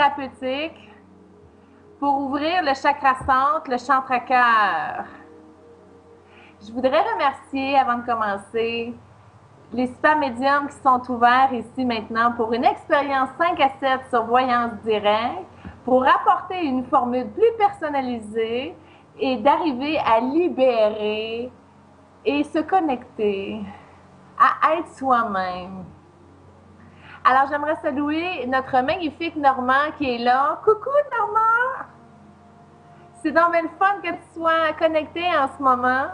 thérapeutique pour ouvrir le chakra centre, le chakra cœur. Je voudrais remercier, avant de commencer, les super médiums qui sont ouverts ici maintenant pour une expérience 5 à 7 sur voyance directe, pour apporter une formule plus personnalisée et d'arriver à libérer et se connecter, à être soi-même. Alors, j'aimerais saluer notre magnifique Normand qui est là. Coucou, Normand! C'est donc bien le fun que tu sois connecté en ce moment.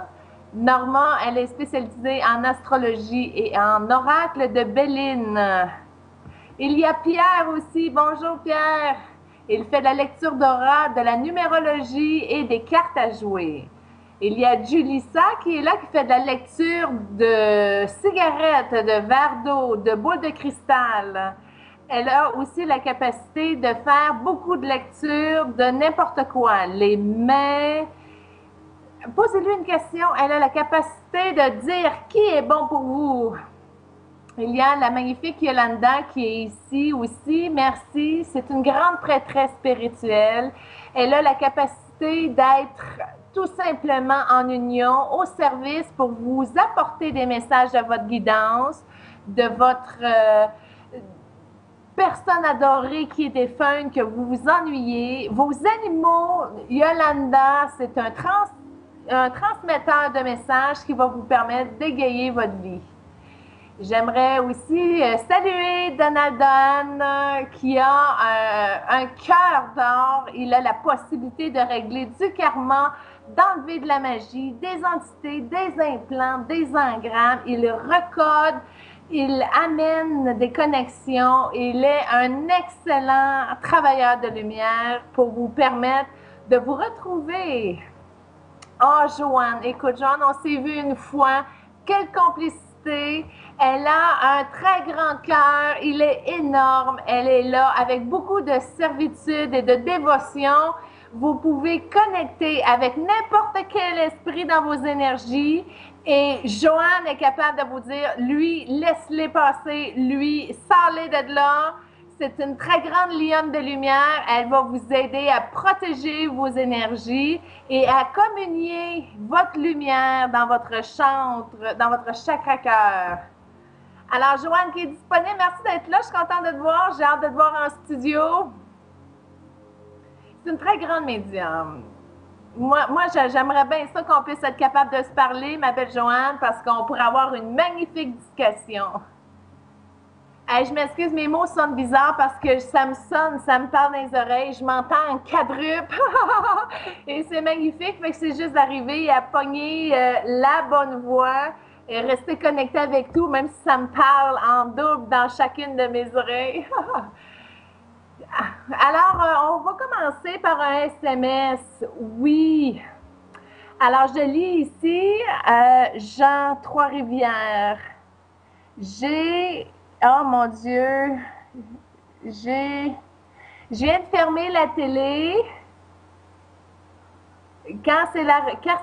Normand, elle est spécialisée en astrologie et en oracle de Béline. Il y a Pierre aussi. Bonjour, Pierre. Il fait de la lecture d'aura, de la numérologie et des cartes à jouer. Il y a Julissa qui est là, qui fait de la lecture de cigarettes, de verres d'eau, de boules de cristal. Elle a aussi la capacité de faire beaucoup de lectures de n'importe quoi. Les mains. Posez-lui une question. Elle a la capacité de dire qui est bon pour vous. Il y a la magnifique Yolanda qui est ici aussi. Merci. C'est une grande prêtresse spirituelle. Elle a la capacité d'être tout simplement en union, au service pour vous apporter des messages de votre guidance, de votre personne adorée qui est défunte, que vous vous ennuyez. Vos animaux, Yolanda, c'est un transmetteur de messages qui va vous permettre d'égayer votre vie. J'aimerais aussi saluer Donaldon qui a un cœur d'or. Il a la possibilité de régler du karma, d'enlever de la magie, des entités, des implants, des engrammes. Il recode, il amène des connexions. Il est un excellent travailleur de lumière pour vous permettre de vous retrouver. Oh, Joanne, écoute, Joanne, on s'est vu une fois. Quelle complicité! Elle a un très grand cœur, il est énorme, elle est là avec beaucoup de servitude et de dévotion. Vous pouvez connecter avec n'importe quel esprit dans vos énergies et Joanne est capable de vous dire, lui, laisse-les passer, lui, sors-les de là. C'est une très grande lionne de lumière. Elle va vous aider à protéger vos énergies et à communier votre lumière dans votre chantre, dans votre chakra cœur. Alors, Joanne qui est disponible, merci d'être là. Je suis contente de te voir. J'ai hâte de te voir en studio. C'est une très grande médium. Moi j'aimerais bien ça qu'on puisse être capable de se parler, ma belle Joanne, parce qu'on pourrait avoir une magnifique discussion. Hey, je m'excuse, mes mots sonnent bizarres parce que ça me sonne, ça me parle dans les oreilles, je m'entends en quadruple. Et c'est magnifique, fait que c'est juste d'arriver à pogner la bonne voix et rester connecté avec tout, même si ça me parle en double dans chacune de mes oreilles. Alors, on va commencer par un SMS. Oui. Alors, je lis ici Jean Trois-Rivières. Oh mon Dieu, je viens de fermer la télé car c'est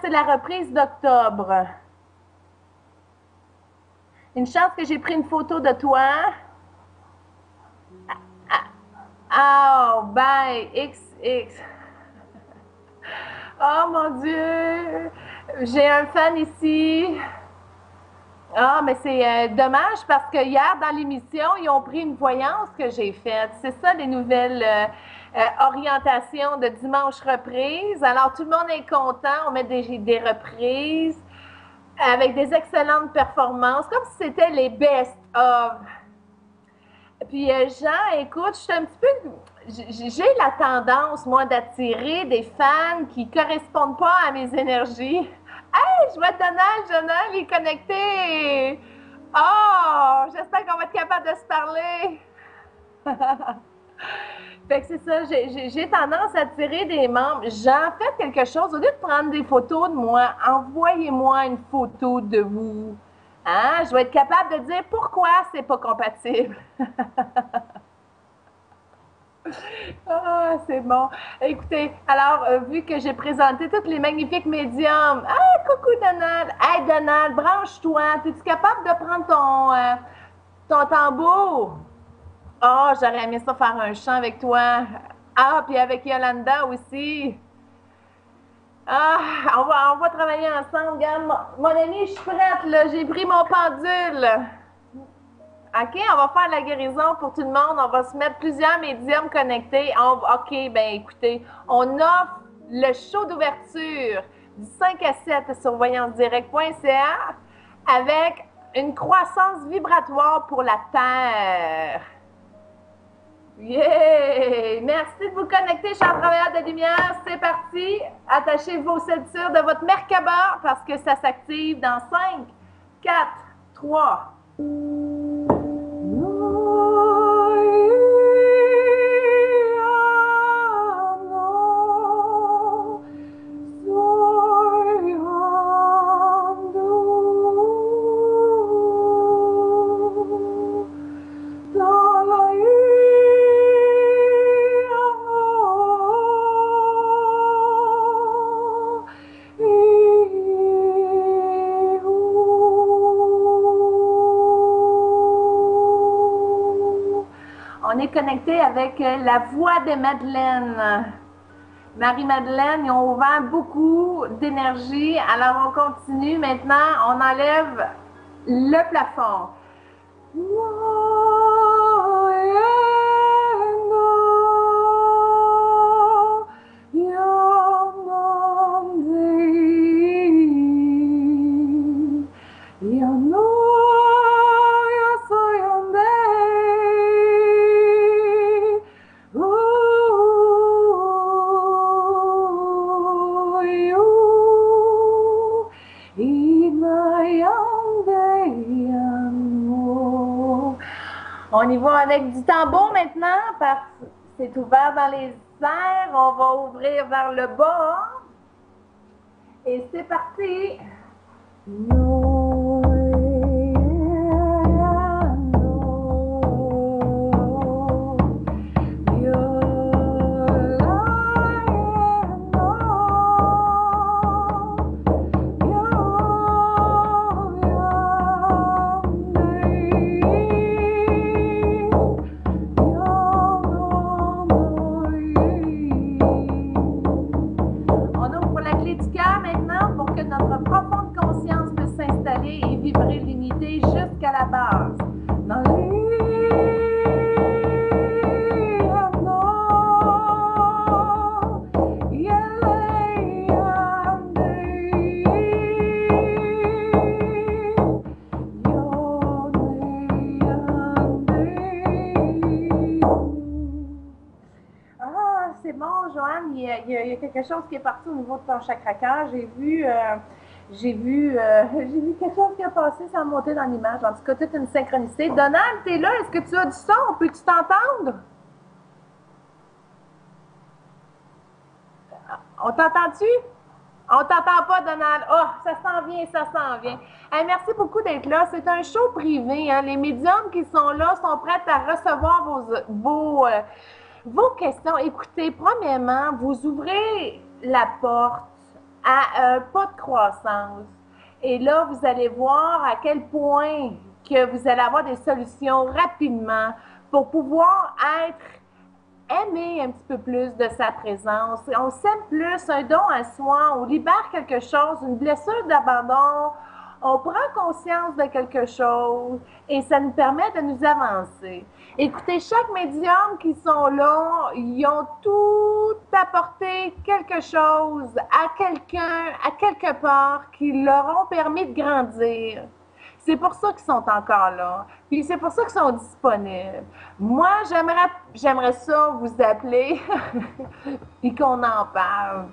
la reprise d'octobre. Une chance que j'ai pris une photo de toi. Oh, bye, XX. Oh mon Dieu, j'ai un fan ici. Ah, mais c'est dommage parce que hier, dans l'émission, ils ont pris une voyance que j'ai faite. C'est ça, les nouvelles orientations de dimanche reprise. Alors, tout le monde est content. On met des reprises avec des excellentes performances, comme si c'était les best-of. Puis, Jean, écoute, je suis un petit peu... J'ai la tendance, moi, d'attirer des fans qui ne correspondent pas à mes énergies. Hey, je vois Donald, il est connecté. Oh, j'espère qu'on va être capable de se parler. Fait que c'est ça, j'ai tendance à tirer des membres. J'en fais quelque chose. Au lieu de prendre des photos de moi, envoyez-moi une photo de vous. Hein? Je vais être capable de dire pourquoi c'est pas compatible. Ah, c'est bon. Écoutez, alors, vu que j'ai présenté toutes les magnifiques médiums. Ah, coucou Donald. Hey Donald, branche-toi. Es-tu capable de prendre ton tambour? Oh, j'aurais aimé ça faire un chant avec toi. Ah, puis avec Yolanda aussi. Ah, on va travailler ensemble. Regarde, mon ami, je suis prête, là. J'ai pris mon pendule. OK, on va faire la guérison pour tout le monde. On va se mettre plusieurs médiums connectés. OK, ben écoutez, on offre le show d'ouverture du 5 à 7 sur voyancedirect.ca avec une croissance vibratoire pour la Terre. Yeah! Merci de vous connecter, chers travailleurs de lumière. C'est parti. Attachez vos ceintures de votre Merkaba parce que ça s'active dans 5, 4, 3. On est connecté avec la voix de Madeleine. Marie-Madeleine, ils ont ouvert beaucoup d'énergie. Alors, on continue. Maintenant, on enlève le plafond. On y va avec du tambour maintenant, parce que c'est ouvert dans les airs. On va ouvrir vers le bas. Et c'est parti. Et vibrer l'unité jusqu'à la base. Ah, c'est bon, Joanne, il y a quelque chose qui est parti au niveau de ton chakra cœur. J'ai vu quelque chose qui a passé sans monter dans l'image. En tout cas, toute une synchronicité. Donald, t'es là? Est-ce que tu as du son? Peux-tu t'entendre? On t'entend-tu? On t'entend pas, Donald. Oh, ça s'en vient, ça s'en vient. Hey, merci beaucoup d'être là. C'est un show privé. Hein. Les médiums qui sont là sont prêts à recevoir vos questions. Écoutez, premièrement, vous ouvrez la porte à un pas de croissance. Et là, vous allez voir à quel point que vous allez avoir des solutions rapidement pour pouvoir être aimé un petit peu plus de sa présence. On s'aime plus, un don à soi, on libère quelque chose, une blessure d'abandon, on prend conscience de quelque chose et ça nous permet de nous avancer. Écoutez, chaque médium qui sont là, ils ont tout apporté quelque chose à quelqu'un, à quelque part, qui leur ont permis de grandir. C'est pour ça qu'ils sont encore là. Puis c'est pour ça qu'ils sont disponibles. Moi, j'aimerais ça vous appeler et qu'on en parle.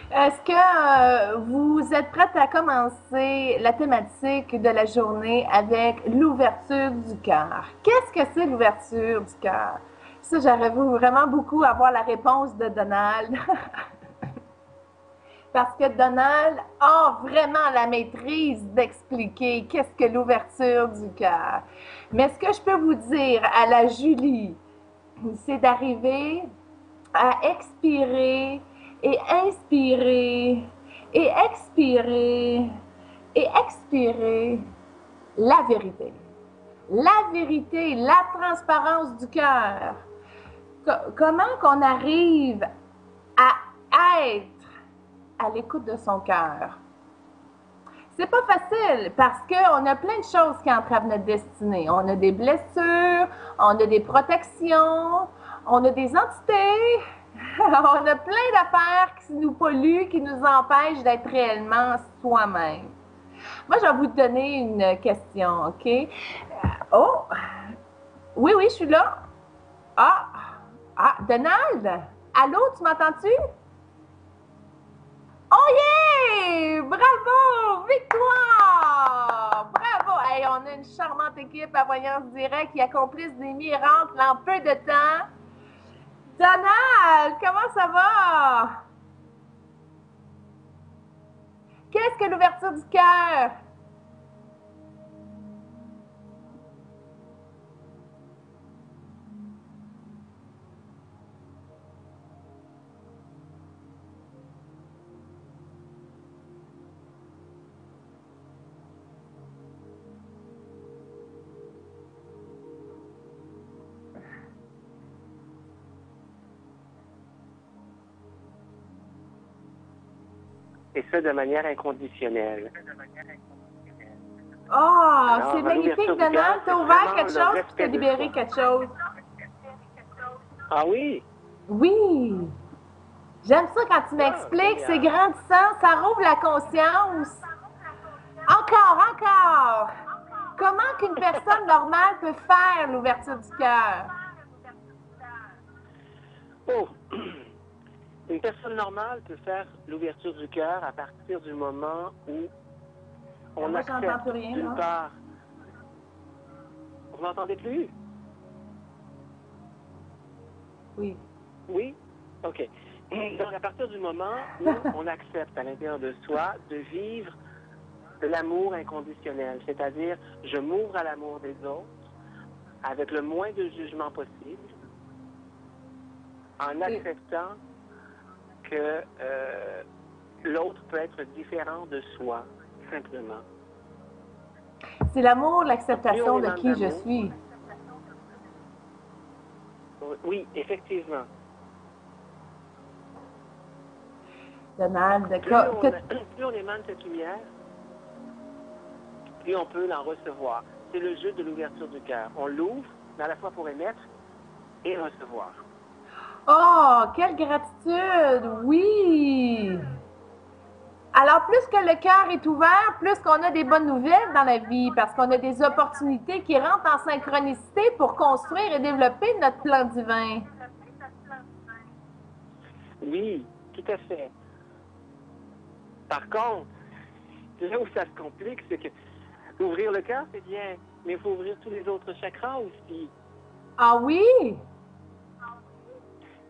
Est-ce que vous êtes prête à commencer la thématique de la journée avec l'ouverture du cœur? Qu'est-ce que c'est l'ouverture du cœur? Ça, j'aurais vraiment beaucoup avoir la réponse de Donald. Parce que Donald a vraiment la maîtrise d'expliquer qu'est-ce que l'ouverture du cœur. Mais ce que je peux vous dire à la Julie, c'est d'arriver à expirer et inspirer et expirer et expirer la vérité. la vérité, la transparence du cœur. Comment qu'on arrive à être à l'écoute de son cœur? C'est pas facile parce qu'on a plein de choses qui entravent notre destinée. On a des blessures, on a des protections, on a des entités, on a plein d'affaires qui nous polluent, qui nous empêchent d'être réellement soi-même. Moi, je vais vous donner une question, OK? Oh! Oui, oui, je suis là. Donald? Allô, tu m'entends-tu? Oh yeah! Bravo! Victoire! Bravo! Hey, on a une charmante équipe à Voyance Direct qui accomplissent des miracles en peu de temps. Donald, comment ça va? Qu'est-ce que l'ouverture du cœur? Et ça de manière inconditionnelle. Oh, c'est magnifique, Donald. T'as ouvert quelque chose puis t'as libéré quelque chose. Ah oui? Oui. J'aime ça quand tu m'expliques. C'est grandissant. Ça rouvre la conscience. Encore. Comment qu'une personne normale peut faire l'ouverture du cœur? Oh! Une personne normale peut faire l'ouverture du cœur à partir du moment où on accepte d'une part. Vous m'entendez plus? Oui. Oui? OK. Donc, à partir du moment où on accepte à l'intérieur de soi de vivre de l'amour inconditionnel, c'est-à-dire je m'ouvre à l'amour des autres avec le moins de jugement possible, en acceptant que l'autre peut être différent de soi, simplement. C'est l'amour, l'acceptation de qui je suis. Oui, effectivement. Donald, plus on émane cette lumière, plus on peut l'en recevoir. C'est le jeu de l'ouverture du cœur. On l'ouvre, mais à la fois pour émettre et recevoir. Oh, quelle gratitude! Oui! Alors, plus que le cœur est ouvert, plus qu'on a des bonnes nouvelles dans la vie, parce qu'on a des opportunités qui rentrent en synchronicité pour construire et développer notre plan divin. Oui, tout à fait. Par contre, là où ça se complique, c'est que ouvrir le cœur, c'est bien, mais il faut ouvrir tous les autres chakras aussi. Ah oui?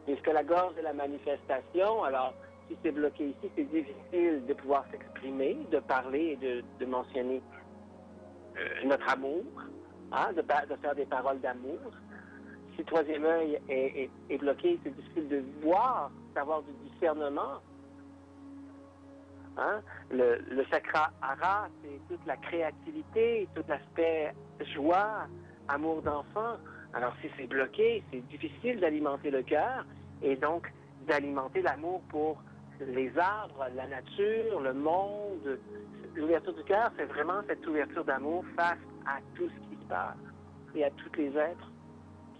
Puisque la gorge de la manifestation, alors, si c'est bloqué ici, c'est difficile de pouvoir s'exprimer, de parler et de mentionner notre amour, hein, de faire des paroles d'amour. Si le troisième œil est bloqué, c'est difficile de voir, d'avoir du discernement. Hein? Le chakra hara, c'est toute la créativité, tout l'aspect joie, amour d'enfant. Alors, si c'est bloqué, c'est difficile d'alimenter le cœur et donc d'alimenter l'amour pour les arbres, la nature, le monde. L'ouverture du cœur, c'est vraiment cette ouverture d'amour face à tout ce qui se passe et à tous les êtres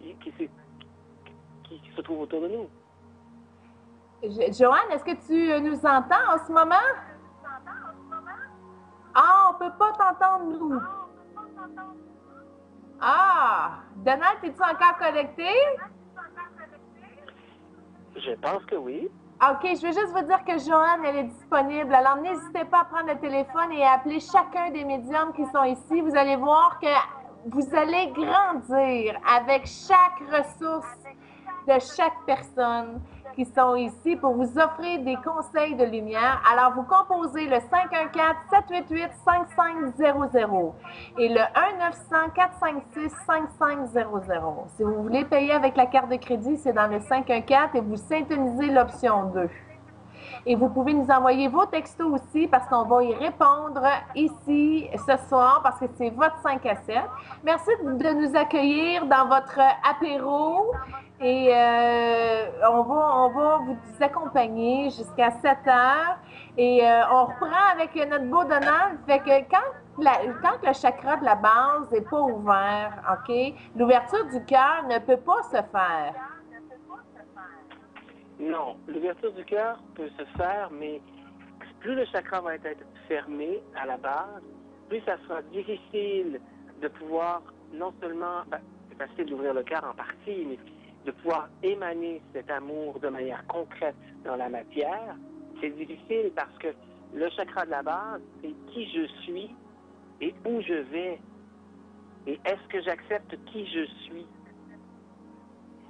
qui se trouvent autour de nous. Joanne, est-ce que tu nous entends en ce moment? Ah, on ne peut pas t'entendre, nous. Ah, Donald, es-tu encore connecté? Je pense que oui. OK, je veux juste vous dire que Joanne, elle est disponible. Alors, n'hésitez pas à prendre le téléphone et à appeler chacun des médiums qui sont ici. Vous allez voir que vous allez grandir avec chaque ressource de chaque personne qui sont ici pour vous offrir des conseils de lumière. Alors, vous composez le 514-788-5500 et le 1-900-456-5500. Si vous voulez payer avec la carte de crédit, c'est dans le 514 et vous syntonisez l'option 2. Et vous pouvez nous envoyer vos textos aussi parce qu'on va y répondre ici ce soir parce que c'est votre 5 à 7. Merci de nous accueillir dans votre apéro et on va vous accompagner jusqu'à 7 heures. Et on reprend avec notre beau Donald. Fait que quand le chakra de la base n'est pas ouvert, OK, l'ouverture du cœur ne peut pas se faire. Non, l'ouverture du cœur peut se faire, mais plus le chakra va être fermé à la base, plus ça sera difficile de pouvoir non seulement, c'est facile d'ouvrir le cœur en partie, mais de pouvoir émaner cet amour de manière concrète dans la matière, c'est difficile parce que le chakra de la base, c'est qui je suis et où je vais. Et est-ce que j'accepte qui je suis?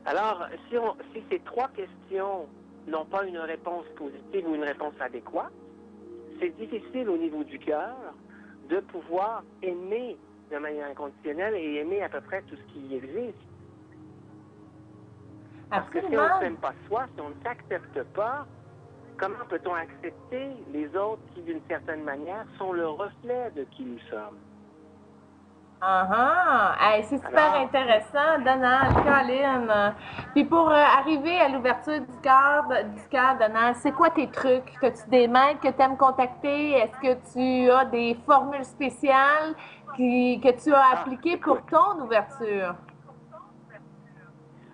Alors, si ces trois questions n'ont pas une réponse positive ou une réponse adéquate, c'est difficile au niveau du cœur de pouvoir aimer de manière inconditionnelle et aimer à peu près tout ce qui existe. Parce que si on ne s'aime pas soi, si on ne s'accepte pas, comment peut-on accepter les autres qui, d'une certaine manière, sont le reflet de qui nous sommes? Hey, c'est super intéressant, Donald, Colin. Puis pour arriver à l'ouverture du cœur, Donald, c'est quoi tes trucs? As-tu des maîtres que tu aimes contacter? Est-ce que tu as des formules spéciales que tu as appliquées pour ton ouverture?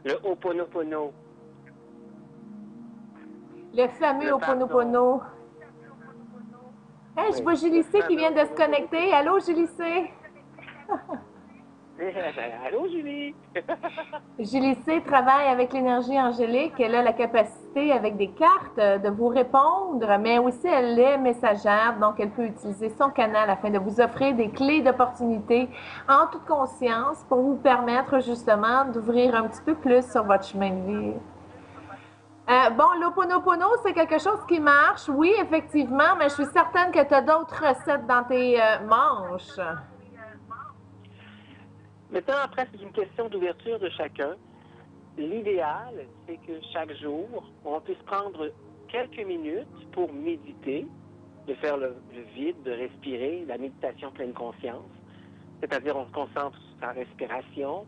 Le Ho'oponopono. Le fameux Ho'oponopono. Hey, je vois Julie C qui vient de se connecter. Allô, Julie C? Allô, Julie! Julie C travaille avec l'énergie angélique. Elle a la capacité, avec des cartes, de vous répondre, mais aussi elle est messagère, donc elle peut utiliser son canal afin de vous offrir des clés d'opportunité en toute conscience pour vous permettre justement d'ouvrir un petit peu plus sur votre chemin de vie. L'Ho'oponopono, c'est quelque chose qui marche, oui, effectivement, mais je suis certaine que tu as d'autres recettes dans tes manches. Maintenant, après, c'est une question d'ouverture de chacun. L'idéal, c'est que chaque jour, on puisse prendre quelques minutes pour méditer, de faire le vide, de respirer, la méditation pleine conscience. C'est-à-dire, on se concentre sur sa respiration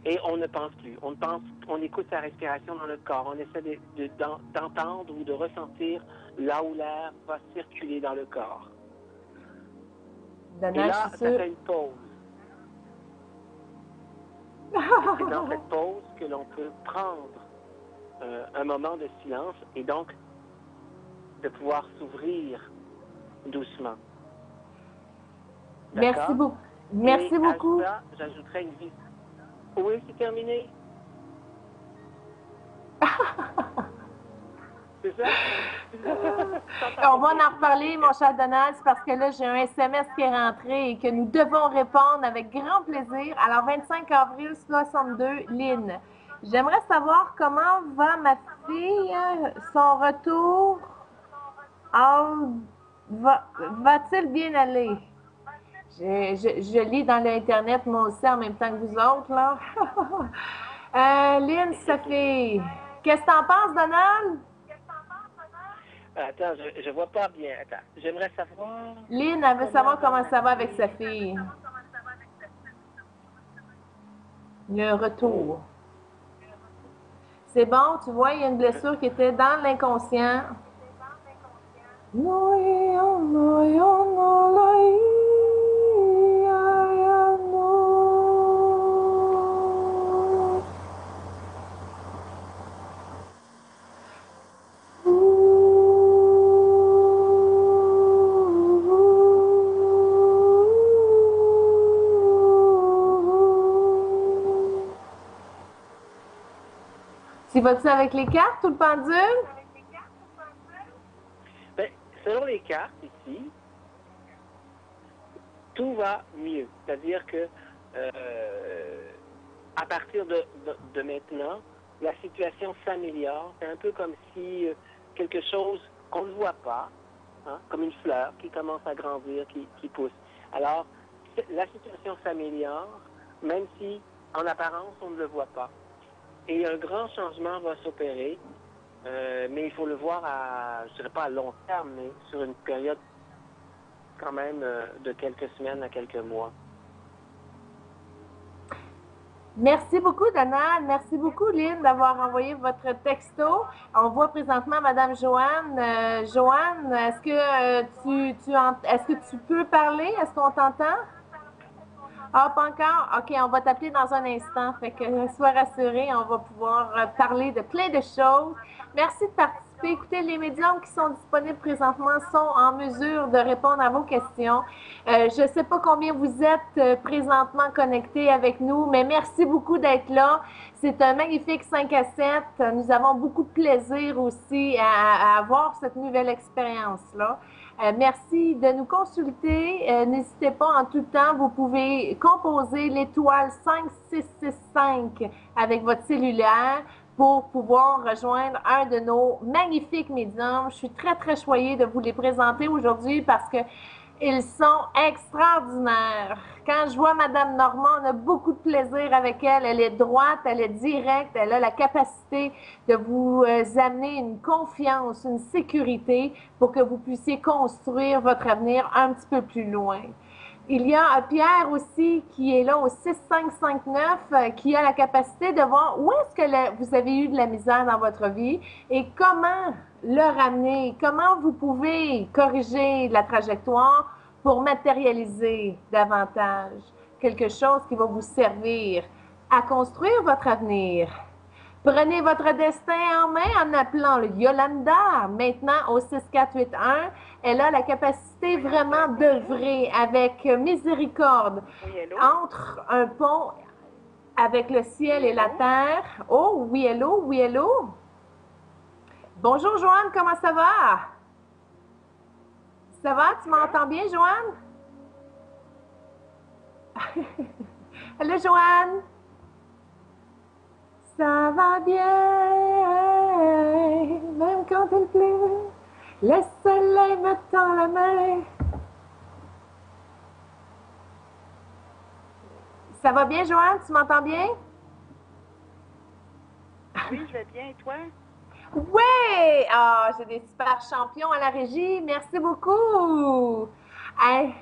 et on ne pense plus. On écoute sa respiration dans notre corps. On essaie d'entendre ou de ressentir là où l'air va circuler dans le corps. Et là, ça fait une pause. C'est dans cette pause que l'on peut prendre un moment de silence et donc de pouvoir s'ouvrir doucement. Merci beaucoup. Merci beaucoup. À ça, j'ajouterai une vie. Oui, c'est terminé. C'est ça? On va en reparler, mon cher Donald, parce que là, j'ai un SMS qui est rentré et que nous devons répondre avec grand plaisir. Alors, 25 avril 62, Lynn. J'aimerais savoir comment va ma fille, son retour. Va-t-il bien aller? Je lis dans l'Internet, moi aussi, en même temps que vous autres, là. Lynn, Sophie, qu'est-ce que t'en penses, Donald? Attends, je vois pas bien. Attends, j'aimerais savoir... Lynn, elle veut savoir comment ça va avec sa fille. Le retour. C'est bon, tu vois, il y a une blessure qui était dans l'inconscient. Tu vas-tu avec les cartes ou le pendule? Bien, selon les cartes ici, tout va mieux. C'est-à-dire que à partir de maintenant, la situation s'améliore. C'est un peu comme si quelque chose qu'on ne voit pas, hein, comme une fleur qui commence à grandir, qui pousse. Alors, la situation s'améliore, même si en apparence on ne le voit pas. Et un grand changement va s'opérer Mais il faut le voir je dirais pas à long terme, mais sur une période quand même de quelques semaines à quelques mois. Merci beaucoup, Dana. Merci beaucoup, Lynn, d'avoir envoyé votre texto. On voit présentement Madame Joanne. Joanne, est-ce que est-ce que tu peux parler? Est-ce qu'on t'entend? Ah, pas encore? OK, on va t'appeler dans un instant. Fait que sois rassuré, on va pouvoir parler de plein de choses. Merci de participer. Écoutez, les médiums qui sont disponibles présentement sont en mesure de répondre à vos questions. Je ne sais pas combien vous êtes présentement connectés avec nous, mais merci beaucoup d'être là. C'est un magnifique 5 à 7. Nous avons beaucoup de plaisir aussi à avoir cette nouvelle expérience-là. Merci de nous consulter. N'hésitez pas en tout temps, vous pouvez composer l'étoile 5665 avec votre cellulaire pour pouvoir rejoindre un de nos magnifiques médiums. Je suis très, très choyée de vous les présenter aujourd'hui parce que ils sont extraordinaires. Quand je vois Madame Normand, on a beaucoup de plaisir avec elle. Elle est droite, elle est directe, elle a la capacité de vous amener une confiance, une sécurité pour que vous puissiez construire votre avenir un petit peu plus loin. Il y a Pierre aussi qui est là au 6559 qui a la capacité de voir où est-ce que vous avez eu de la misère dans votre vie et comment le ramener, comment vous pouvez corriger la trajectoire pour matérialiser davantage quelque chose qui va vous servir à construire votre avenir. Prenez votre destin en main en appelant le Yolanda maintenant au 6481. Elle a la capacité vraiment d'œuvrer avec miséricorde entre un pont avec le ciel et la terre. Oh, oui, hello, oui, hello. Bonjour, Joanne, comment ça va? Ça va? Tu m'entends bien, Joanne? Allô, Joanne? Ça va bien, même quand il pleut, le soleil me tend la main. Ça va bien, Joanne? Tu m'entends bien? Oui, je vais bien. Et toi? Oui! Ah, j'ai des super champions à la régie. Merci beaucoup! Hey.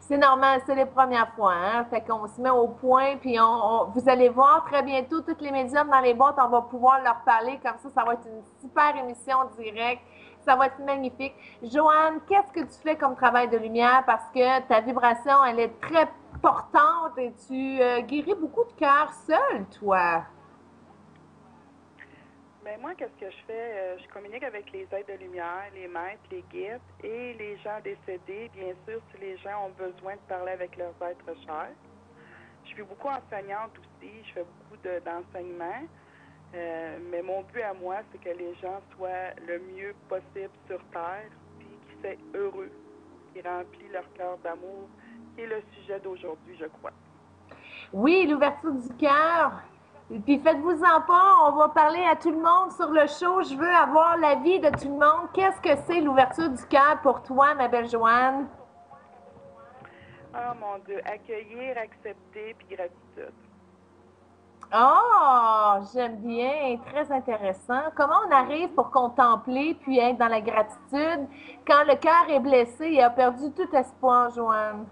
C'est normal, c'est les premières fois, hein? Fait qu'on se met au point, puis vous allez voir très bientôt, toutes les médiums dans les boîtes, on va pouvoir leur parler, comme ça va être une super émission directe, ça va être magnifique. Joanne, qu'est-ce que tu fais comme travail de lumière? Parce que ta vibration, elle est très portante et tu guéris beaucoup de cœurs seul, toi. Ben moi, qu'est-ce que je fais? Je communique avec les êtres de lumière, les maîtres, les guides et les gens décédés, bien sûr, si les gens ont besoin de parler avec leurs êtres chers. Je suis beaucoup enseignante aussi, je fais beaucoup d'enseignement, mais mon but à moi, c'est que les gens soient le mieux possible sur Terre, puis qu'ils soient heureux, qu'ils remplissent leur cœur d'amour, qui est le sujet d'aujourd'hui, je crois. Oui, l'ouverture du cœur. Puis faites-vous-en pas, on va parler à tout le monde sur le show. Je veux avoir l'avis de tout le monde. Qu'est-ce que c'est l'ouverture du cœur pour toi, ma belle Joanne? Ah, mon Dieu, accueillir, accepter, puis gratitude. Oh, j'aime bien, très intéressant. Comment on arrive pour contempler puis être dans la gratitude quand le cœur est blessé et a perdu tout espoir, Joanne?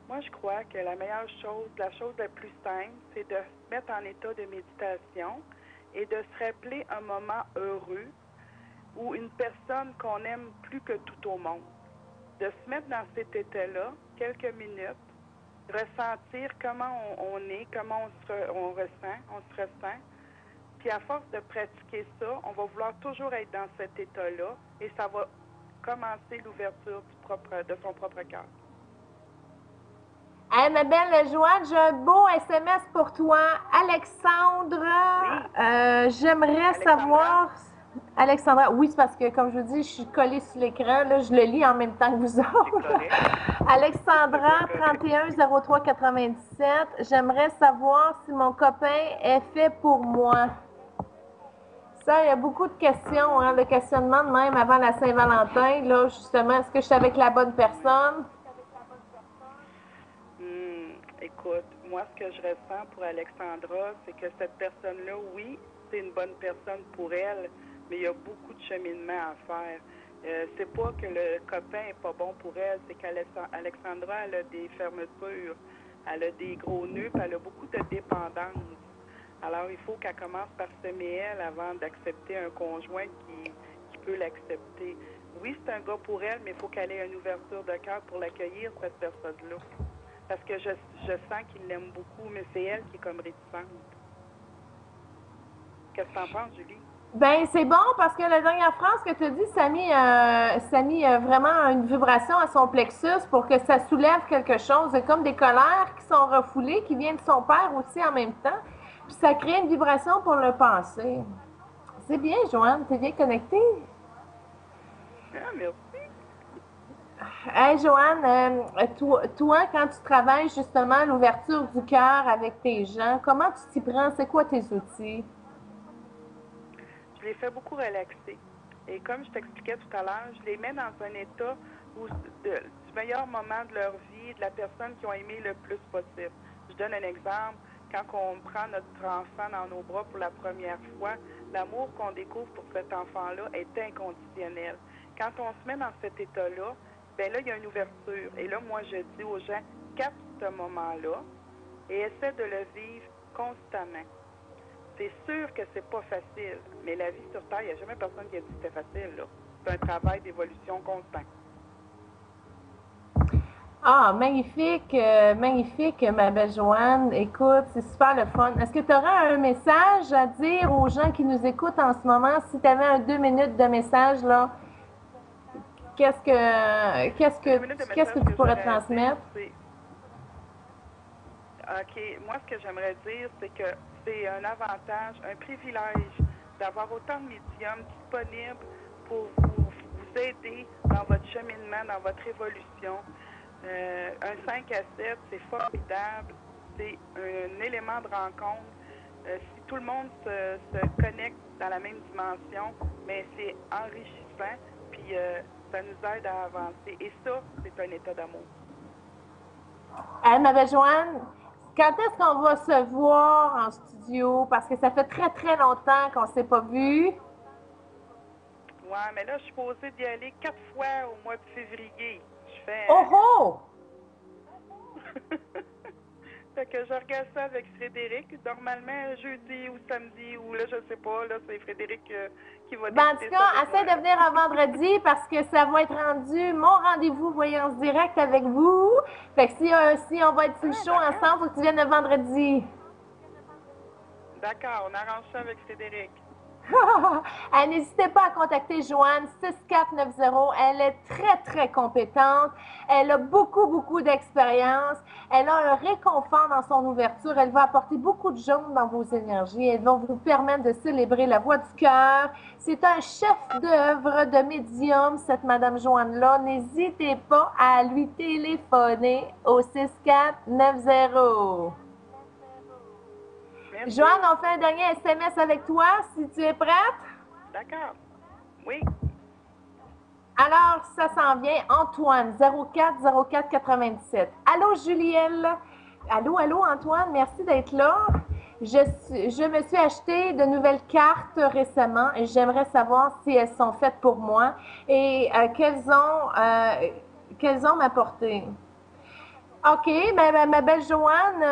Moi, je crois que la meilleure chose, la chose la plus simple, c'est de se mettre en état de méditation et de se rappeler un moment heureux ou une personne qu'on aime plus que tout au monde. De se mettre dans cet état-là, quelques minutes, ressentir comment on est, comment on se ressent. Puis à force de pratiquer ça, on va vouloir toujours être dans cet état-là et ça va commencer l'ouverture de son propre cœur. Hey, ma belle Joanne, j'ai un beau SMS pour toi. Alexandra, oui. J'aimerais savoir... Alexandra, oui, c'est parce que, comme je vous dis, je suis collée sur l'écran. Là, je le lis en même temps que vous autres. Alexandra, 310397. J'aimerais savoir si mon copain est fait pour moi. Ça, il y a beaucoup de questions, hein, de questionnements de même avant la Saint-Valentin. Là, justement, est-ce que je suis avec la bonne personne? Écoute, moi, ce que je ressens pour Alexandra, c'est que cette personne-là, oui, c'est une bonne personne pour elle, mais il y a beaucoup de cheminement à faire. C'est pas que le copain est pas bon pour elle, c'est qu'Alexandra, elle a des fermetures, elle a des gros nœuds, puis elle a beaucoup de dépendance. Alors, il faut qu'elle commence par s'aimer elle avant d'accepter un conjoint qui peut l'accepter. Oui, c'est un gars pour elle, mais il faut qu'elle ait une ouverture de cœur pour l'accueillir, cette personne-là. Parce que je sens qu'il l'aime beaucoup, mais c'est elle qui est comme réticente. Qu'est-ce que t'en penses, Julie? Ben c'est bon parce que la dernière phrase que tu as dit, ça a mis vraiment une vibration à son plexus pour que ça soulève quelque chose. C'est comme des colères qui sont refoulées, qui viennent de son père aussi en même temps. Puis ça crée une vibration pour le passé. C'est bien, Joanne, t'es bien connectée. Ah, merci. Hey, Joanne, toi, quand tu travailles justement l'ouverture du cœur avec tes gens, comment tu t'y prends? C'est quoi tes outils? Je les fais beaucoup relaxer. Et comme je t'expliquais tout à l'heure, je les mets dans un état du meilleur moment de leur vie, de la personne qu'ils ont aimé le plus possible. Je donne un exemple. Quand on prend notre enfant dans nos bras pour la première fois, l'amour qu'on découvre pour cet enfant-là est inconditionnel. Quand on se met dans cet état-là, bien là, il y a une ouverture. Et là, moi, je dis aux gens, capte ce moment-là et essaie de le vivre constamment. C'est sûr que c'est pas facile, mais la vie sur Terre, il n'y a jamais personne qui a dit que c'était facile, là. C'est un travail d'évolution constant. Ah, magnifique, magnifique, ma belle Joanne. Écoute, c'est super le fun. Est-ce que tu aurais un message à dire aux gens qui nous écoutent en ce moment? Si tu avais 2 minutes de message, là, qu'est-ce que tu pourrais transmettre? OK. Moi, ce que j'aimerais dire, c'est que c'est un avantage, un privilège d'avoir autant de médiums disponibles pour vous aider dans votre cheminement, dans votre évolution. Un 5 à 7, c'est formidable. C'est un élément de rencontre. Si tout le monde se connecte dans la même dimension, mais c'est enrichissant, puis ça nous aide à avancer. Et ça, c'est un état d'amour. Hey, ma belle Joanne, quand est-ce qu'on va se voir en studio? Parce que ça fait très, très longtemps qu'on ne s'est pas vu. Ouais, mais là, je suis posée d'y aller 4 fois au mois de février. Je fais... Oh oh! Fait que je regarde ça avec Frédéric. Normalement, jeudi ou samedi, ou là, je sais pas, là, c'est Frédéric qui va Ben, en tout cas, essaie de venir un vendredi parce que ça va être rendu mon rendez-vous voyance direct avec vous. Fait que si on va être sur le show ensemble, faut que tu viennes le vendredi. D'accord, on arrange ça avec Frédéric. N'hésitez pas à contacter Joanne 6490. Elle est très, très compétente. Elle a beaucoup, beaucoup d'expérience. Elle a un réconfort dans son ouverture. Elle va apporter beaucoup de jaune dans vos énergies. Elle va vous permettre de célébrer la voix du cœur. C'est un chef d'œuvre de médium, cette Madame Joanne-là. N'hésitez pas à lui téléphoner au 6490. Merci. Joanne, on fait un dernier SMS avec toi, si tu es prête. D'accord. Oui. Alors, ça s'en vient. Antoine, 040497. Allô, Julielle. Allô, Antoine, merci d'être là. Je me suis acheté de nouvelles cartes récemment et j'aimerais savoir si elles sont faites pour moi et qu'elles ont m'apporté. OK, ma belle Joanne,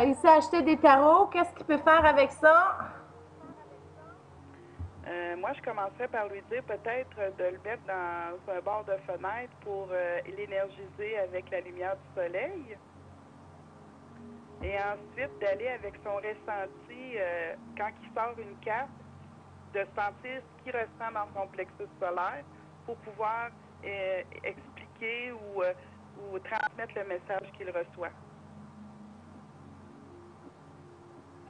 il s'est acheté des tarots. Qu'est-ce qu'il peut faire avec ça? Moi, je commencerais par lui dire peut-être de le mettre dans un bord de fenêtre pour l'énergiser avec la lumière du soleil. Et ensuite, d'aller avec son ressenti, quand il sort une carte, de sentir ce qu'il ressent dans son plexus solaire pour pouvoir expliquer ou transmettre le message qu'il reçoit.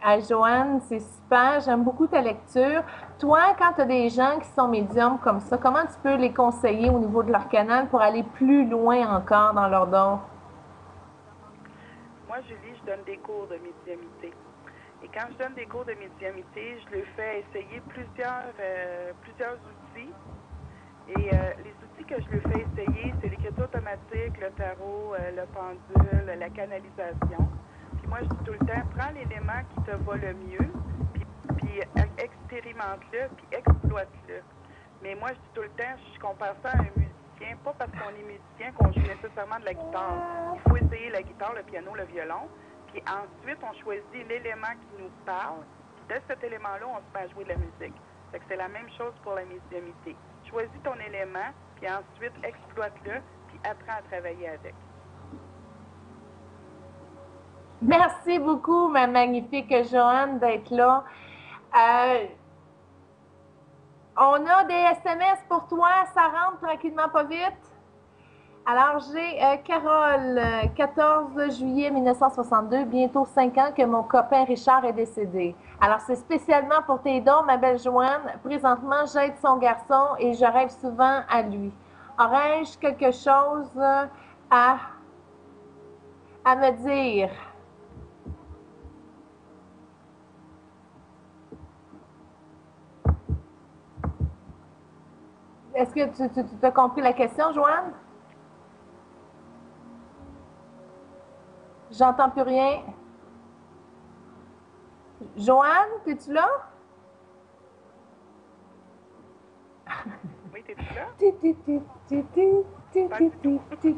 Ah, Joanne, c'est super. J'aime beaucoup ta lecture. Toi, quand tu as des gens qui sont médiums comme ça, comment tu peux les conseiller au niveau de leur canal pour aller plus loin encore dans leur don? Moi, Julie, je donne des cours de médiumnité. Et quand je donne des cours de médiumnité, je leur fais essayer plusieurs outils. Et les outils que je leur fais essayer, c'est l'écriture automatique, le tarot, le pendule, la canalisation. Puis moi, je dis tout le temps, prends l'élément qui te va le mieux, puis expérimente-le, puis exploite-le. Mais moi, je dis tout le temps, je compare ça à un musicien, pas parce qu'on est musicien qu'on joue nécessairement de la guitare. Il faut essayer la guitare, le piano, le violon, puis ensuite, on choisit l'élément qui nous parle, puis de cet élément-là, on se met à jouer de la musique. Fait que c'est la même chose pour la médiumnité. Choisis ton élément, puis ensuite, exploite-le, puis apprends à travailler avec. Merci beaucoup, ma magnifique Joanne, d'être là. On a des SMS pour toi, ça rentre tranquillement pas vite. Alors, j'ai Carole, 14 juillet 1962, bientôt 5 ans que mon copain Richard est décédé. Alors, c'est spécialement pour tes dons, ma belle Joanne. Présentement, j'aide son garçon et je rêve souvent à lui. Aurais-je quelque chose à me dire? Est-ce que tu as compris la question, Joanne? J'entends plus rien. Joanne, es-tu là? Oui, t'es-tu là?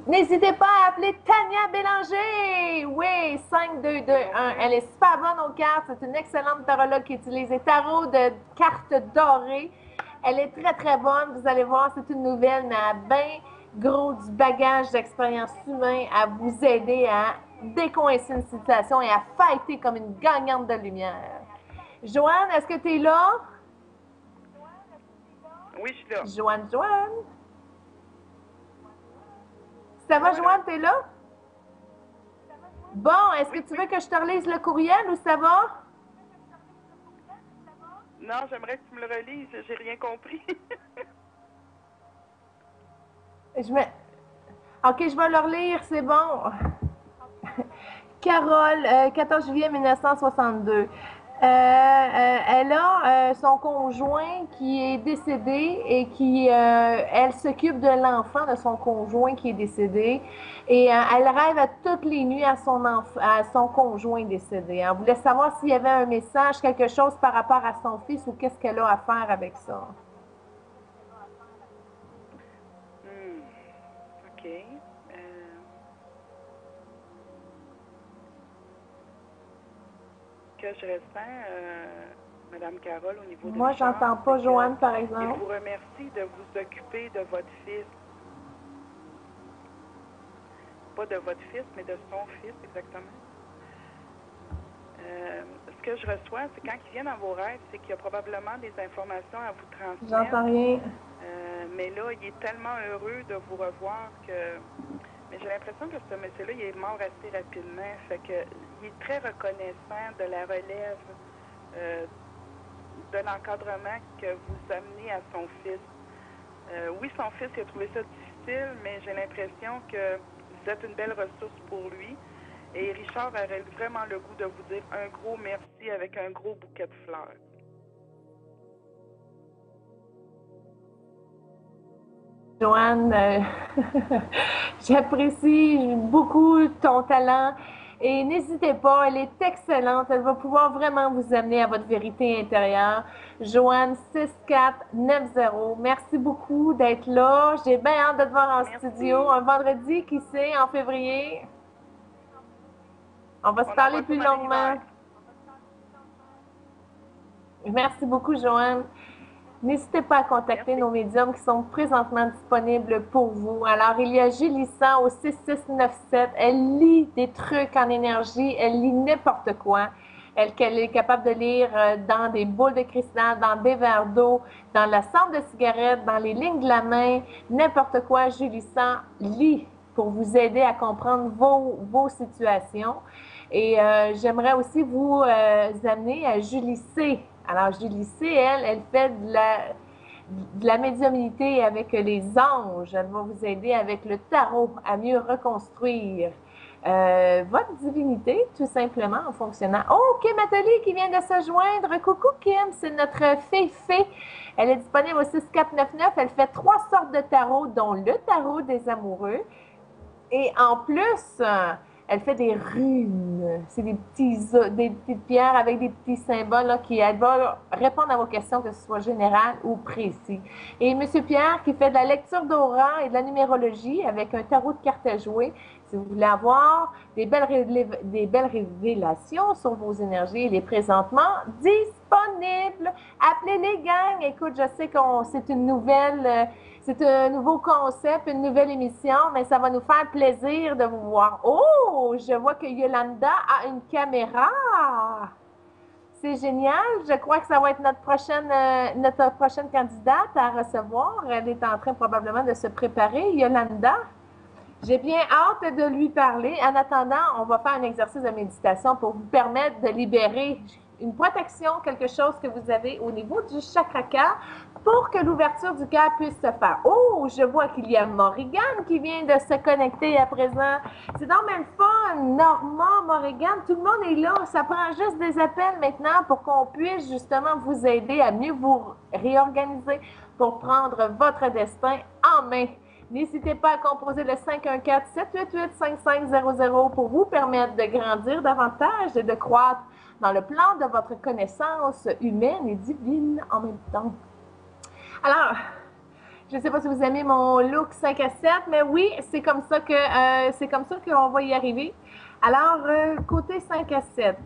N'hésitez pas à appeler Tania Bélanger. Oui, 5221. Elle est super bonne aux cartes. C'est une excellente tarologue qui utilise les tarots de cartes dorées. Elle est très, très bonne. Vous allez voir, c'est une nouvelle, mais elle a bien gros du bagage d'expérience humaine à vous aider à décoincer une situation et à fighter comme une gagnante de lumière. Joanne, est-ce que tu es là? Oui, je suis là. Joanne. Ça va, Joanne, t'es là? Bon, est-ce que tu veux que je te relise le courriel ou ça va? Non, j'aimerais que tu me le relises. J'ai rien compris. OK, je vais le relire, c'est bon. Carole, 14 juillet 1962. Elle a son conjoint qui est décédé et elle s'occupe de l'enfant de son conjoint qui est décédé et elle rêve à toutes les nuits à son conjoint décédé. Elle voulait savoir s'il y avait un message, quelque chose par rapport à son fils ou qu'est-ce qu'elle a à faire avec ça. OK. Que je ressens, Madame Carole, au niveau de Moi, Richard, j'entends pas Joanne, par exemple. Je vous remercie de vous occuper de votre fils. Pas de votre fils, mais de son fils, exactement. Ce que je reçois, c'est quand il vient dans vos rêves, c'est qu'il y a probablement des informations à vous transmettre. J'entends rien. Mais là, il est tellement heureux de vous revoir que... Mais j'ai l'impression que ce monsieur-là, il est mort assez rapidement. Fait que il est très reconnaissant de la relève, de l'encadrement que vous amenez à son fils. Oui, son fils, il a trouvé ça difficile, mais j'ai l'impression que vous êtes une belle ressource pour lui. Et Richard aurait vraiment le goût de vous dire un gros merci avec un gros bouquet de fleurs. Joanne, j'apprécie beaucoup ton talent et n'hésitez pas, elle est excellente, elle va pouvoir vraiment vous amener à votre vérité intérieure. Joanne 6490, merci beaucoup d'être là. J'ai bien hâte de te voir en studio un vendredi, qui sait, en février. On va se parler plus longuement. Merci beaucoup, Joanne. N'hésitez pas à contacter nos médiums qui sont présentement disponibles pour vous. Alors, il y a Gélissa au 6697. Elle lit des trucs en énergie. Elle lit n'importe quoi. Elle est capable de lire dans des boules de cristal, dans des verres d'eau, dans la cendre de cigarette, dans les lignes de la main. N'importe quoi, Gélissa lit pour vous aider à comprendre vos situations. Et j'aimerais aussi vous amener à Julie C. Alors, Julie C, elle fait de la médiumnité avec les anges. Elle va vous aider avec le tarot à mieux reconstruire votre divinité, tout simplement, en fonctionnant. Oh, Kim Atelier qui vient de se joindre. Coucou, Kim, c'est notre fée. Elle est disponible au 6499. Elle fait 3 sortes de tarot, dont le tarot des amoureux. Et en plus, Elle fait des runes. C'est des petites pierres avec des petits symboles là, elle va répondre à vos questions, que ce soit général ou précis. Et M. Pierre qui fait de la lecture d'aura et de la numérologie avec un tarot de cartes à jouer. Si vous voulez avoir des belles révélations sur vos énergies, il est présentement disponible. Appelez les gangs. Écoute, je sais que c'est un nouveau concept, une nouvelle émission, mais ça va nous faire plaisir de vous voir. Oh, je vois que Yolanda a une caméra. C'est génial. Je crois que ça va être notre prochaine candidate à recevoir. Elle est en train probablement de se préparer. Yolanda, j'ai bien hâte de lui parler. En attendant, on va faire un exercice de méditation pour vous permettre de libérer une protection, quelque chose que vous avez au niveau du chakra cœur pour que l'ouverture du cœur puisse se faire. Oh, je vois qu'il y a Morrigan qui vient de se connecter à présent. C'est donc même fun. Norma, Morrigan, tout le monde est là. Ça prend juste des appels maintenant pour qu'on puisse justement vous aider à mieux vous réorganiser pour prendre votre destin en main. N'hésitez pas à composer le 514-788-5500 pour vous permettre de grandir davantage et de croître dans le plan de votre connaissance humaine et divine en même temps. Alors, je ne sais pas si vous aimez mon look 5 à 7, mais oui, c'est comme ça qu'on va y arriver. Alors, côté 5 à 7,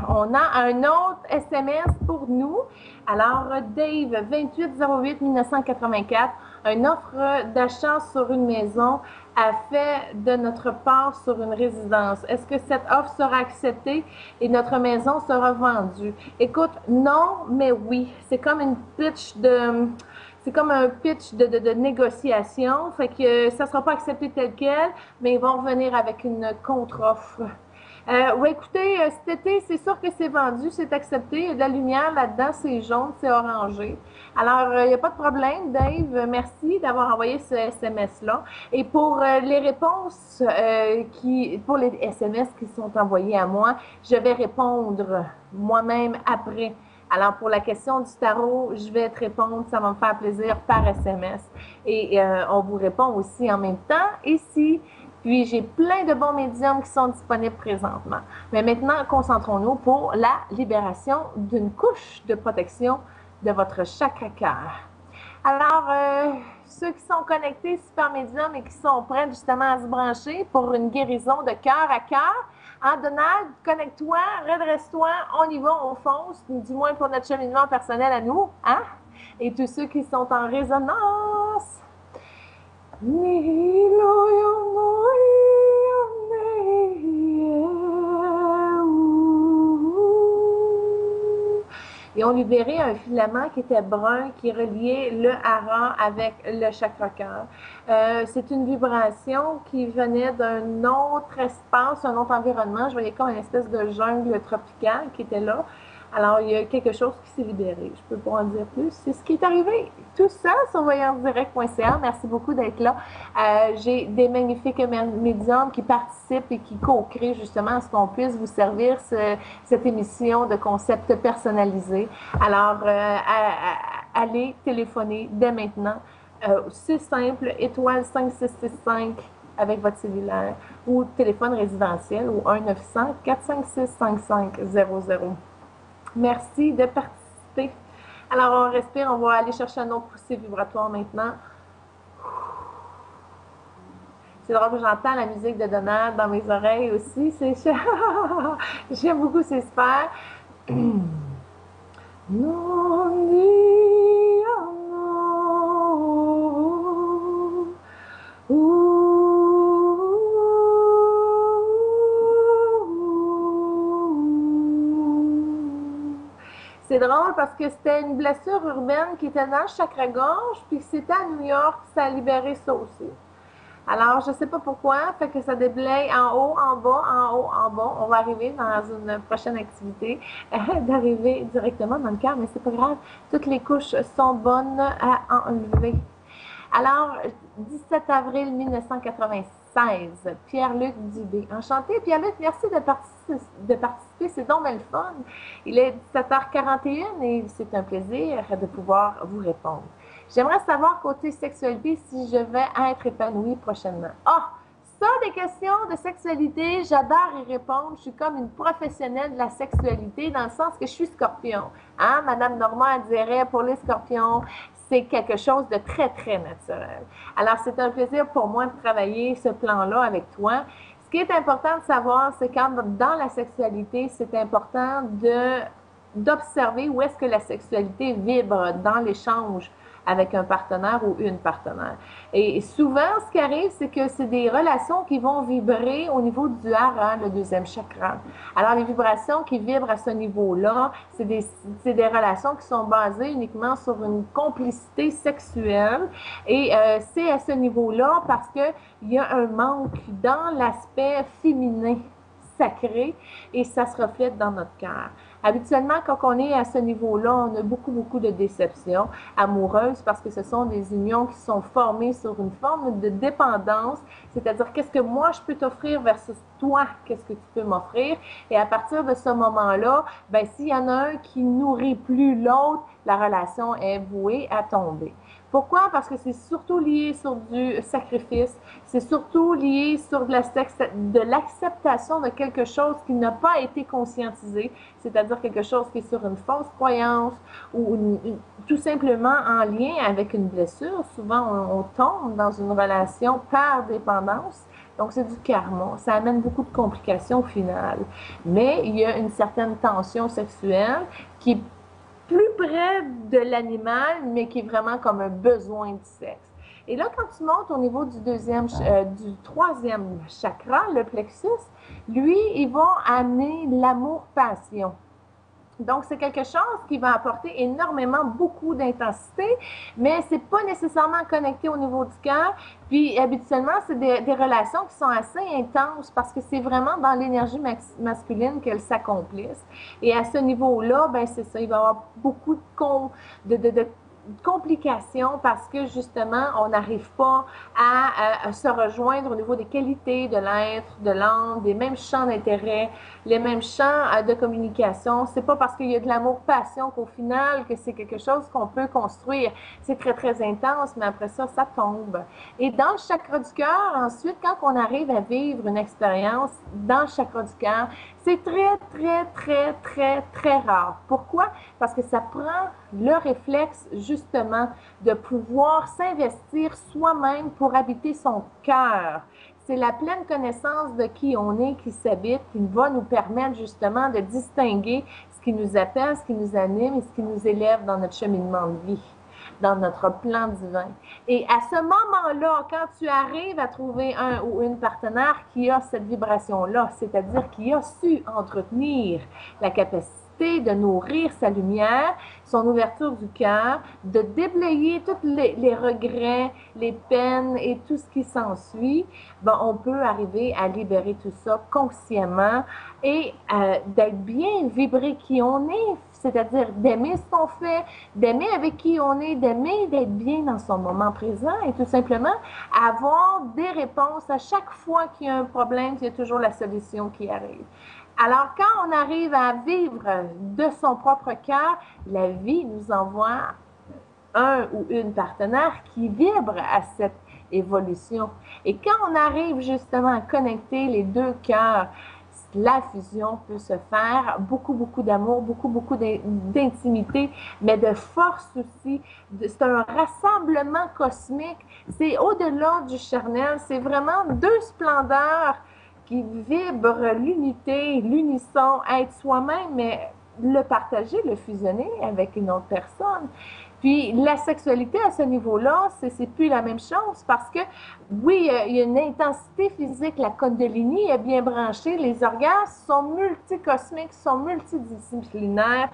on a un autre SMS pour nous. Alors, Dave, 2808-1984, une offre d'achat sur une maison a fait de notre part sur une résidence. Est-ce que cette offre sera acceptée et notre maison sera vendue? Écoute, non, mais oui. C'est comme un pitch de négociation. Fait que ça ne sera pas accepté tel quel, mais ils vont revenir avec une contre-offre. Oui, écoutez, cet été, c'est sûr que c'est vendu, c'est accepté. Il y a de la lumière là-dedans, c'est jaune, c'est orangé. Alors, il n'y a pas de problème, Dave. Merci d'avoir envoyé ce SMS-là. Et pour les réponses, pour les SMS qui sont envoyés à moi, je vais répondre moi-même après. Alors, pour la question du tarot, je vais te répondre, ça va me faire plaisir par SMS. Et on vous répond aussi en même temps ici. Puis, j'ai plein de bons médiums qui sont disponibles présentement. Mais maintenant, concentrons-nous pour la libération d'une couche de protection de votre chakra cœur. Alors, ceux qui sont connectés super médiums et qui sont prêts justement à se brancher pour une guérison de cœur à cœur, hein, Donald, connecte-toi, redresse-toi, on y va, on fonce, du moins pour notre cheminement personnel à nous, hein? Et tous ceux qui sont en résonance. Et on libérait un filament qui était brun, qui reliait le hara avec le chakra cœur. C'est une vibration qui venait d'un autre espace, un autre environnement. Je voyais comme une espèce de jungle tropicale qui était là. Alors, il y a quelque chose qui s'est libéré. Je peux pas en dire plus. C'est ce qui est arrivé. Tout ça sur voyancedirect.ca. Merci beaucoup d'être là. J'ai des magnifiques médiums qui participent et qui co-créent justement à ce qu'on puisse vous servir cette émission de concept personnalisé. Alors, allez téléphoner dès maintenant. C'est simple, étoile 5665 avec votre cellulaire ou téléphone résidentiel ou 1-900-456-5500. Merci de participer. Alors, on respire, on va aller chercher un autre poussée vibratoire maintenant. C'est drôle que j'entends la musique de Donald dans mes oreilles aussi. J'aime beaucoup, c'est super. C'est drôle parce que c'était une blessure urbaine qui était dans le chakra-gorge, puis c'était à New York, ça a libéré ça aussi. Alors, je ne sais pas pourquoi, fait que ça déblaye en haut, en bas, en haut, en bas. On va arriver dans une prochaine activité d'arriver directement dans le cœur, mais c'est pas grave. Toutes les couches sont bonnes à enlever. Alors, 17 avril 1996, Pierre-Luc Dubé. Enchanté, Pierre-Luc, merci de participer, c'est donc bien le fun. Il est 17h41 et c'est un plaisir de pouvoir vous répondre. J'aimerais savoir, côté sexualité, si je vais être épanouie prochainement. Ah, Sur des questions de sexualité, j'adore y répondre. Je suis comme une professionnelle de la sexualité dans le sens que je suis scorpion. Hein? Madame Normand dirait pour les scorpions, c'est quelque chose de très, très naturel. Alors, c'est un plaisir pour moi de travailler ce plan-là avec toi. Ce qui est important de savoir, c'est quand dans la sexualité, c'est important d'observer où est-ce que la sexualité vibre dans l'échange avec un partenaire ou une partenaire. Et souvent, ce qui arrive, c'est que c'est des relations qui vont vibrer au niveau du hara, le deuxième chakra. Alors, les vibrations qui vibrent à ce niveau-là, c'est des relations qui sont basées uniquement sur une complicité sexuelle. Et c'est à ce niveau-là parce qu'il y a un manque dans l'aspect féminin sacré et ça se reflète dans notre cœur. Habituellement, quand on est à ce niveau-là, on a beaucoup, beaucoup de déceptions amoureuses parce que ce sont des unions qui sont formées sur une forme de dépendance, c'est-à-dire qu'est-ce que moi je peux t'offrir versus toi, qu'est-ce que tu peux m'offrir. Et à partir de ce moment-là, ben, s'il y en a un qui nourrit plus l'autre, la relation est vouée à tomber. Pourquoi? Parce que c'est surtout lié sur du sacrifice, c'est surtout lié sur de l'acceptation de quelque chose qui n'a pas été conscientisé, c'est-à-dire quelque chose qui est sur une fausse croyance ou tout simplement en lien avec une blessure. Souvent, on tombe dans une relation par dépendance. Donc, c'est du karma. Ça amène beaucoup de complications au final. Mais il y a une certaine tension sexuelle qui est plus près de l'animal, mais qui est vraiment comme un besoin du sexe. Et là, quand tu montes au niveau du troisième chakra, le plexus, lui, il va amener l'amour-passion. Donc, c'est quelque chose qui va apporter énormément, beaucoup d'intensité, mais c'est pas nécessairement connecté au niveau du cœur. Puis, habituellement, c'est des relations qui sont assez intenses parce que c'est vraiment dans l'énergie masculine qu'elles s'accomplissent. Et à ce niveau-là, ben c'est ça, il va y avoir beaucoup de complications parce que justement, on n'arrive pas à se rejoindre au niveau des qualités de l'être, de l'âme, des mêmes champs d'intérêt, les mêmes champs de communication. C'est pas parce qu'il y a de l'amour-passion qu'au final, que c'est quelque chose qu'on peut construire. C'est très, très intense, mais après ça, ça tombe. Et dans le chakra du cœur, ensuite, quand on arrive à vivre une expérience dans le chakra du cœur, c'est très, très, très, très, très rare. Pourquoi? Parce que ça prend le réflexe, justement, de pouvoir s'investir soi-même pour habiter son cœur. C'est la pleine connaissance de qui on est, qui s'habite, qui va nous permettre, justement, de distinguer ce qui nous appelle, ce qui nous anime et ce qui nous élève dans notre cheminement de vie, dans notre plan divin. Et à ce moment-là, quand tu arrives à trouver un ou une partenaire qui a cette vibration-là, c'est-à-dire qui a su entretenir la capacité de nourrir sa lumière, son ouverture du cœur, de déblayer tous les regrets, les peines et tout ce qui s'ensuit, ben, on peut arriver à libérer tout ça consciemment et d'être bien vibré qui on est, c'est-à-dire d'aimer ce qu'on fait, d'aimer avec qui on est, d'aimer d'être bien dans son moment présent et tout simplement avoir des réponses à chaque fois qu'il y a un problème, il y a toujours la solution qui arrive. Alors, quand on arrive à vivre de son propre cœur, la vie nous envoie un ou une partenaire qui vibre à cette évolution. Et quand on arrive justement à connecter les deux cœurs, la fusion peut se faire, beaucoup, beaucoup d'amour, beaucoup, beaucoup d'intimité, mais de force aussi. C'est un rassemblement cosmique. C'est au-delà du charnel. C'est vraiment deux splendeurs qui vibrent l'unité, l'unisson, être soi-même, mais le partager, le fusionner avec une autre personne. Puis la sexualité à ce niveau-là, c'est plus la même chose parce que, oui, il y a une intensité physique, la Kundalini est bien branchée, les orgasmes sont multicosmiques, sont multidisciplinaires,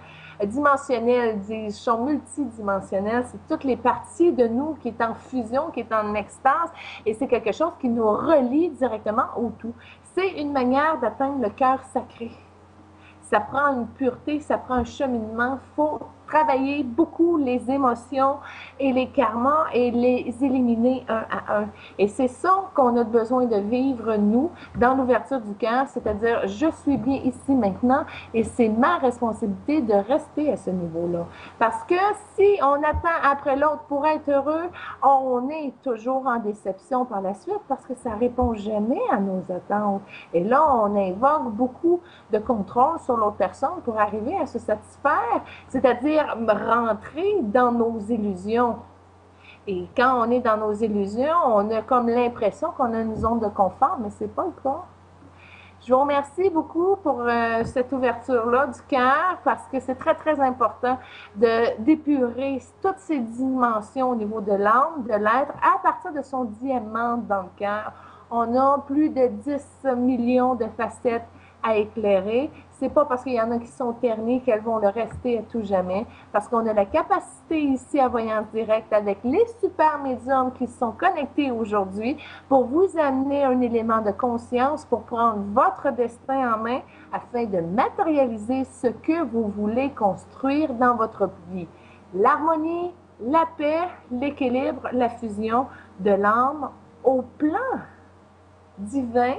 dimensionnels, sont multidimensionnels, c'est toutes les parties de nous qui est en fusion, qui est en extase, et c'est quelque chose qui nous relie directement au tout. C'est une manière d'atteindre le cœur sacré. Ça prend une pureté, ça prend un cheminement. Il faut travailler beaucoup les émotions et les karmas et les éliminer un à un. Et c'est ça qu'on a besoin de vivre, nous, dans l'ouverture du cœur, c'est-à-dire je suis bien ici maintenant et c'est ma responsabilité de rester à ce niveau-là. Parce que si on attend après l'autre pour être heureux, on est toujours en déception par la suite parce que ça répond jamais à nos attentes. Et là, on invoque beaucoup de contrôle sur l'autre personne pour arriver à se satisfaire, c'est-à-dire rentrer dans nos illusions. Et quand on est dans nos illusions, on a comme l'impression qu'on a une zone de confort, mais c'est pas le cas. Je vous remercie beaucoup pour cette ouverture-là du cœur parce que c'est très, très important d'épurer toutes ces dimensions au niveau de l'âme, de l'être, à partir de son diamant dans le cœur. On a plus de 10 millions de facettes à éclairer. C'est pas parce qu'il y en a qui sont ternies qu'elles vont le rester à tout jamais, parce qu'on a la capacité ici à Voyance Directe avec les super médiums qui sont connectés aujourd'hui pour vous amener un élément de conscience pour prendre votre destin en main afin de matérialiser ce que vous voulez construire dans votre vie. L'harmonie, la paix, l'équilibre, la fusion de l'âme au plan divin,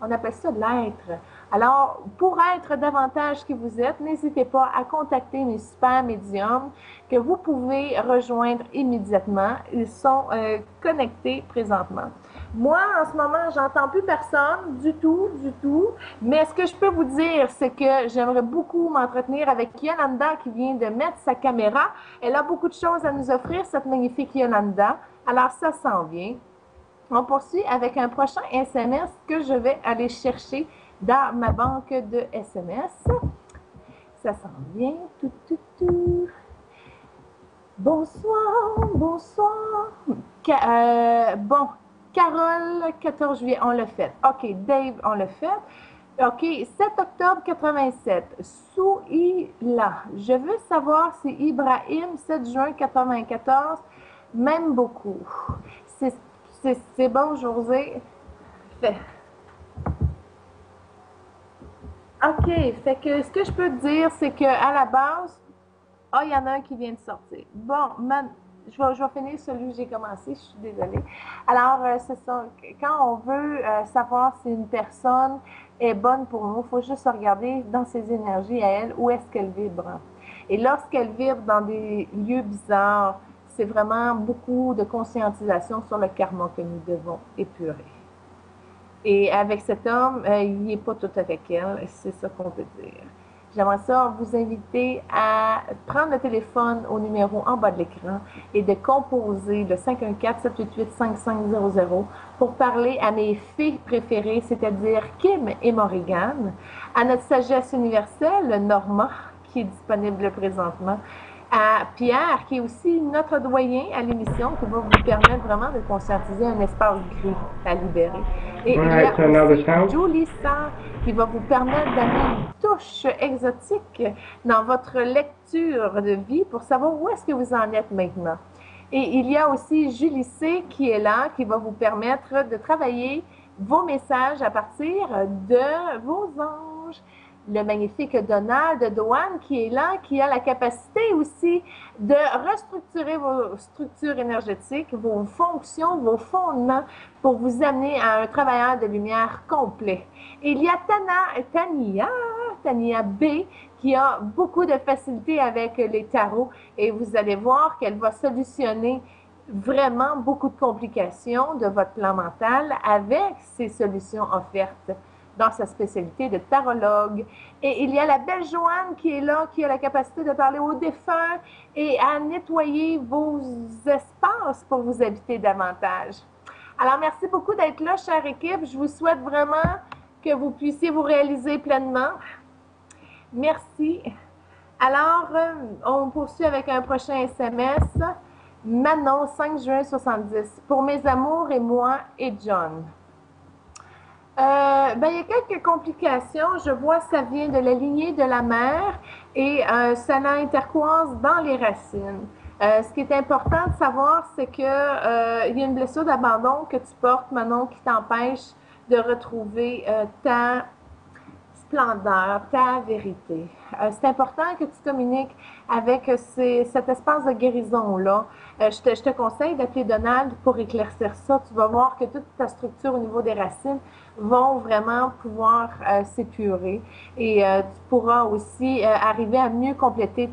on appelle ça l'être. Alors, pour être davantage qui vous êtes, n'hésitez pas à contacter mes super médiums que vous pouvez rejoindre immédiatement. Ils sont connectés présentement. Moi, en ce moment, j'entends plus personne du tout. Mais ce que je peux vous dire, c'est que j'aimerais beaucoup m'entretenir avec Yolanda qui vient de mettre sa caméra. Elle a beaucoup de choses à nous offrir, cette magnifique Yolanda. Alors, ça s'en vient. On poursuit avec un prochain SMS que je vais aller chercher dans ma banque de SMS. Ça s'en vient. Bonsoir. Bon, Carole, 14 juillet, on l'a fait. OK, Dave, on l'a fait. OK, 7 octobre 87, Souila. Je veux savoir si Ibrahim, 7 juin 94, m'aime beaucoup. C'est bon, José? Fait. OK, fait que ce que je peux te dire, c'est qu'à la base, il y en a un qui vient de sortir. Bon, je vais finir celui que j'ai commencé, je suis désolée. Alors, c'est ça, quand on veut savoir si une personne est bonne pour nous, il faut juste regarder dans ses énergies à elle, où est-ce qu'elle vibre. Et lorsqu'elle vibre dans des lieux bizarres, c'est vraiment beaucoup de conscientisation sur le karma que nous devons épurer. Et avec cet homme, il n'est pas tout avec elle, c'est ça qu'on peut dire. J'aimerais ça vous inviter à prendre le téléphone au numéro en bas de l'écran et de composer le 514-788-5500 pour parler à mes filles préférées, c'est-à-dire Kim et Morrigan, à notre sagesse universelle, Norma, qui est disponible présentement, à Pierre, qui est aussi notre doyen à l'émission, qui va vous permettre vraiment de conscientiser un espace gris à libérer. Et il y a aussi Julissa, qui va vous permettre d'amener une touche exotique dans votre lecture de vie pour savoir où est-ce que vous en êtes maintenant. Et il y a aussi Julie C qui est là, qui va vous permettre de travailler vos messages à partir de vos anges. Le magnifique Donald Douane qui est là, qui a la capacité aussi de restructurer vos structures énergétiques, vos fonctions, vos fondements pour vous amener à un travailleur de lumière complet. Et il y a Tania B qui a beaucoup de facilité avec les tarots et vous allez voir qu'elle va solutionner vraiment beaucoup de complications de votre plan mental avec ces solutions offertes dans sa spécialité de tarologue. Et il y a la belle Joanne qui est là, qui a la capacité de parler aux défunts et à nettoyer vos espaces pour vous habiter davantage. Alors, merci beaucoup d'être là, chère équipe. Je vous souhaite vraiment que vous puissiez vous réaliser pleinement. Merci. Alors, on poursuit avec un prochain SMS. Manon, 5 juin 70. Pour mes amours et moi et John. Il y a quelques complications. Je vois que ça vient de la lignée de la mère et ça l'intercoise dans les racines. Ce qui est important de savoir, c'est que il y a une blessure d'abandon que tu portes, Manon, qui t'empêche de retrouver ta splendeur, ta vérité. C'est important que tu communiques avec cet espace de guérison-là. Je te conseille d'appeler Donald pour éclaircir ça. Tu vas voir que toute ta structure au niveau des racines vont vraiment pouvoir s'épurer et tu pourras aussi arriver à mieux compléter.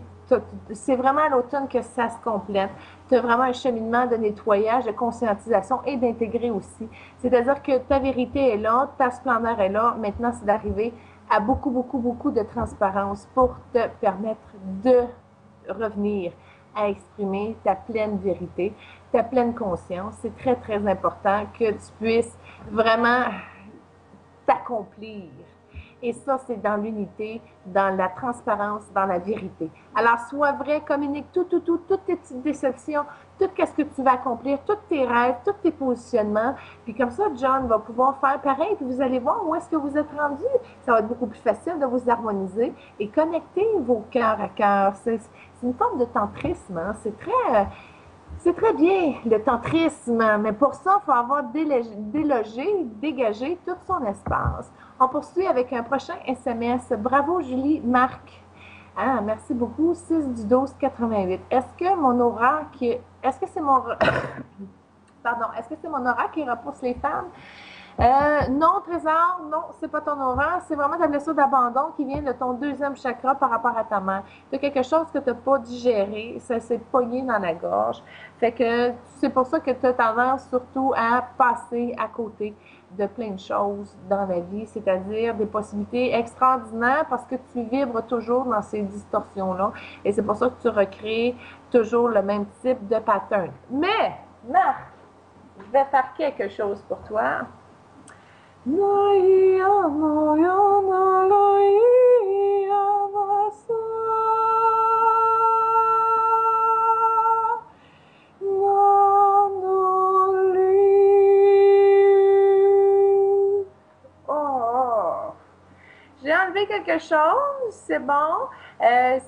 C'est vraiment à l'automne que ça se complète. Tu as vraiment un cheminement de nettoyage, de conscientisation et d'intégrer aussi. C'est-à-dire que ta vérité est là, ta splendeur est là. Maintenant, c'est d'arriver à beaucoup, beaucoup, beaucoup de transparence pour te permettre de revenir à exprimer ta pleine vérité, ta pleine conscience. C'est très, très important que tu puisses vraiment t'accomplir. Et ça, c'est dans l'unité, dans la transparence, dans la vérité. Alors, sois vrai, communique toutes tes petites déceptions, tout ce que tu vas accomplir, tous tes rêves, tous tes positionnements. Puis comme ça, John va pouvoir faire pareil, puis vous allez voir où est-ce que vous êtes rendu. Ça va être beaucoup plus facile de vous harmoniser et connecter vos cœurs à cœur. C'est une forme de tantrisme, hein? C'est très bien, le tantrisme, mais pour ça, il faut avoir dégagé tout son espace. On poursuit avec un prochain SMS. Bravo, Julie, Marc. Ah, merci beaucoup. 6 du 12 88. Est-ce que mon aura qui... Est-ce que c'est mon... Pardon. Est-ce que c'est mon aura qui repousse les femmes? Non, Trésor, non, c'est pas ton aura, c'est vraiment ta blessure d'abandon qui vient de ton deuxième chakra par rapport à ta mère. Tu as quelque chose que tu n'as pas digéré, ça s'est pogné dans la gorge. Fait que c'est pour ça que tu as tendance surtout à passer à côté de plein de choses dans la vie, c'est-à-dire des possibilités extraordinaires parce que tu vibres toujours dans ces distorsions-là. Et c'est pour ça que tu recrées toujours le même type de pattern. Mais, Marc, je vais faire quelque chose pour toi. Oh, j'ai enlevé quelque chose, c'est bon.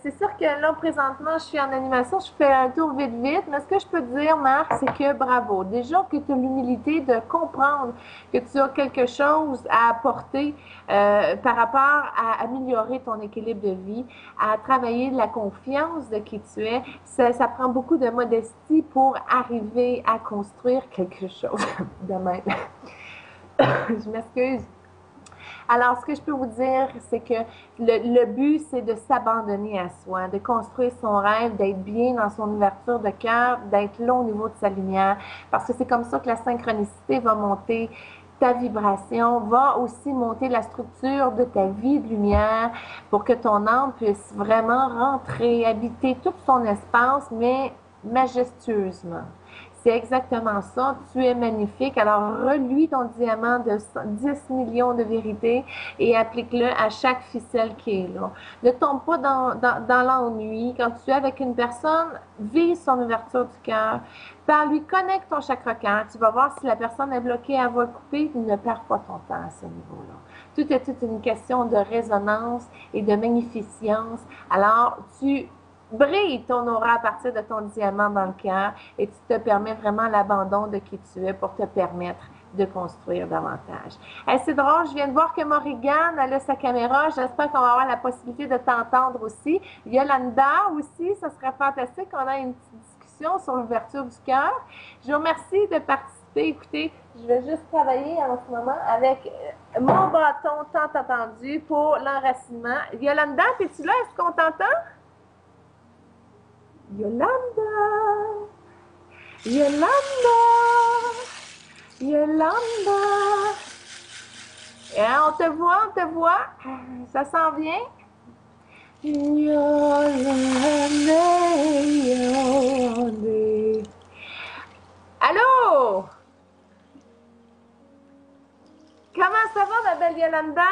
C'est sûr que là, présentement, je suis en animation, je fais un tour vite, vite. Mais ce que je peux te dire, Marc, c'est que bravo. Déjà que tu as l'humilité de comprendre que tu as quelque chose à apporter par rapport à améliorer ton équilibre de vie, à travailler la confiance de qui tu es. Ça prend beaucoup de modestie pour arriver à construire quelque chose de même. Je m'excuse. Alors, ce que je peux vous dire, c'est que le but, c'est de s'abandonner à soi, de construire son rêve, d'être bien dans son ouverture de cœur, d'être là au niveau de sa lumière, parce que c'est comme ça que la synchronicité va monter ta vibration, va aussi monter la structure de ta vie de lumière pour que ton âme puisse vraiment rentrer, habiter tout son espace, mais majestueusement. C'est exactement ça. Tu es magnifique. Alors, reluis ton diamant de 10 millions de vérités et applique-le à chaque ficelle qui est là. Ne tombe pas dans l'ennui. Quand tu es avec une personne, vise son ouverture du cœur. Parle-lui, connecte ton chakra cœur. Tu vas voir si la personne est bloquée, elle va couper. Ne perds pas ton temps à ce niveau-là. Tout est une question de résonance et de magnificence. Alors, tu brille ton aura à partir de ton diamant dans le cœur et tu te permets vraiment l'abandon de qui tu es pour te permettre de construire davantage. Hey, c'est drôle, je viens de voir que Morrigan a sa caméra. J'espère qu'on va avoir la possibilité de t'entendre aussi. Yolanda aussi, ça serait fantastique qu'on ait une petite discussion sur l'ouverture du cœur. Je vous remercie de participer. Écoutez, je vais juste travailler en ce moment avec mon bâton tant attendu pour l'enracinement. Yolanda, es-tu là? Est-ce qu'on t'entend? Yolanda, Yolanda, Yolanda. Et on te voit, ça s'en vient. Yolanda, Yolanda. Allô? Comment ça va, ma belle Yolanda?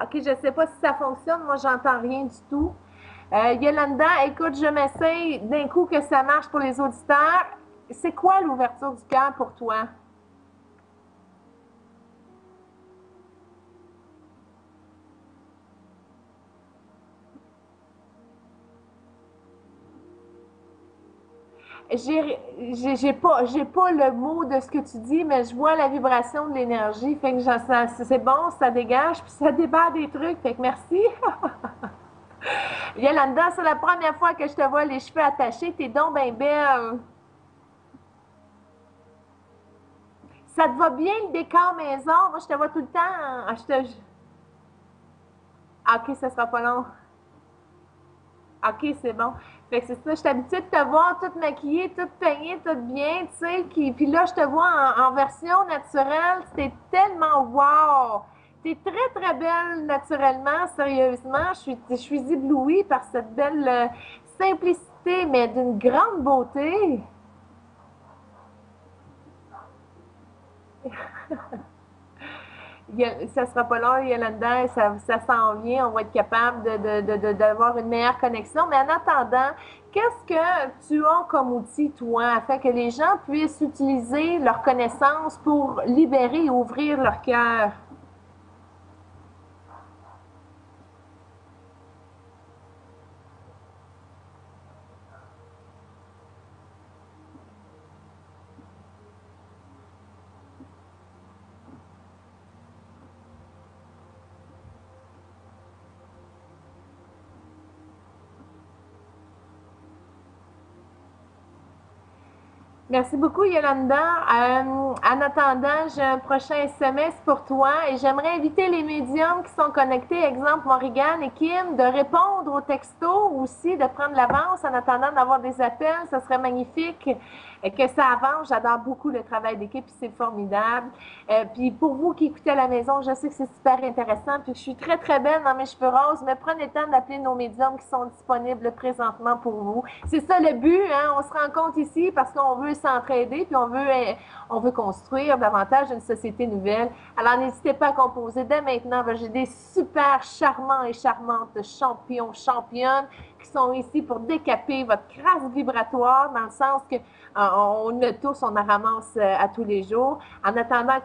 OK, je ne sais pas si ça fonctionne. Moi, j'entends rien du tout. Yolanda, écoute, je m'essaye d'un coup que ça marche pour les auditeurs. C'est quoi l'ouverture du cœur pour toi? J'ai pas le mot de ce que tu dis, mais je vois la vibration de l'énergie. Fait que c'est bon, ça dégage, puis ça débat des trucs. Fait que merci. Yolanda, c'est la première fois que je te vois les cheveux attachés. T'es donc bien belle. Ça te va bien le décor maison? Moi, je te vois tout le temps. Ah, ok, ça sera pas long. Ok, c'est bon. Fait que c'est ça, je suis habituée de te voir toute maquillée, toute peignée, toute bien, tu sais. Puis là, je te vois en version naturelle. C'est tellement wow! T'es très, très belle naturellement, sérieusement. Je suis éblouie par cette belle simplicité, mais d'une grande beauté. Ça sera pas long, Yolanda, ça s'en vient, on va être capable d'avoir une meilleure connexion. Mais en attendant, qu'est-ce que tu as comme outil, toi, afin que les gens puissent utiliser leurs connaissances pour libérer et ouvrir leur cœur? Merci beaucoup, Yolanda. En attendant, j'ai un prochain SMS pour toi et j'aimerais inviter les médiums qui sont connectés, exemple Morrigan et Kim, de répondre aux textos aussi, de prendre l'avance en attendant d'avoir des appels. Ça serait magnifique que ça avance. J'adore beaucoup le travail d'équipe et c'est formidable. Puis pour vous qui écoutez à la maison, je sais que c'est super intéressant puis que je suis très, très belle dans mes cheveux roses, mais prenez le temps d'appeler nos médiums qui sont disponibles présentement pour vous. C'est ça le but, hein? On se rencontre ici parce qu'on veut s'entraider, puis on veut construire davantage une société nouvelle. Alors, n'hésitez pas à composer dès maintenant. J'ai des super charmants et charmantes champions, championnes qui sont ici pour décaper votre crasse vibratoire, dans le sens que on le tous, on en ramasse à tous les jours. En attendant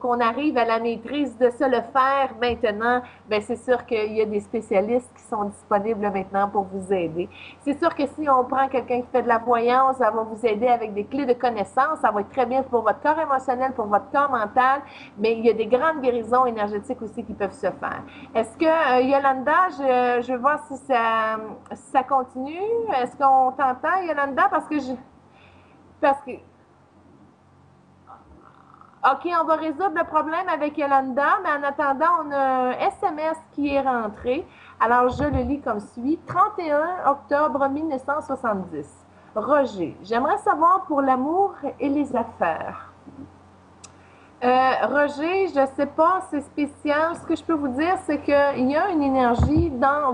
qu'on arrive à la maîtrise de se le faire maintenant, ben c'est sûr qu'il y a des spécialistes qui sont disponibles maintenant pour vous aider. C'est sûr que si on prend quelqu'un qui fait de la voyance, ça va vous aider avec des clés de connaissance. Ça va être très bien pour votre corps émotionnel, pour votre corps mental, mais il y a des grandes guérisons énergétiques aussi qui peuvent se faire. Est-ce que, Yolanda, je vais voir si ça continue. Est-ce qu'on t'entend, Yolanda? Parce que, OK, on va résoudre le problème avec Yolanda, mais en attendant, on a un SMS qui est rentré. Alors, je le lis comme suit. 31 octobre 1970. Roger, j'aimerais savoir pour l'amour et les affaires. Roger, je ne sais pas, c'est spécial. Ce que je peux vous dire, c'est qu'il y a une énergie dans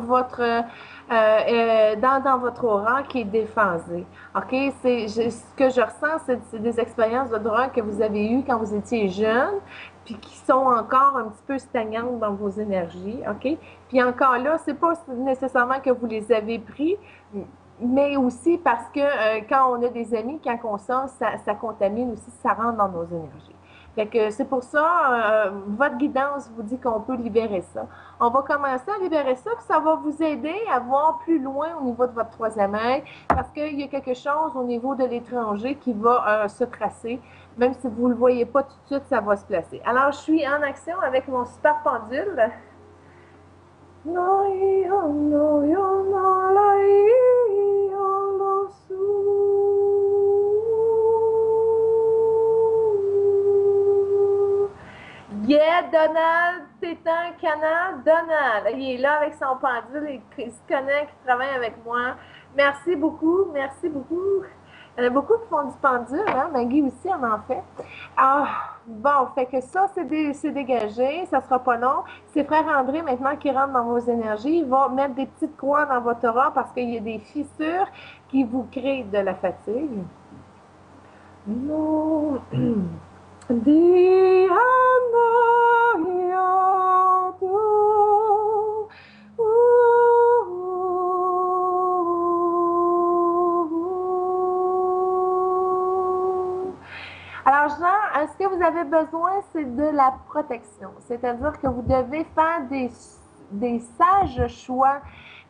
dans votre aura qui est déphasée. OK? Ce que je ressens, c'est des expériences de drogue que vous avez eues quand vous étiez jeune, puis qui sont encore un petit peu stagnantes dans vos énergies. OK? Puis encore là, c'est pas nécessairement que vous les avez pris, mais aussi parce que quand on a des amis, quand on sort, ça contamine aussi, ça rentre dans nos énergies. Fait que c'est pour ça, votre guidance vous dit qu'on peut libérer ça. On va commencer à libérer ça, puis ça va vous aider à voir plus loin au niveau de votre troisième œil, parce qu'il y a quelque chose au niveau de l'étranger qui va se tracer. Même si vous ne le voyez pas tout de suite, ça va se placer. Alors, je suis en action avec mon super pendule. Yeah, Donald, c'est un canal. Donald, il est là avec son pendule, il se connecte, il travaille avec moi. Merci beaucoup, merci beaucoup. Il y en a beaucoup qui font du pendule, hein? Maggie aussi en fait. Ah, bon, fait que ça, c'est dégagé, ça sera pas long. C'est Frère André maintenant qui rentre dans vos énergies. Il va mettre des petites croix dans votre aura parce qu'il y a des fissures qui vous créent de la fatigue. Non. Alors, Jean, ce que vous avez besoin, c'est de la protection. C'est-à-dire que vous devez faire des sages choix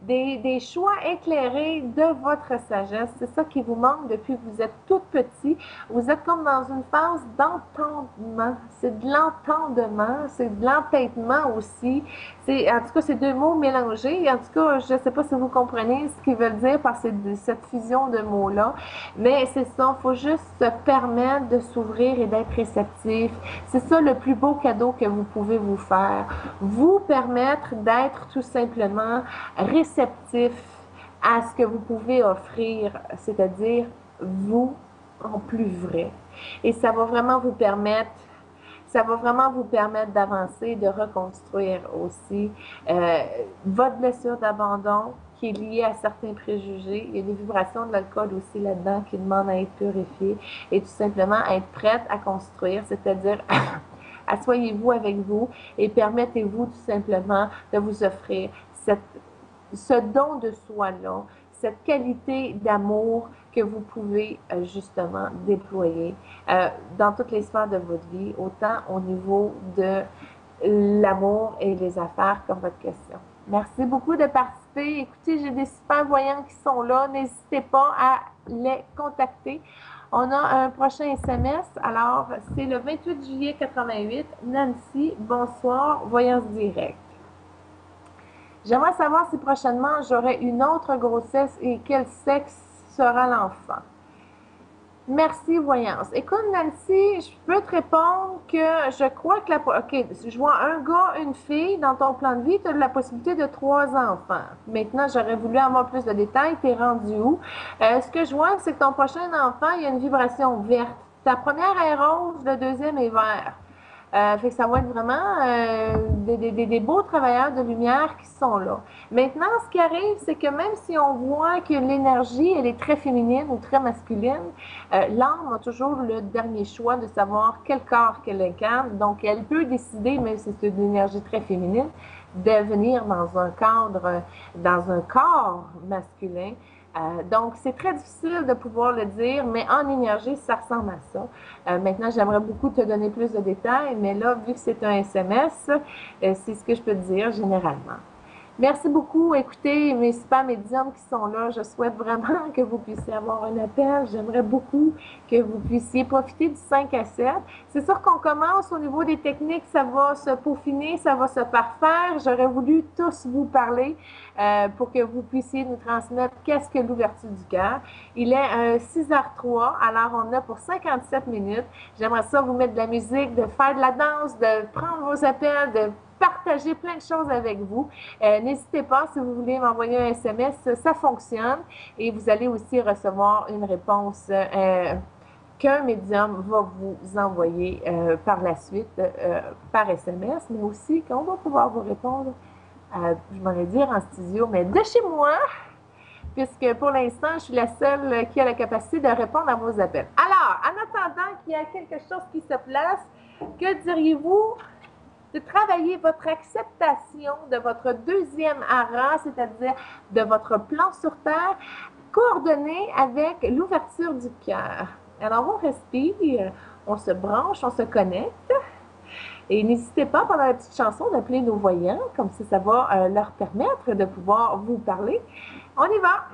des choix éclairés de votre sagesse. C'est ça qui vous manque depuis que vous êtes tout petit. Vous êtes comme dans une phase d'entendement. C'est de l'entendement, c'est de l'entêtement aussi. En tout cas, c'est deux mots mélangés. En tout cas, je ne sais pas si vous comprenez ce qu'ils veulent dire par cette fusion de mots-là. Mais c'est ça, il faut juste se permettre de s'ouvrir et d'être réceptif. C'est ça le plus beau cadeau que vous pouvez vous faire. Vous permettre d'être tout simplement réceptif à ce que vous pouvez offrir, c'est-à-dire vous en plus vrai. Et ça va vraiment vous permettre d'avancer, de reconstruire aussi votre blessure d'abandon qui est liée à certains préjugés. Il y a des vibrations de l'alcool aussi là-dedans qui demandent à être purifiées et tout simplement être prête à construire, c'est-à-dire asseyez-vous avec vous et permettez-vous tout simplement de vous offrir ce don de soi-là, cette qualité d'amour que vous pouvez justement déployer dans toutes les sphères de votre vie, autant au niveau de l'amour et les affaires comme votre question. Merci beaucoup de participer. Écoutez, j'ai des super voyants qui sont là. N'hésitez pas à les contacter. On a un prochain SMS. Alors, c'est le 28 juillet 88. Nancy, bonsoir, voyance directe. J'aimerais savoir si prochainement j'aurai une autre grossesse et quel sexe sera l'enfant. Merci, voyance. Écoute, Nancy, je peux te répondre que je crois que OK, je vois un gars, une fille, dans ton plan de vie, tu as la possibilité de 3 enfants. Maintenant, j'aurais voulu avoir plus de détails. Tu es rendu où? Ce que je vois, c'est que ton prochain enfant, il y a une vibration verte. Ta première est rose, le deuxième est vert. Fait que ça va être vraiment des beaux travailleurs de lumière qui sont là. Maintenant, ce qui arrive, c'est que même si on voit que l'énergie, elle est très féminine ou très masculine, l'âme a toujours le dernier choix de savoir quel corps qu'elle incarne. Donc, elle peut décider, même si c'est une énergie très féminine, de venir dans un cadre, dans un corps masculin. Donc, c'est très difficile de pouvoir le dire, mais en énergie, ça ressemble à ça. Maintenant, j'aimerais beaucoup te donner plus de détails, mais là, vu que c'est un SMS, c'est ce que je peux te dire généralement. Merci beaucoup. Écoutez, mes super médiums qui sont là, je souhaite vraiment que vous puissiez avoir un appel. J'aimerais beaucoup que vous puissiez profiter du 5 à 7. C'est sûr qu'on commence au niveau des techniques, ça va se peaufiner, ça va se parfaire. J'aurais voulu tous vous parler pour que vous puissiez nous transmettre qu'est-ce que l'ouverture du cœur. Il est 6h03, alors on a pour 57 minutes. J'aimerais ça vous mettre de la musique, de faire de la danse, de prendre vos appels, de partager plein de choses avec vous. N'hésitez pas, si vous voulez m'envoyer un SMS, ça fonctionne et vous allez aussi recevoir une réponse qu'un médium va vous envoyer par la suite par SMS, mais aussi qu'on va pouvoir vous répondre, je m'en vais dire en studio, mais de chez moi, puisque pour l'instant, je suis la seule qui a la capacité de répondre à vos appels. Alors, en attendant qu'il y ait quelque chose qui se place, que diriez-vous de travailler votre acceptation de votre deuxième hara, c'est-à-dire de votre plan sur Terre, coordonné avec l'ouverture du cœur. Alors, on respire, on se branche, on se connecte. Et n'hésitez pas, pendant la petite chanson, d'appeler nos voyants, comme ça va leur permettre de pouvoir vous parler. On y va!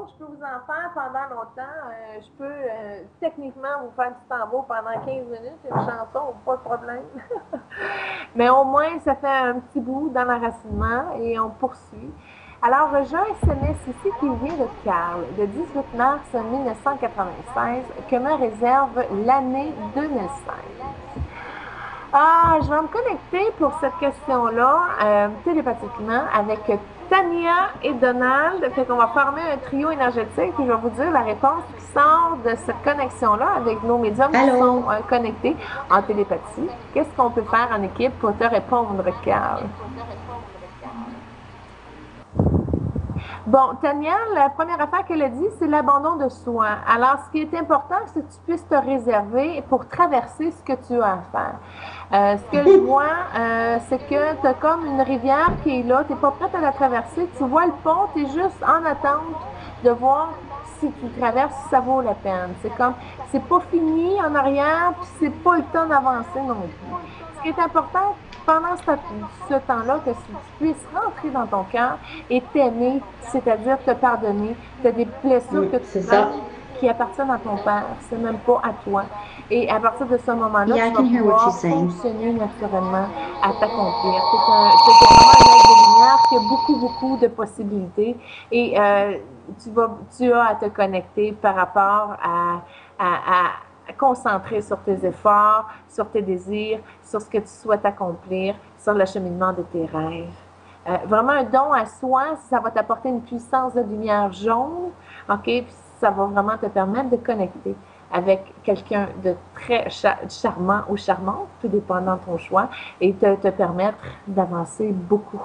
Je peux vous en faire pendant longtemps. Je peux techniquement vous faire du tambour pendant 15 minutes, une chanson, pas de problème. Mais au moins, ça fait un petit bout dans l'enracinement et on poursuit. Alors, j'ai un SMS ici qui vient de Carl, le 18 mars 1996, que me réserve l'année 2016. Je vais me connecter pour cette question-là télépathiquement avec Tania et Donald. Fait qu'on va former un trio énergétique puis je vais vous dire la réponse qui sort de cette connexion-là avec nos médiums qui sont connectés en télépathie. Qu'est-ce qu'on peut faire en équipe pour te répondre, Carl? Bon, Tania, la première affaire qu'elle a dit, c'est l'abandon de soi. Alors, ce qui est important, c'est que tu puisses te réserver pour traverser ce que tu as à faire. Ce que je vois, c'est que tu as comme une rivière qui est là, tu n'es pas prête à la traverser, tu vois le pont, tu es juste en attente de voir si tu traverses, si ça vaut la peine. C'est comme, c'est pas fini en arrière, puis c'est pas le temps d'avancer non plus. Ce qui est important, pendant ce temps-là, que tu puisses rentrer dans ton cœur et t'aimer, c'est-à-dire te pardonner. Tu as des blessures que tu C'est prends ça. qui appartiennent à ton père, c'est même pas à toi. Et à partir de ce moment-là, Yeah, I tu can vas hear what pouvoir you're saying. fonctionner naturellement à t'accomplir. C'est vraiment un être de lumière qui a beaucoup, beaucoup de possibilités. Et tu as à te connecter par rapport à concentrer sur tes efforts, sur tes désirs, sur ce que tu souhaites accomplir, sur le cheminement de tes rêves. Vraiment un don à soi, ça va t'apporter une puissance de lumière jaune, OK? Puis ça va vraiment te permettre de connecter avec quelqu'un de très charmant ou charmante, tout dépendant de ton choix, et te permettre d'avancer beaucoup,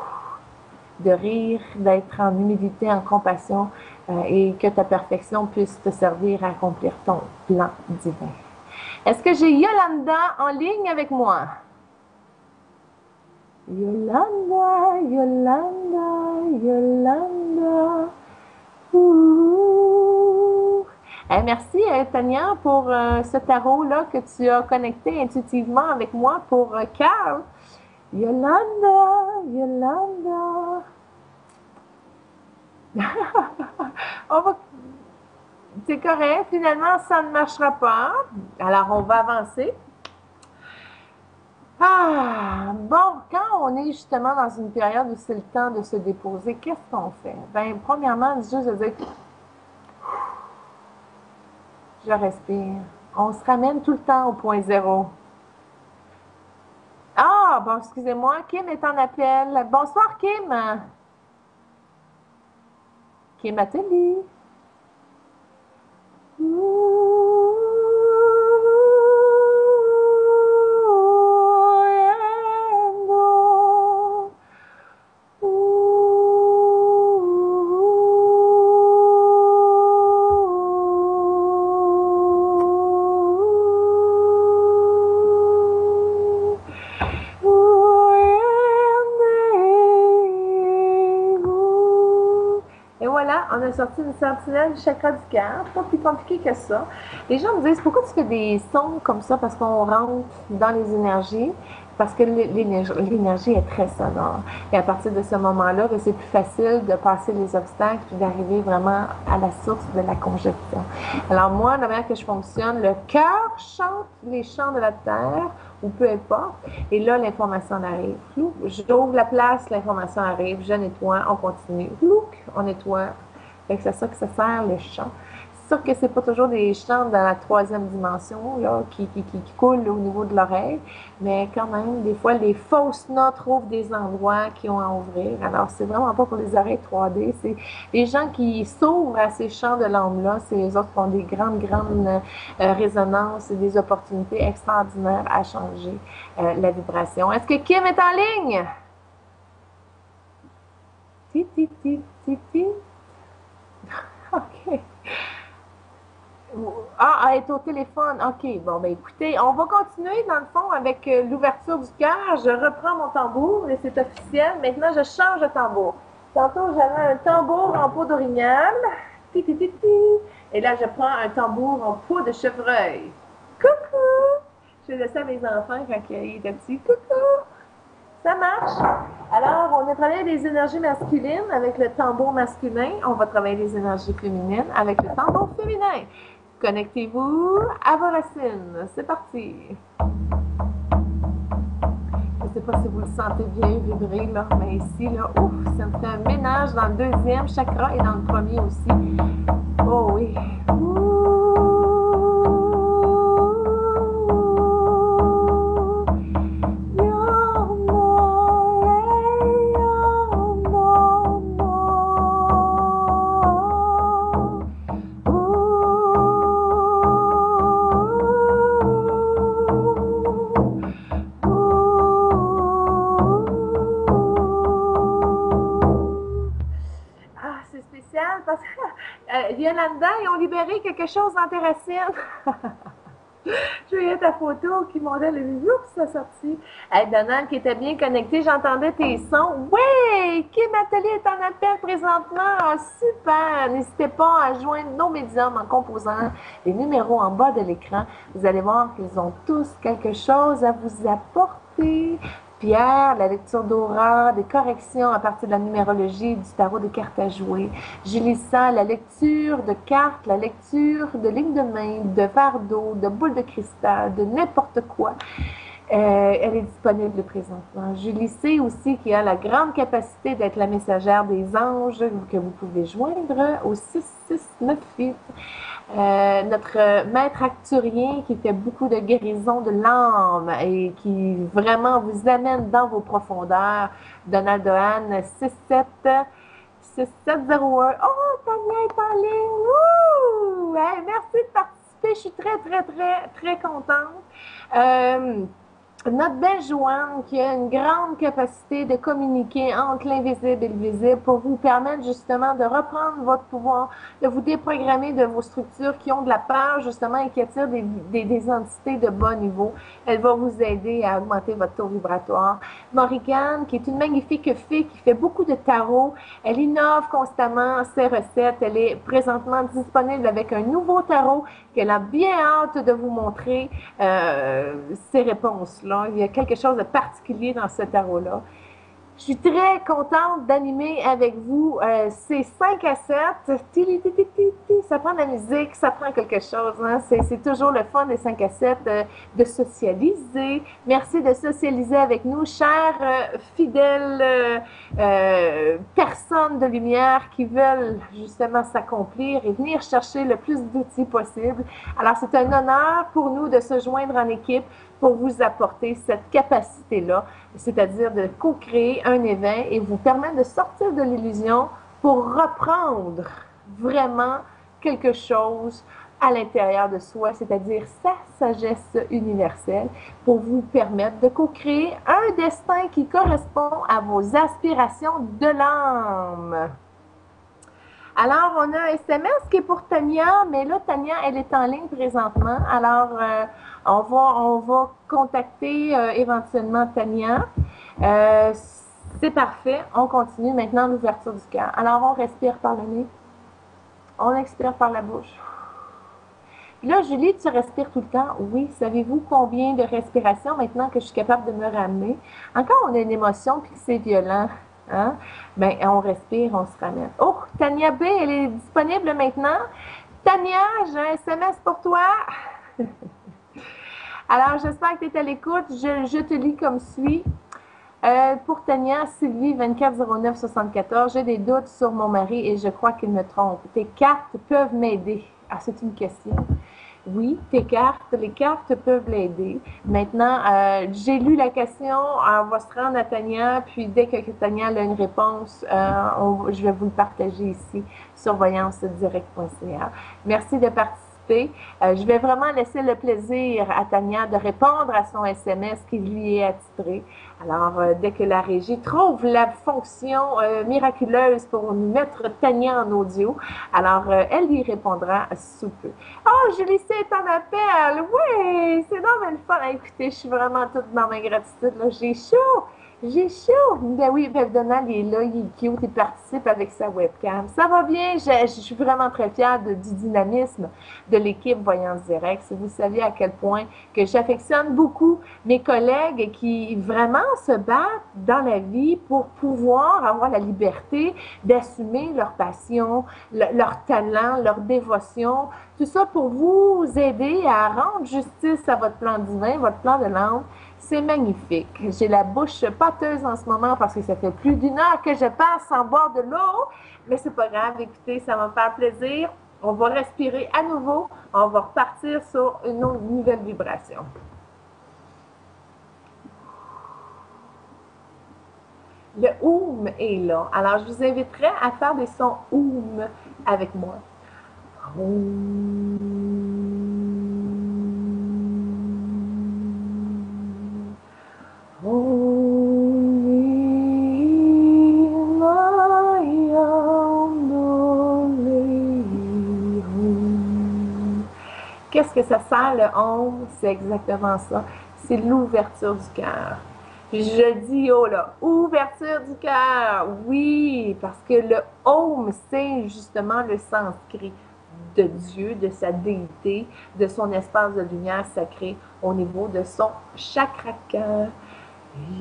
de rire, d'être en humilité, en compassion, et que ta perfection puisse te servir à accomplir ton plan divin. Est-ce que j'ai Yolanda en ligne avec moi? Yolanda, Yolanda, Yolanda. Ouh. Merci Tania pour ce tarot-là que tu as connecté intuitivement avec moi pour Carl. Yolanda, Yolanda. C'est correct, finalement ça ne marchera pas. Alors on va avancer. Bon, quand on est justement dans une période où c'est le temps de se déposer, qu'est-ce qu'on fait? Ben, premièrement, juste de dire, je respire. On se ramène tout le temps au point zéro. Bon, excusez-moi, Kim est en appel. Bonsoir, Kim. Kim Ateli. On a sorti une sentinelle du chakra du cœur, pas plus compliqué que ça. Les gens me disent, pourquoi tu fais des sons comme ça? Parce qu'on rentre dans les énergies, parce que l'énergie est très sonore. Et à partir de ce moment-là, c'est plus facile de passer les obstacles et d'arriver vraiment à la source de la congestion. Alors moi, la manière que je fonctionne, le cœur chante les chants de la terre, ou peu importe, et là, l'information arrive. J'ouvre la place, l'information arrive, je nettoie, on continue. On nettoie. C'est à ça que ça sert, le chant. C'est sûr que c'est pas toujours des chants dans la troisième dimension là, qui coulent au niveau de l'oreille, mais quand même, des fois, les fausses notes trouvent des endroits qui ont à ouvrir. Alors, c'est vraiment pas pour les oreilles 3D, c'est les gens qui s'ouvrent à ces chants de l'âme-là, c'est les autres qui ont des grandes résonances et des opportunités extraordinaires à changer la vibration. Est-ce que Kim est en ligne? Ti, ti, ti, ti, ti. OK. Elle est au téléphone. OK. Bon, ben écoutez, on va continuer dans le fond avec l'ouverture du cœur. Je reprends mon tambour et c'est officiel. Maintenant, je change de tambour. Tantôt, j'avais un tambour en peau d'orignal. Ti, ti, ti, ti. Et là, je prends un tambour en peau de chevreuil. Coucou! Je laisse à mes enfants quand ils étaient petits. Coucou! Ça marche. Alors, on a travaillé les énergies masculines avec le tambour masculin. On va travailler les énergies féminines avec le tambour féminin. Connectez-vous à vos racines. C'est parti. Je ne sais pas si vous le sentez bien vibrer, là, mais ici, là, ouf, ça me fait un ménage dans le deuxième chakra et dans le premier aussi. Oh oui. parce que Yolanda, ils ont libéré quelque chose d'intéressant. Je voyais ta photo qui montait le vidéo, puis ça sortit. Hey, Donald qui était bien connecté, j'entendais tes sons. Oui! Kim Atelier est en appel présentement. Ah, super! N'hésitez pas à joindre nos médiums en composant les numéros en bas de l'écran. Vous allez voir qu'ils ont tous quelque chose à vous apporter. Pierre, la lecture d'aura, des corrections à partir de la numérologie du tarot de cartes à jouer. Julissa, la lecture de cartes, la lecture de lignes de main, de verre d'eau, de boules de cristal, de n'importe quoi. Elle est disponible présentement. Julie C aussi qui a la grande capacité d'être la messagère des anges que vous pouvez joindre au 6698. Notre maître acturien qui fait beaucoup de guérison de l'âme et qui vraiment vous amène dans vos profondeurs. Donald Dohan, 6701. Oh, Tania est en ligne! Wouh! Hey, merci de participer. Je suis très contente. Notre belle Joanne qui a une grande capacité de communiquer entre l'invisible et le visible pour vous permettre justement de reprendre votre pouvoir, de vous déprogrammer de vos structures qui ont de la peur justement et qui attirent des entités de bas niveau. Elle va vous aider à augmenter votre taux vibratoire. Morrigan qui est une magnifique fille qui fait beaucoup de tarot. Elle innove constamment ses recettes. Elle est présentement disponible avec un nouveau tarot qu'elle a bien hâte de vous montrer ses réponses-là. Il y a quelque chose de particulier dans ce tarot-là. Je suis très contente d'animer avec vous ces 5 à 7. Ça prend de la musique, ça prend quelque chose. Hein? C'est toujours le fun des 5 à 7 de socialiser. Merci de socialiser avec nous, chers fidèles personnes de lumière qui veulent justement s'accomplir et venir chercher le plus d'outils possible. Alors, c'est un honneur pour nous de se joindre en équipe pour vous apporter cette capacité-là, c'est-à-dire de co-créer un éveil et vous permettre de sortir de l'illusion pour reprendre vraiment quelque chose à l'intérieur de soi, c'est-à-dire sa sagesse universelle, pour vous permettre de co-créer un destin qui correspond à vos aspirations de l'âme. Alors, on a un SMS qui est pour Tania, mais là, Tania, elle est en ligne présentement. Alors, on va contacter éventuellement Tania. C'est parfait. On continue maintenant l'ouverture du cœur. Alors, on respire par le nez. On expire par la bouche. Là, Julie, tu respires tout le temps? Oui. Savez-vous combien de respirations maintenant que je suis capable de me ramener? Encore, on a une émotion puis que c'est violent. Hein? Ben, on respire, on se ramène. Oh, Tania B, elle est disponible maintenant. Tania, j'ai un SMS pour toi. Alors, j'espère que tu es à l'écoute. Je te lis comme suit. Pour Tania, Sylvie, 240974, j'ai des doutes sur mon mari et je crois qu'il me trompe. Tes cartes peuvent m'aider. Ah, c'est une question. Oui, les cartes peuvent l'aider. Maintenant, j'ai lu la question, on va se rendre à Tania, puis dès que Tania a une réponse, je vais vous le partager ici sur voyancedirect.ca. Merci de participer. Je vais vraiment laisser le plaisir à Tania de répondre à son SMS qui lui est attitré. Alors, dès que la régie trouve la fonction miraculeuse pour nous mettre Tania en audio, alors elle lui répondra sous peu. Oh, Julie C est en appel! Oui, c'est normal le fun. Écoutez, je suis vraiment toute dans ma gratitude. Là. J'ai chaud! J'ai chaud! Ben oui, ben Donald, il est là, il est cute, il participe avec sa webcam. Ça va bien, je suis vraiment très fière du dynamisme de l'équipe Voyance Direct. Si vous saviez à quel point que j'affectionne beaucoup mes collègues qui vraiment se battent dans la vie pour pouvoir avoir la liberté d'assumer leur passion, leur talent, leur dévotion, tout ça pour vous aider à rendre justice à votre plan divin, votre plan de l'âme. C'est magnifique. J'ai la bouche pâteuse en ce moment parce que ça fait plus d'une heure que je passe sans boire de l'eau. Mais c'est pas grave, écoutez, ça va me faire plaisir. On va respirer à nouveau. On va repartir sur une autre nouvelle vibration. Le oum est là. Alors, je vous inviterai à faire des sons oum avec moi. Oum. Holy Mayam qu'est-ce que ça sert le Om? C'est exactement ça. C'est l'ouverture du cœur. Je dis oh là, ouverture du cœur, oui, parce que le Om, c'est justement le sanskrit de Dieu, de sa déité, de son espace de lumière sacrée au niveau de son chakra cœur.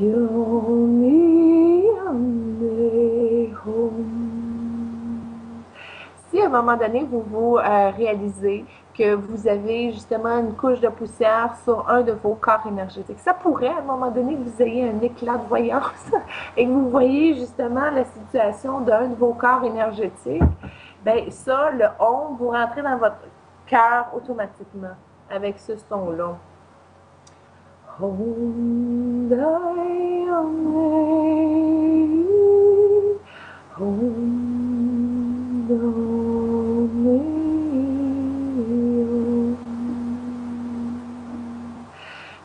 Yomi Ame Om. Si à un moment donné, vous réalisez que vous avez justement une couche de poussière sur un de vos corps énergétiques, ça pourrait à un moment donné que vous ayez un éclat de voyance et que vous voyez justement la situation d'un de vos corps énergétiques, bien ça, le Om, vous rentrez dans votre cœur automatiquement avec ce son-là. Om Dai Ame Om Dai.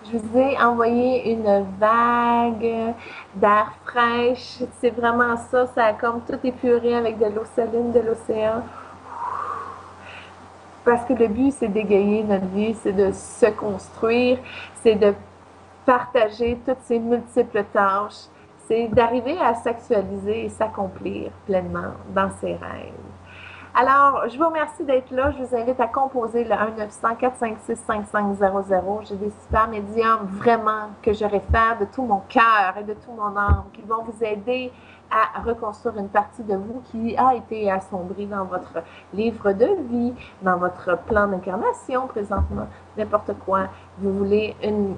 Je vous ai envoyé une vague d'air fraîche. C'est vraiment ça. Ça a comme tout épuré avec de l'eau saline de l'océan. Parce que le but, c'est d'égayer notre vie, c'est de se construire, c'est de partager toutes ces multiples tâches, c'est d'arriver à s'actualiser et s'accomplir pleinement dans ses rêves. Alors, je vous remercie d'être là. Je vous invite à composer le 1-900-456-5500. J'ai des super médiums vraiment que je réfère de tout mon cœur et de tout mon âme qui vont vous aider à reconstruire une partie de vous qui a été assombrie dans votre livre de vie, dans votre plan d'incarnation présentement, n'importe quoi. Vous voulez une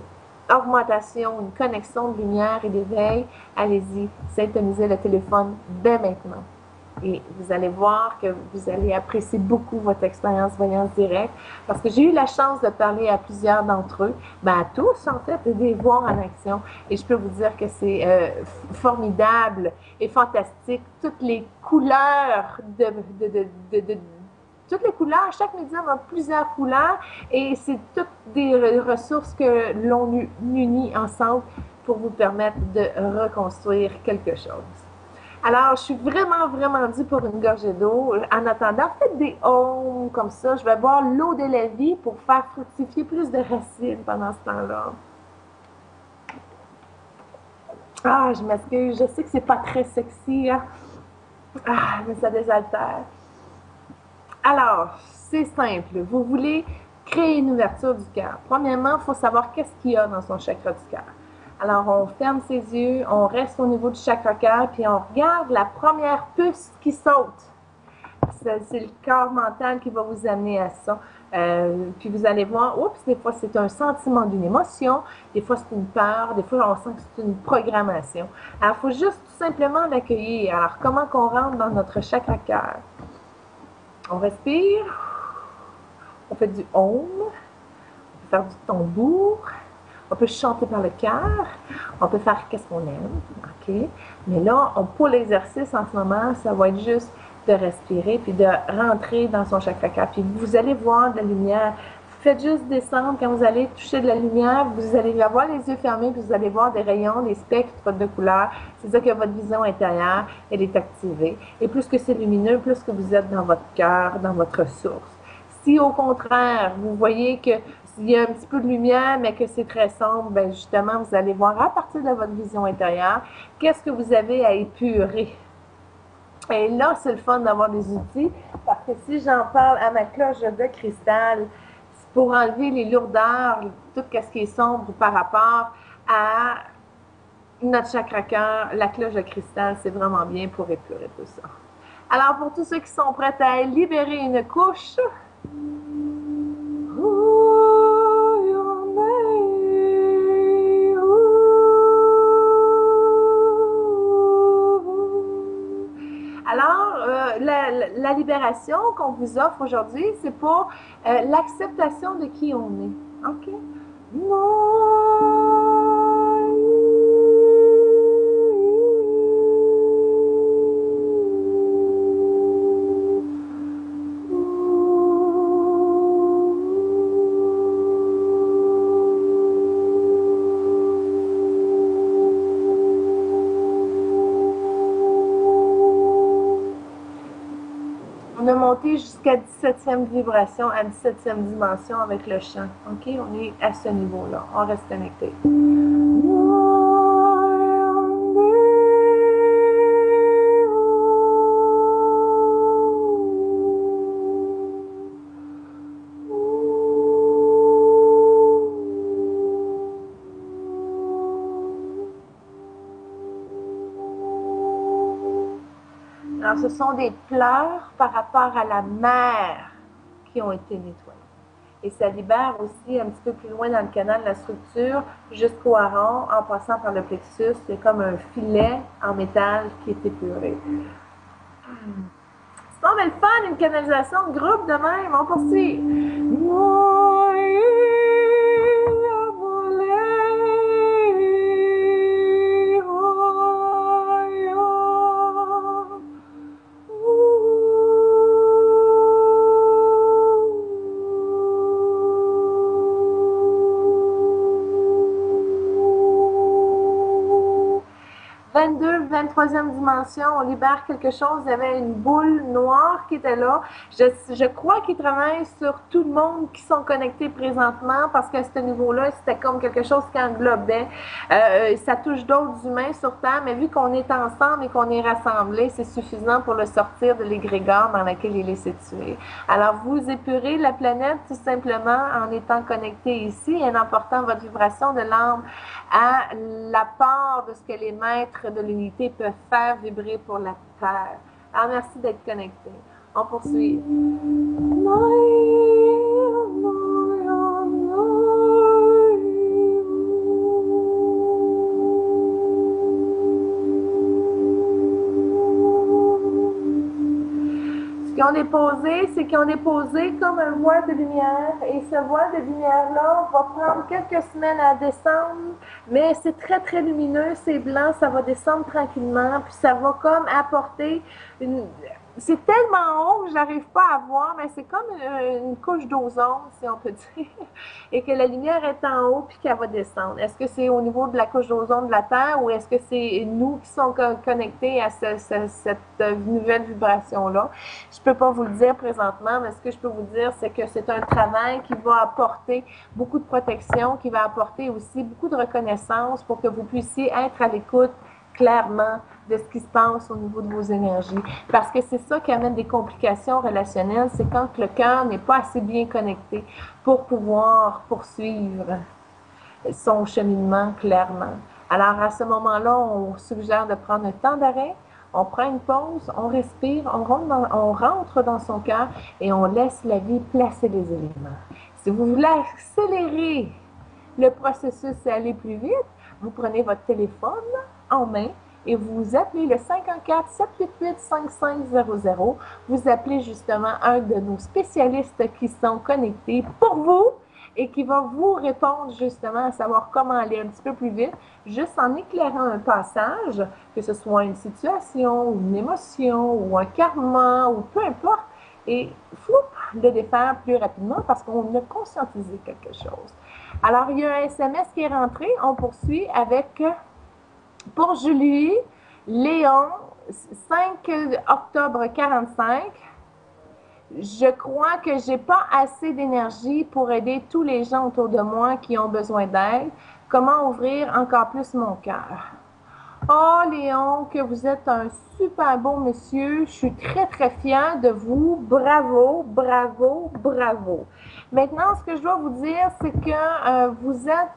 augmentation, une connexion de lumière et d'éveil, allez-y, syntonisez le téléphone dès maintenant. Et vous allez voir que vous allez apprécier beaucoup votre expérience voyance directe parce que j'ai eu la chance de parler à plusieurs d'entre eux, à tous en fait, et de les voir en action. Et je peux vous dire que c'est formidable et fantastique. Toutes les couleurs toutes les couleurs, chaque médium a plusieurs couleurs et c'est toutes des ressources que l'on unit ensemble pour vous permettre de reconstruire quelque chose. Alors, je suis vraiment, vraiment due pour une gorgée d'eau. En attendant, faites des ohms comme ça. Je vais boire l'eau de la vie pour faire fructifier plus de racines pendant ce temps-là. Ah, je m'excuse. Je sais que c'est pas très sexy, hein? Ah, mais ça désaltère. Alors, c'est simple. Vous voulez créer une ouverture du cœur. Premièrement, il faut savoir qu'est-ce qu'il y a dans son chakra du cœur. Alors, on ferme ses yeux, on reste au niveau du chakra cœur, puis on regarde la première puce qui saute. C'est le corps mental qui va vous amener à ça. Puis vous allez voir, oups, des fois c'est un sentiment d'une émotion, des fois c'est une peur, des fois on sent que c'est une programmation. Alors, il faut juste tout simplement l'accueillir. Alors, comment qu'on rentre dans notre chakra cœur? On respire, on fait du Om, on peut faire du tambour, on peut chanter par le cœur, on peut faire qu'est-ce qu'on aime, ok? Mais là, pour l'exercice en ce moment, ça va être juste de respirer puis de rentrer dans son chakra cœur. Puis vous allez voir de la lumière. Faites juste descendre quand vous allez toucher de la lumière, vous allez avoir les yeux fermés puis vous allez voir des rayons, des spectres de couleurs. C'est-à-dire que votre vision intérieure, elle est activée. Et plus que c'est lumineux, plus que vous êtes dans votre cœur, dans votre source. Si au contraire, vous voyez que il y a un petit peu de lumière, mais que c'est très sombre, bien justement, vous allez voir à partir de votre vision intérieure, qu'est-ce que vous avez à épurer. Et là, c'est le fun d'avoir des outils, parce que si j'en parle à ma cloche de cristal, c'est pour enlever les lourdeurs, tout ce qui est sombre par rapport à notre chakra cœur, la cloche de cristal, c'est vraiment bien pour épurer tout ça. Alors, pour tous ceux qui sont prêts à libérer une couche, alors, la libération qu'on vous offre aujourd'hui, c'est pour l'acceptation de qui on est. OK? a monté jusqu'à 17e vibration, à 17e dimension avec le chant. OK? On est à ce niveau-là. On reste connecté. Alors, ce sont des pleurs par rapport à la mer qui ont été nettoyées. Et ça libère aussi un petit peu plus loin dans le canal la structure jusqu'au haron en passant par le plexus. C'est comme un filet en métal qui est épuré. C'est pas mal fun, une canalisation de groupe de même. On poursuit. Troisième dimension, on libère quelque chose. Il y avait une boule noire qui était là. Je crois qu'ils travaillent sur tout le monde qui sont connectés présentement parce qu'à ce niveau-là, c'était comme quelque chose qui englobait. Ça touche d'autres humains sur Terre, mais vu qu'on est ensemble et qu'on est rassemblés, c'est suffisant pour le sortir de l'égrégore dans laquelle il est situé. Alors, vous épurez la planète tout simplement en étant connecté ici et en emportant votre vibration de l'âme à l'apport de ce que les maîtres de l'unité peuvent faire vibrer pour la Terre. Alors, merci d'être connecté. On poursuit. Ce qu'on est posé, c'est qu'on est posé comme un voile de lumière et ce voile de lumière-là va prendre quelques semaines à descendre, mais c'est très très lumineux, c'est blanc, ça va descendre tranquillement, puis ça va comme apporter une... C'est tellement haut que j'arrive pas à voir, mais c'est comme une couche d'ozone, si on peut dire, et que la lumière est en haut puis qu'elle va descendre. Est-ce que c'est au niveau de la couche d'ozone de la Terre ou est-ce que c'est nous qui sommes connectés à cette nouvelle vibration-là? Je peux pas vous le dire présentement, mais ce que je peux vous dire, c'est que c'est un travail qui va apporter beaucoup de protection, qui va apporter aussi beaucoup de reconnaissance pour que vous puissiez être à l'écoute clairement de ce qui se passe au niveau de vos énergies. Parce que c'est ça qui amène des complications relationnelles, c'est quand le cœur n'est pas assez bien connecté pour pouvoir poursuivre son cheminement clairement. Alors à ce moment-là, on suggère de prendre un temps d'arrêt, on prend une pause, on respire, on rentre dans son cœur et on laisse la vie placer les éléments. Si vous voulez accélérer le processus et aller plus vite, vous prenez votre téléphone en main et vous appelez le 514-788-5500. Vous appelez justement un de nos spécialistes qui sont connectés pour vous et qui va vous répondre justement à savoir comment aller un petit peu plus vite, juste en éclairant un passage, que ce soit une situation, ou une émotion, ou un karma, ou peu importe, et le défaire plus rapidement parce qu'on a conscientisé quelque chose. Alors, il y a un SMS qui est rentré. On poursuit avec, pour Julie, Léon, 5 octobre 45. Je crois que j'ai pas assez d'énergie pour aider tous les gens autour de moi qui ont besoin d'aide. Comment ouvrir encore plus mon cœur? Oh, Léon, que vous êtes un super beau monsieur. Je suis très, très fière de vous. Bravo, bravo, bravo. Maintenant, ce que je dois vous dire, c'est que vous êtes...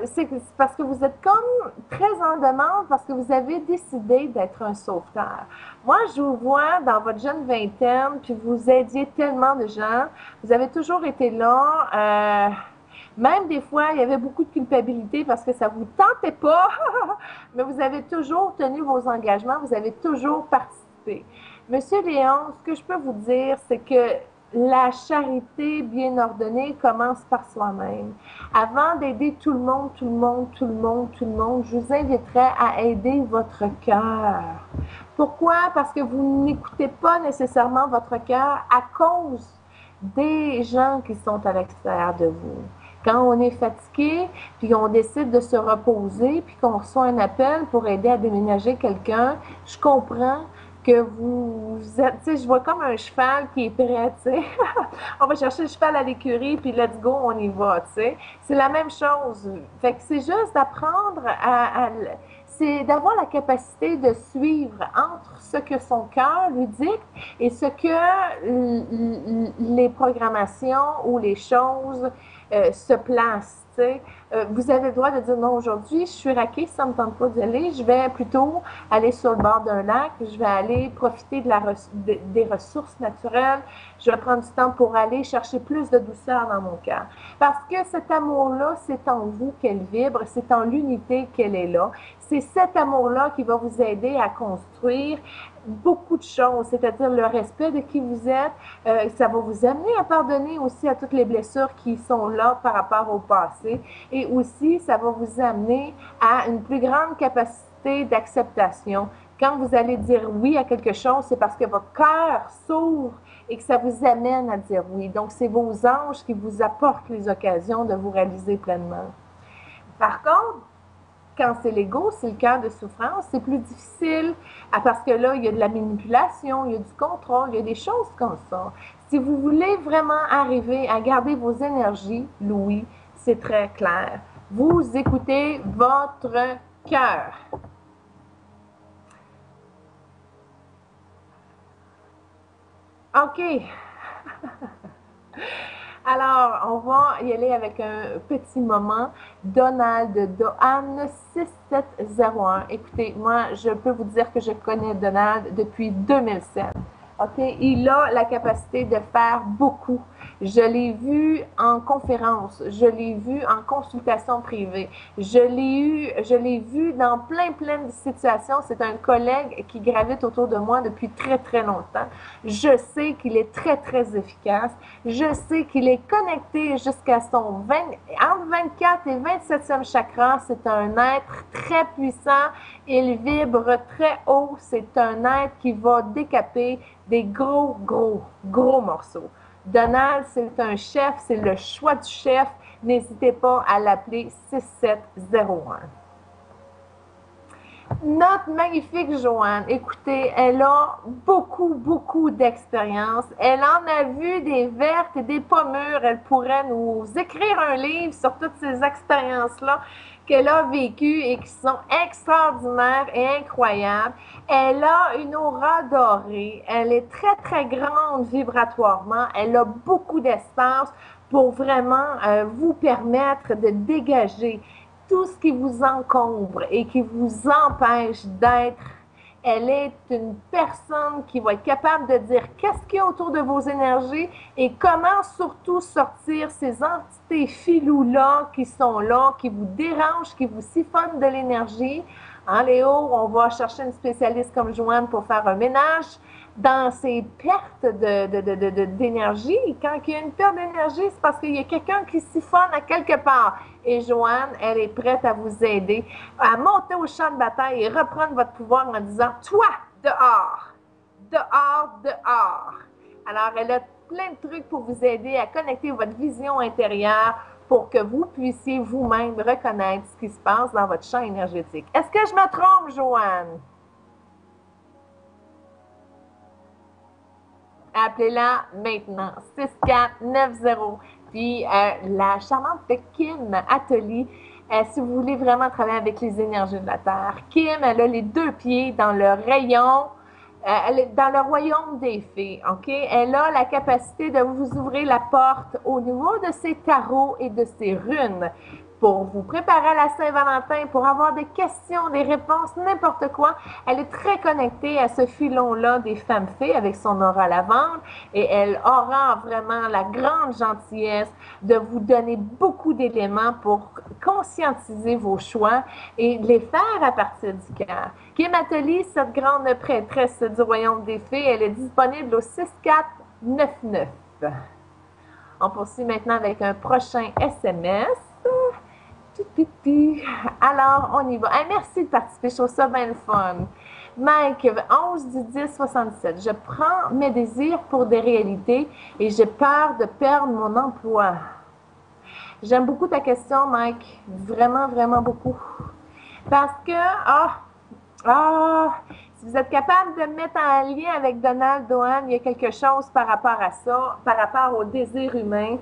c'est parce que vous êtes comme très en demande parce que vous avez décidé d'être un sauveteur. Moi, je vous vois dans votre jeune vingtaine, puis vous aidiez tellement de gens. Vous avez toujours été là. Même des fois, il y avait beaucoup de culpabilité parce que ça vous tentait pas, mais vous avez toujours tenu vos engagements, vous avez toujours participé. Monsieur Léon, ce que je peux vous dire, c'est que la charité bien ordonnée commence par soi-même. Avant d'aider tout le monde, je vous inviterais à aider votre cœur. Pourquoi? Parce que vous n'écoutez pas nécessairement votre cœur à cause des gens qui sont à l'extérieur de vous. Quand on est fatigué, puis on décide de se reposer, puis qu'on reçoit un appel pour aider à déménager quelqu'un, je comprends que vous êtes, tu sais, je vois comme un cheval qui est prêt, tu sais. On va chercher le cheval à l'écurie, puis let's go, on y va, tu sais. C'est la même chose. Fait que c'est juste d'apprendre c'est d'avoir la capacité de suivre entre ce que son cœur lui dicte et ce que les programmations ou les choses se placent. Vous avez le droit de dire non, aujourd'hui, je suis raquée, ça ne me tente pas d'y aller, je vais plutôt aller sur le bord d'un lac, je vais aller profiter des ressources naturelles, je vais prendre du temps pour aller chercher plus de douceur dans mon cœur. Parce que cet amour-là, c'est en vous qu'elle vibre, c'est en l'unité qu'elle est là. C'est cet amour-là qui va vous aider à construire beaucoup de choses, c'est-à-dire le respect de qui vous êtes. Ça va vous amener à pardonner aussi à toutes les blessures qui sont là par rapport au passé. Et aussi, ça va vous amener à une plus grande capacité d'acceptation. Quand vous allez dire oui à quelque chose, c'est parce que votre cœur s'ouvre et que ça vous amène à dire oui. Donc, c'est vos anges qui vous apportent les occasions de vous réaliser pleinement. Par contre, quand c'est l'ego, c'est le cœur de souffrance, c'est plus difficile parce que là, il y a de la manipulation, il y a du contrôle, il y a des choses comme ça. Si vous voulez vraiment arriver à garder vos énergies, Louis, c'est très clair. Vous écoutez votre cœur. OK. Alors, on va y aller avec un petit moment. Donald, Dohan 6701. Écoutez, moi, je peux vous dire que je connais Donald depuis 2007. OK? Il a la capacité de faire beaucoup. Je l'ai vu en conférence, je l'ai vu en consultation privée, je l'ai vu dans plein de situations. C'est un collègue qui gravite autour de moi depuis très longtemps. Je sais qu'il est très efficace. Je sais qu'il est connecté jusqu'à son entre 24 et 27e chakra. C'est un être très puissant. Il vibre très haut. C'est un être qui va décaper des gros morceaux. Donald, c'est un chef, c'est le choix du chef. N'hésitez pas à l'appeler 6701. Notre magnifique Joanne, écoutez, elle a beaucoup d'expérience. Elle en a vu des vertes et des pas mûres. Elle pourrait nous écrire un livre sur toutes ces expériences-là qu'elle a vécues et qui sont extraordinaires et incroyables. Elle a une aura dorée. Elle est très grande vibratoirement. Elle a beaucoup d'espace pour vraiment vous permettre de dégager tout ce qui vous encombre et qui vous empêche d'être. Elle est une personne qui va être capable de dire qu'est-ce qu'il y a autour de vos énergies et comment surtout sortir ces entités filous-là qui sont là, qui vous dérangent, qui vous siphonnent de l'énergie. Hein, Léo, on va chercher une spécialiste comme Joanne pour faire un ménage dans ces pertes d'énergie. Quand il y a une perte d'énergie, c'est parce qu'il y a quelqu'un qui siphonne à quelque part. Et Joanne, elle est prête à vous aider à monter au champ de bataille et reprendre votre pouvoir en disant « Toi, dehors! Dehors! » Alors, elle a plein de trucs pour vous aider à connecter votre vision intérieure pour que vous puissiez vous-même reconnaître ce qui se passe dans votre champ énergétique. Est-ce que je me trompe, Joanne? Appelez-la maintenant, 6490. Puis la charmante Kim Atelier, si vous voulez vraiment travailler avec les énergies de la Terre, Kim, elle a les 2 pieds dans le rayon, dans le royaume des fées, OK? Elle a la capacité de vous ouvrir la porte au niveau de ses tarots et de ses runes pour vous préparer à la Saint-Valentin, pour avoir des questions, des réponses, n'importe quoi. Elle est très connectée à ce filon-là des femmes fées avec son aura lavande et elle aura vraiment la grande gentillesse de vous donner beaucoup d'éléments pour conscientiser vos choix et les faire à partir du cœur. Kim Atelier, cette grande prêtresse du royaume des fées, elle est disponible au 6499. On poursuit maintenant avec un prochain SMS. Alors, on y va. Hey, merci de participer, je trouve ça bien le fun. Mike, 11 du 10 67. Je prends mes désirs pour des réalités et j'ai peur de perdre mon emploi. J'aime beaucoup ta question, Mike. Vraiment beaucoup. Parce que, Si vous êtes capable de mettre en lien avec Donald Dohan, il y a quelque chose par rapport à ça, par rapport au désir humain.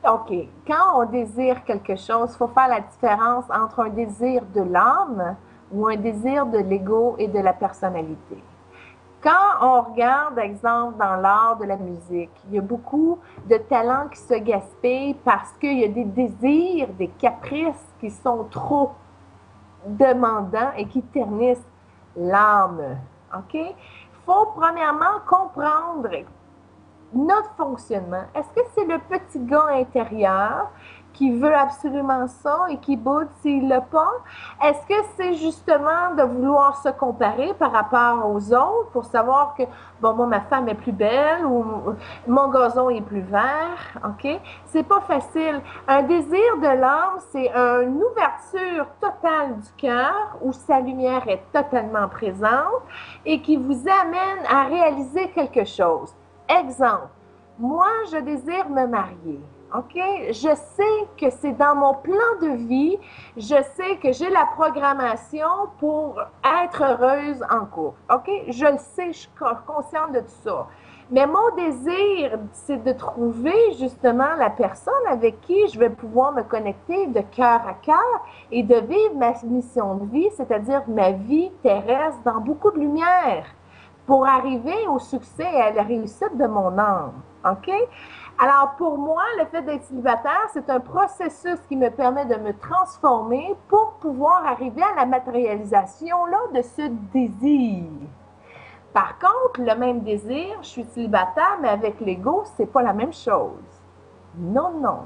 OK. Quand on désire quelque chose, il faut faire la différence entre un désir de l'âme ou un désir de l'ego et de la personnalité. Quand on regarde, par exemple, dans l'art de la musique, il y a beaucoup de talents qui se gaspillent parce qu'il y a des désirs, des caprices qui sont trop demandants et qui ternissent l'âme. OK? Il faut premièrement comprendre notre fonctionnement. Est-ce que c'est le petit gars intérieur qui veut absolument ça et qui boude s'il l'a pas? Est-ce que c'est justement de vouloir se comparer par rapport aux autres pour savoir que, bon, moi, ma femme est plus belle ou mon gazon est plus vert? OK? C'est pas facile. Un désir de l'âme, c'est une ouverture totale du cœur où sa lumière est totalement présente et qui vous amène à réaliser quelque chose. Exemple, moi, je désire me marier. OK? Je sais que c'est dans mon plan de vie. Je sais que j'ai la programmation pour être heureuse en couple. OK? Je le sais, je suis consciente de tout ça. Mais mon désir, c'est de trouver justement la personne avec qui je vais pouvoir me connecter de cœur à cœur et de vivre ma mission de vie, c'est-à-dire ma vie terrestre dans beaucoup de lumière, pour arriver au succès et à la réussite de mon âme. OK? Alors, pour moi, le fait d'être célibataire, c'est un processus qui me permet de me transformer pour pouvoir arriver à la matérialisation là, de ce désir. Par contre, le même désir, je suis célibataire, mais avec l'ego, c'est pas la même chose. Non, non.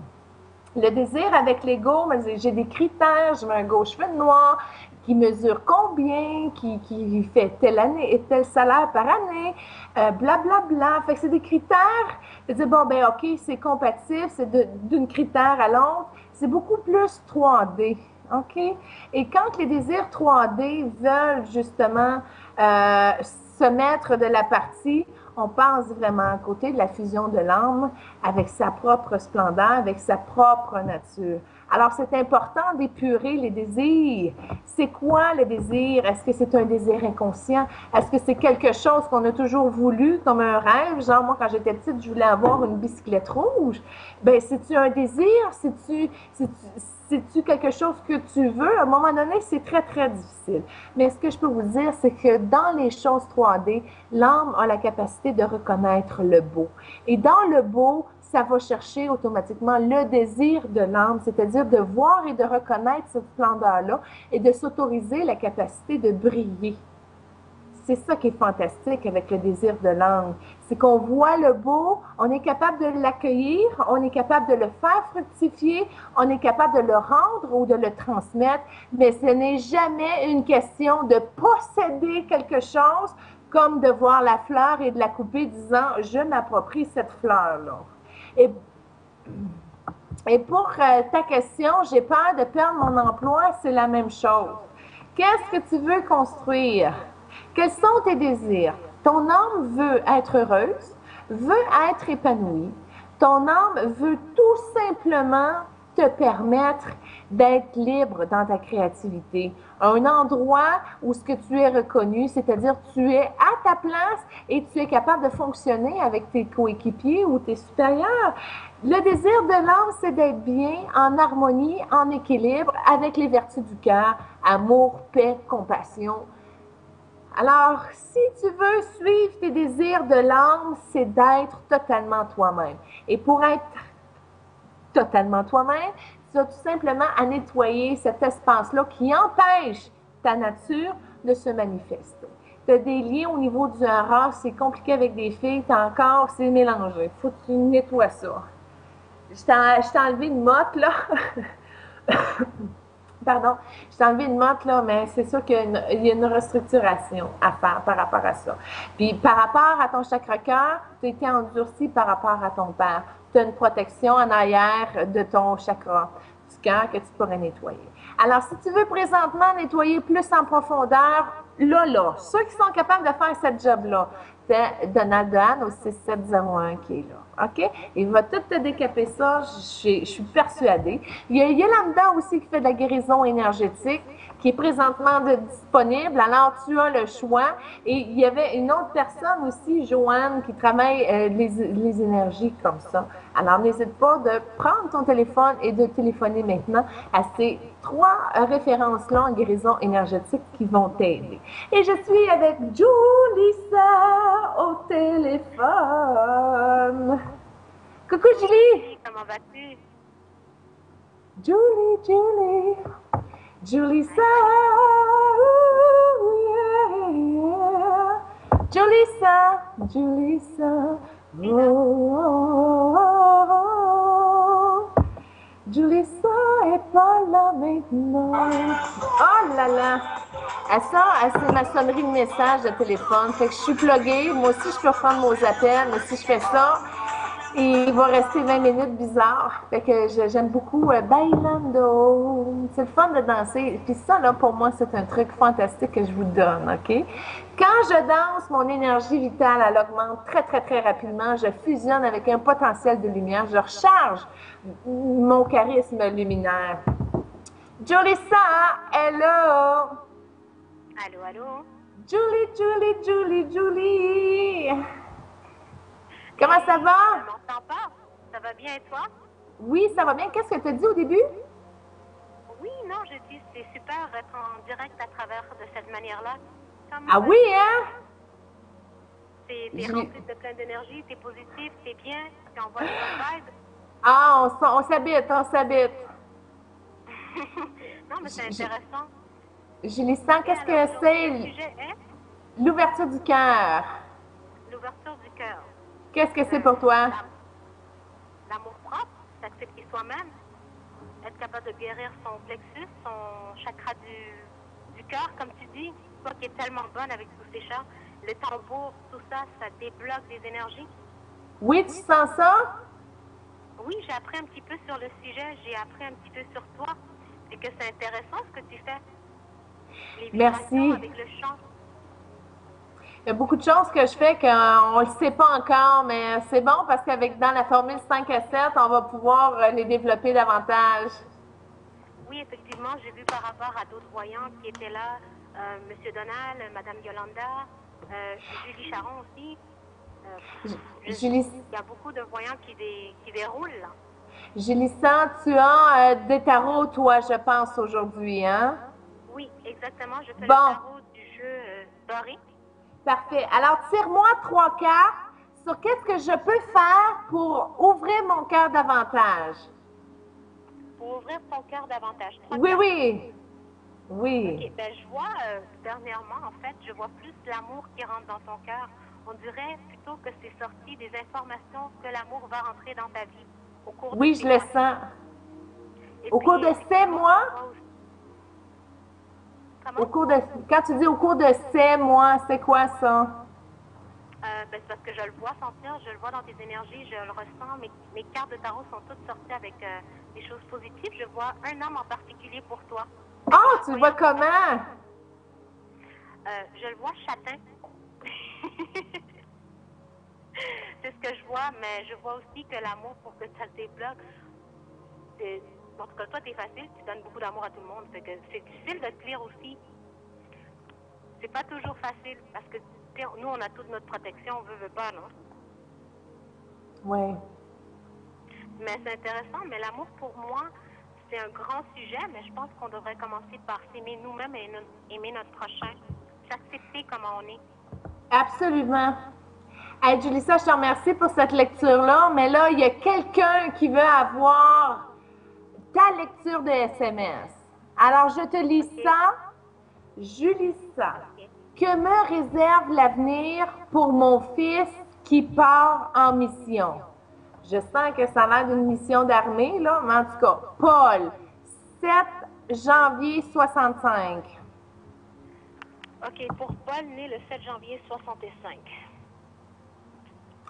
Le désir avec l'ego, j'ai des critères, je veux un gros cheveu noir, qui mesure combien, qui fait telle année et tel salaire par année, blablabla. Fait que c'est des critères. Je dis, bon, ben OK, c'est compatible, c'est d'une critère à l'autre. C'est beaucoup plus 3D. OK? Et quand les désirs 3D veulent justement se mettre de la partie, on pense vraiment à côté de la fusion de l'âme avec sa propre splendeur, avec sa propre nature. Alors, c'est important d'épurer les désirs. C'est quoi le désir? Est-ce que c'est un désir inconscient? Est-ce que c'est quelque chose qu'on a toujours voulu comme un rêve? Genre, moi, quand j'étais petite, je voulais avoir une bicyclette rouge. Ben, c'est-tu un désir? C'est-tu quelque chose que tu veux? À un moment donné, c'est très, très difficile. Mais ce que je peux vous dire, c'est que dans les choses 3D, l'âme a la capacité de reconnaître le beau. Et dans le beau, ça va chercher automatiquement le désir de l'âme, c'est-à-dire de voir et de reconnaître cette splendeur-là et de s'autoriser la capacité de briller. C'est ça qui est fantastique avec le désir de l'âme. C'est qu'on voit le beau, on est capable de l'accueillir, on est capable de le faire fructifier, on est capable de le rendre ou de le transmettre, mais ce n'est jamais une question de posséder quelque chose comme de voir la fleur et de la couper disant « je m'approprie cette fleur-là ». Et pour ta question, j'ai peur de perdre mon emploi, c'est la même chose. Qu'est-ce que tu veux construire? Quels sont tes désirs? Ton âme veut être heureuse, veut être épanouie. Ton âme veut tout simplement te permettre d'être libre dans ta créativité. Un endroit où ce que tu es reconnu, c'est-à-dire tu es à ta place et tu es capable de fonctionner avec tes coéquipiers ou tes supérieurs. Le désir de l'âme, c'est d'être bien, en harmonie, en équilibre avec les vertus du cœur, amour, paix, compassion. Alors, si tu veux suivre tes désirs de l'âme, c'est d'être totalement toi-même. Et pour être totalement toi-même, tu as tout simplement à nettoyer cet espace-là qui empêche ta nature de se manifester. Tu as des liens au niveau du hara, c'est compliqué avec des filles, encore, c'est mélangé. Il faut que tu nettoies ça. Je t'ai enlevé une motte, là. Pardon, je t'ai enlevé une motte, là, mais c'est sûr qu'il y a une restructuration à faire par rapport à ça. Puis, par rapport à ton chakra-cœur, tu as été endurci par rapport à ton père. Tu as une protection en arrière de ton chakra du cœur que tu pourrais nettoyer. Alors, si tu veux présentement nettoyer plus en profondeur, là, ceux qui sont capables de faire cette job-là, c'est Donald Dohan au 6701 qui est là. OK? Il va tout te décaper ça, je suis persuadée. Il y a Yolanda aussi qui fait de la guérison énergétique, qui est présentement disponible. Alors, tu as le choix. Et il y avait une autre personne aussi, Joanne, qui travaille les énergies comme ça. Alors, n'hésite pas de prendre ton téléphone et de téléphoner maintenant à ces 3 références-là en guérison énergétique qui vont t'aider. Et je suis avec Julissa au téléphone. Coucou Julie! Comment vas-tu? Julie. Julissa! Julissa! Julissa est pas là maintenant. Oh là là! C'est ma sonnerie de message de téléphone. Fait que je suis pluguée. Moi aussi, je peux prendre mes appels, mais si je fais ça, il va rester 20 minutes bizarre. Fait que j'aime beaucoup Bailando. C'est le fun de danser. Puis ça, là, pour moi, c'est un truc fantastique que je vous donne, OK? Quand je danse, mon énergie vitale, elle augmente très, très, très rapidement. Je fusionne avec un potentiel de lumière. Je recharge mon charisme luminaire. Julissa, hello! Allô? Julie! Comment ça va? Je m'entends pas. Ça va bien et toi? Oui, ça va bien. Qu'est-ce que tu as dit au début? Oui, non, je dis c'est super d'être en direct à travers de cette manière-là. Ah oui, hein? T'es rempli de plein d'énergie, t'es positif, t'es bien, tu envoies des bonnes vibes. Ah, on s'habite. Non, mais c'est intéressant. Julissa, qu'est-ce que c'est? Le sujet est l'ouverture du cœur. l'ouverture du cœur. Qu'est-ce que c'est pour toi? L'amour propre, s'accepter soi-même, être capable de guérir son plexus, son chakra du cœur, comme tu dis, toi qui es tellement bonne avec tous ces chats, le tambour, tout ça, ça débloque des énergies. Oui, tu sens ça? Oui, j'ai appris un petit peu sur le sujet, j'ai appris un petit peu sur toi, et que c'est intéressant ce que tu fais. Les Merci. avec le chant. Il y a beaucoup de choses que je fais qu'on ne le sait pas encore, mais c'est bon parce qu'avec dans la formule 5 à 7, on va pouvoir les développer davantage. Oui, effectivement, j'ai vu par rapport à d'autres voyants qui étaient là, M. Donald, Mme Yolanda, Julie Charon aussi. Julie, il y a beaucoup de voyants qui déroulent. Là. Julissa, tu as des tarots, toi, je pense, aujourd'hui, hein? Oui, exactement. Je fais le bon. tarot du jeu doré. Parfait. Alors, tire-moi 3 cartes sur qu'est-ce que je peux faire pour ouvrir mon cœur davantage. Pour ouvrir ton cœur davantage. Oui. Ok, ben je vois, dernièrement, en fait, je vois plus l'amour qui rentre dans ton cœur. On dirait plutôt que c'est sorti des informations que l'amour va rentrer dans ta vie. Au cours oui, je le sens. Au cours de ces mois? Comment? Quand tu dis au cours de ces mois, c'est quoi ça? C'est parce que je le vois sentir, je le vois dans tes énergies, je le ressens. Mes cartes de tarot sont toutes sorties avec des choses positives. Je vois un homme en particulier pour toi. Oh, tu le vois comment? Je le vois châtain. C'est ce que je vois, mais je vois aussi que l'amour, pour que ça se débloque, en tout cas, toi, t'es facile, tu donnes beaucoup d'amour à tout le monde. Fait que c'est difficile de te lire aussi. C'est pas toujours facile, parce que nous, on a toute notre protection, on veut pas, non? Oui. Mais c'est intéressant, mais l'amour, pour moi, c'est un grand sujet, mais je pense qu'on devrait commencer par s'aimer nous-mêmes et aimer notre prochain. S'accepter comment on est. Absolument. Hey, Julissa, je te remercie pour cette lecture-là, mais là, il y a quelqu'un qui veut avoir ta lecture de SMS. Alors, je te lis ça. Julissa, que me réserve l'avenir pour mon fils qui part en mission? Je sens que ça a l'air d'une mission d'armée, là, mais en tout cas, Paul, 7 janvier 65. OK, pour Paul, né le 7 janvier 65.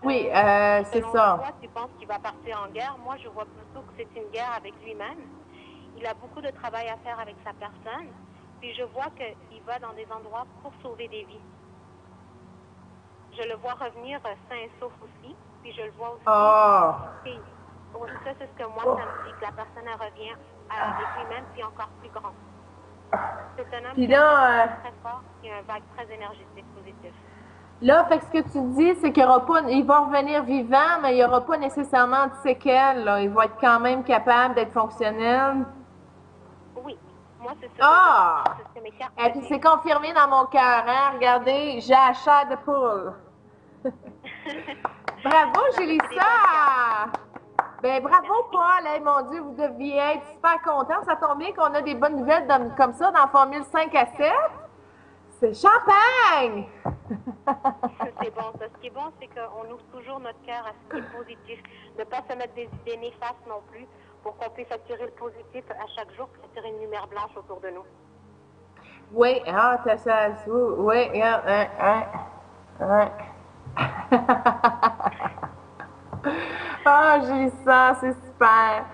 Oui, c'est selon ça. Toi, tu penses qu'il va partir en guerre. Moi, je vois plutôt que c'est une guerre avec lui-même. Il a beaucoup de travail à faire avec sa personne. Puis je vois qu'il va dans des endroits pour sauver des vies. Je le vois revenir sain et sauf aussi. Puis je le vois aussi. Oh! Puis, oui, ça, c'est ce que moi, ça me dit, que la personne, elle revient avec lui-même, puis encore plus grand. C'est un homme Puis qui a là, très fort, qui a un vague très énergétique, positif. là, fait que ce que tu dis, c'est qu'il y aura pas, il va revenir vivant, mais il n'y aura pas nécessairement de séquelles, là. Il va être quand même capable d'être fonctionnel. Oui, moi, c'est ça Ah! que je c'est ce que mes cartes Et me puis disent. c'est confirmé dans mon cœur, hein? Regardez, j'ai la chair de poule. Bravo, Jélissa! Ben bravo, Paul! Hey, mon Dieu, vous deviez être super contents. Ça tombe bien qu'on a des bonnes nouvelles comme ça dans Formule 5 à 7. C'est champagne! C'est bon, ça. Ce qui est bon, c'est qu'on ouvre toujours notre cœur à ce qui est positif. Ne pas se mettre des idées néfastes non plus, pour qu'on puisse attirer le positif à chaque jour, puis attirer une lumière blanche autour de nous. Oui, ah, t'as ça, oui, Ah, j'ai ça, c'est super.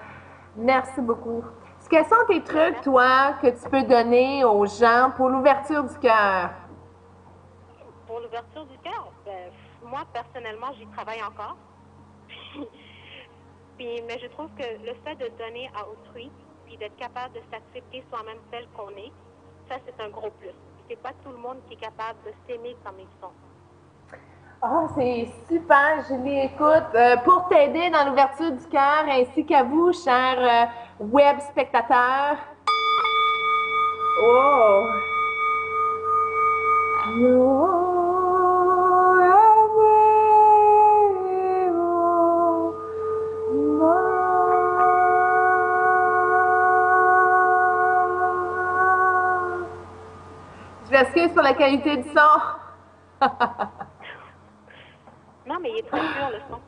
Merci beaucoup. Quels sont tes trucs, toi, que tu peux donner aux gens pour l'ouverture du cœur? Pour l'ouverture du cœur, ben, moi, personnellement, j'y travaille encore. Mais je trouve que le fait de donner à autrui, puis d'être capable de s'accepter soi-même tel qu'on est, ça, c'est un gros plus. C'est pas tout le monde qui est capable de s'aimer comme ils sont. Oh, c'est super, Julie. Écoute, pour t'aider dans l'ouverture du cœur, ainsi qu'à vous, chers web spectateurs. Oh! Je m'excuse pour la qualité du son. Non, mais il est très pur, le son.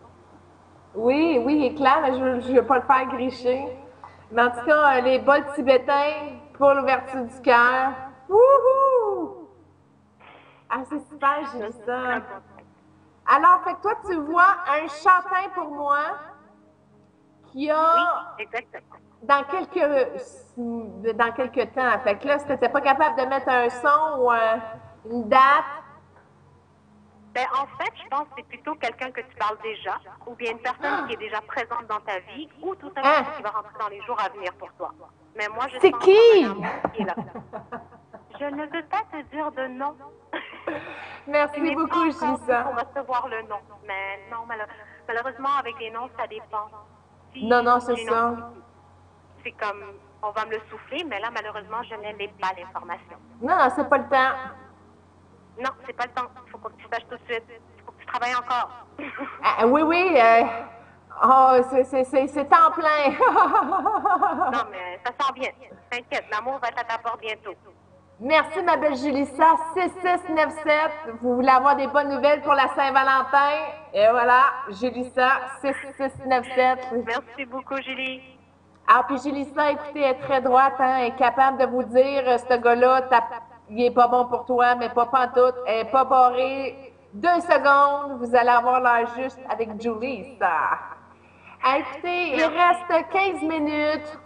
Oui, oui, il est clair, mais je ne veux pas le faire gricher. Mais en tout cas, les bols tibétains pour l'ouverture du cœur. Wouhou! Ah, c'est super, j'ai vu ça. Alors, fait que toi, tu vois un châtain pour moi qui a Oui, exactement. dans quelques temps. Fait que là, si t'étais pas capable de mettre un son ou une date. Ben, en fait, je pense que c'est plutôt quelqu'un que tu parles déjà, ou bien une personne qui est déjà présente dans ta vie, ou tout simplement qui va rentrer dans les jours à venir pour toi. Mais moi, je C'est sens qui? comme un amour qui est là. Je ne veux pas te dire de nom. Merci beaucoup, Gilsa. Pour recevoir le nom. Mais non, malheureusement, avec les noms, ça dépend. Si Non, c'est ça. C'est comme, on va me le souffler, mais là, malheureusement, je n'ai pas l'information. Non, c'est pas le temps. Non, c'est pas le temps. Il faut que tu saches tout de suite. Il faut que tu travailles encore. Oui. Oh, c'est temps plein. Non, mais ça s'en vient. T'inquiète, l'amour va être à ta porte bientôt. Merci, ma belle Julissa. 6697. Vous voulez avoir des bonnes nouvelles pour la Saint-Valentin? Et voilà, Julissa, 6697. Merci beaucoup, Julie. Ah, puis Julissa, écoutez, elle est très droite, hein, elle est capable de vous dire, ce gars-là, il est pas bon pour toi, mais pas pantoute. Elle est pas barrée. 2 secondes, vous allez avoir l'air juste avec Julissa. Ah, écoutez, il reste 15 minutes.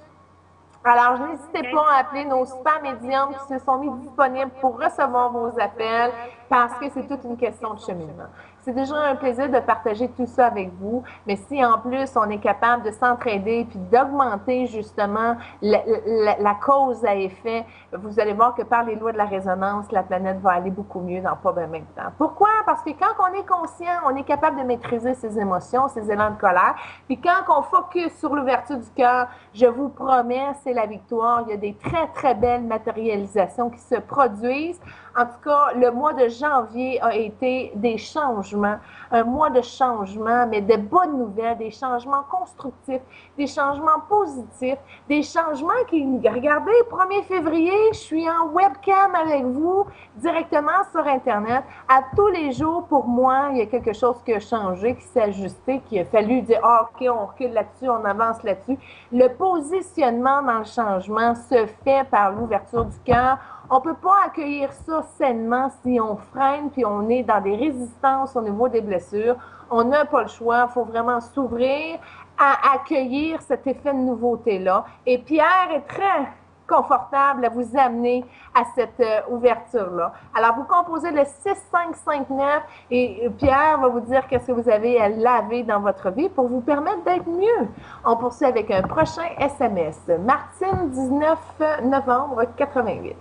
Alors, n'hésitez pas à appeler nos super médiums qui se sont mis disponibles pour recevoir vos appels parce que c'est toute une question de cheminement. C'est déjà un plaisir de partager tout ça avec vous, mais si en plus on est capable de s'entraider puis d'augmenter justement la cause à effet, vous allez voir que par les lois de la résonance, la planète va aller beaucoup mieux dans pas bien même temps. Pourquoi? Parce que quand on est conscient, on est capable de maîtriser ses émotions, ses élans de colère, puis quand on focus sur l'ouverture du cœur, je vous promets, c'est la victoire. Il y a des très, très belles matérialisations qui se produisent. En tout cas, le mois de janvier a été des changements, un mois de changements, mais de bonnes nouvelles, des changements constructifs, des changements positifs, des changements qui, regardez, 1er février, je suis en webcam avec vous, directement sur Internet. À tous les jours, pour moi, il y a quelque chose qui a changé, qui s'est ajusté, qui a fallu dire, ah, OK, on recule là-dessus, on avance là-dessus. Le positionnement dans le changement se fait par l'ouverture du cœur. On ne peut pas accueillir ça sainement si on freine puis on est dans des résistances au niveau des blessures. On n'a pas le choix. Il faut vraiment s'ouvrir à accueillir cet effet de nouveauté-là. Et Pierre est très confortable à vous amener à cette ouverture-là. Alors, vous composez le 6-5-5-9 et Pierre va vous dire qu'est-ce que vous avez à laver dans votre vie pour vous permettre d'être mieux. On poursuit avec un prochain SMS. Martine, 19 novembre 88.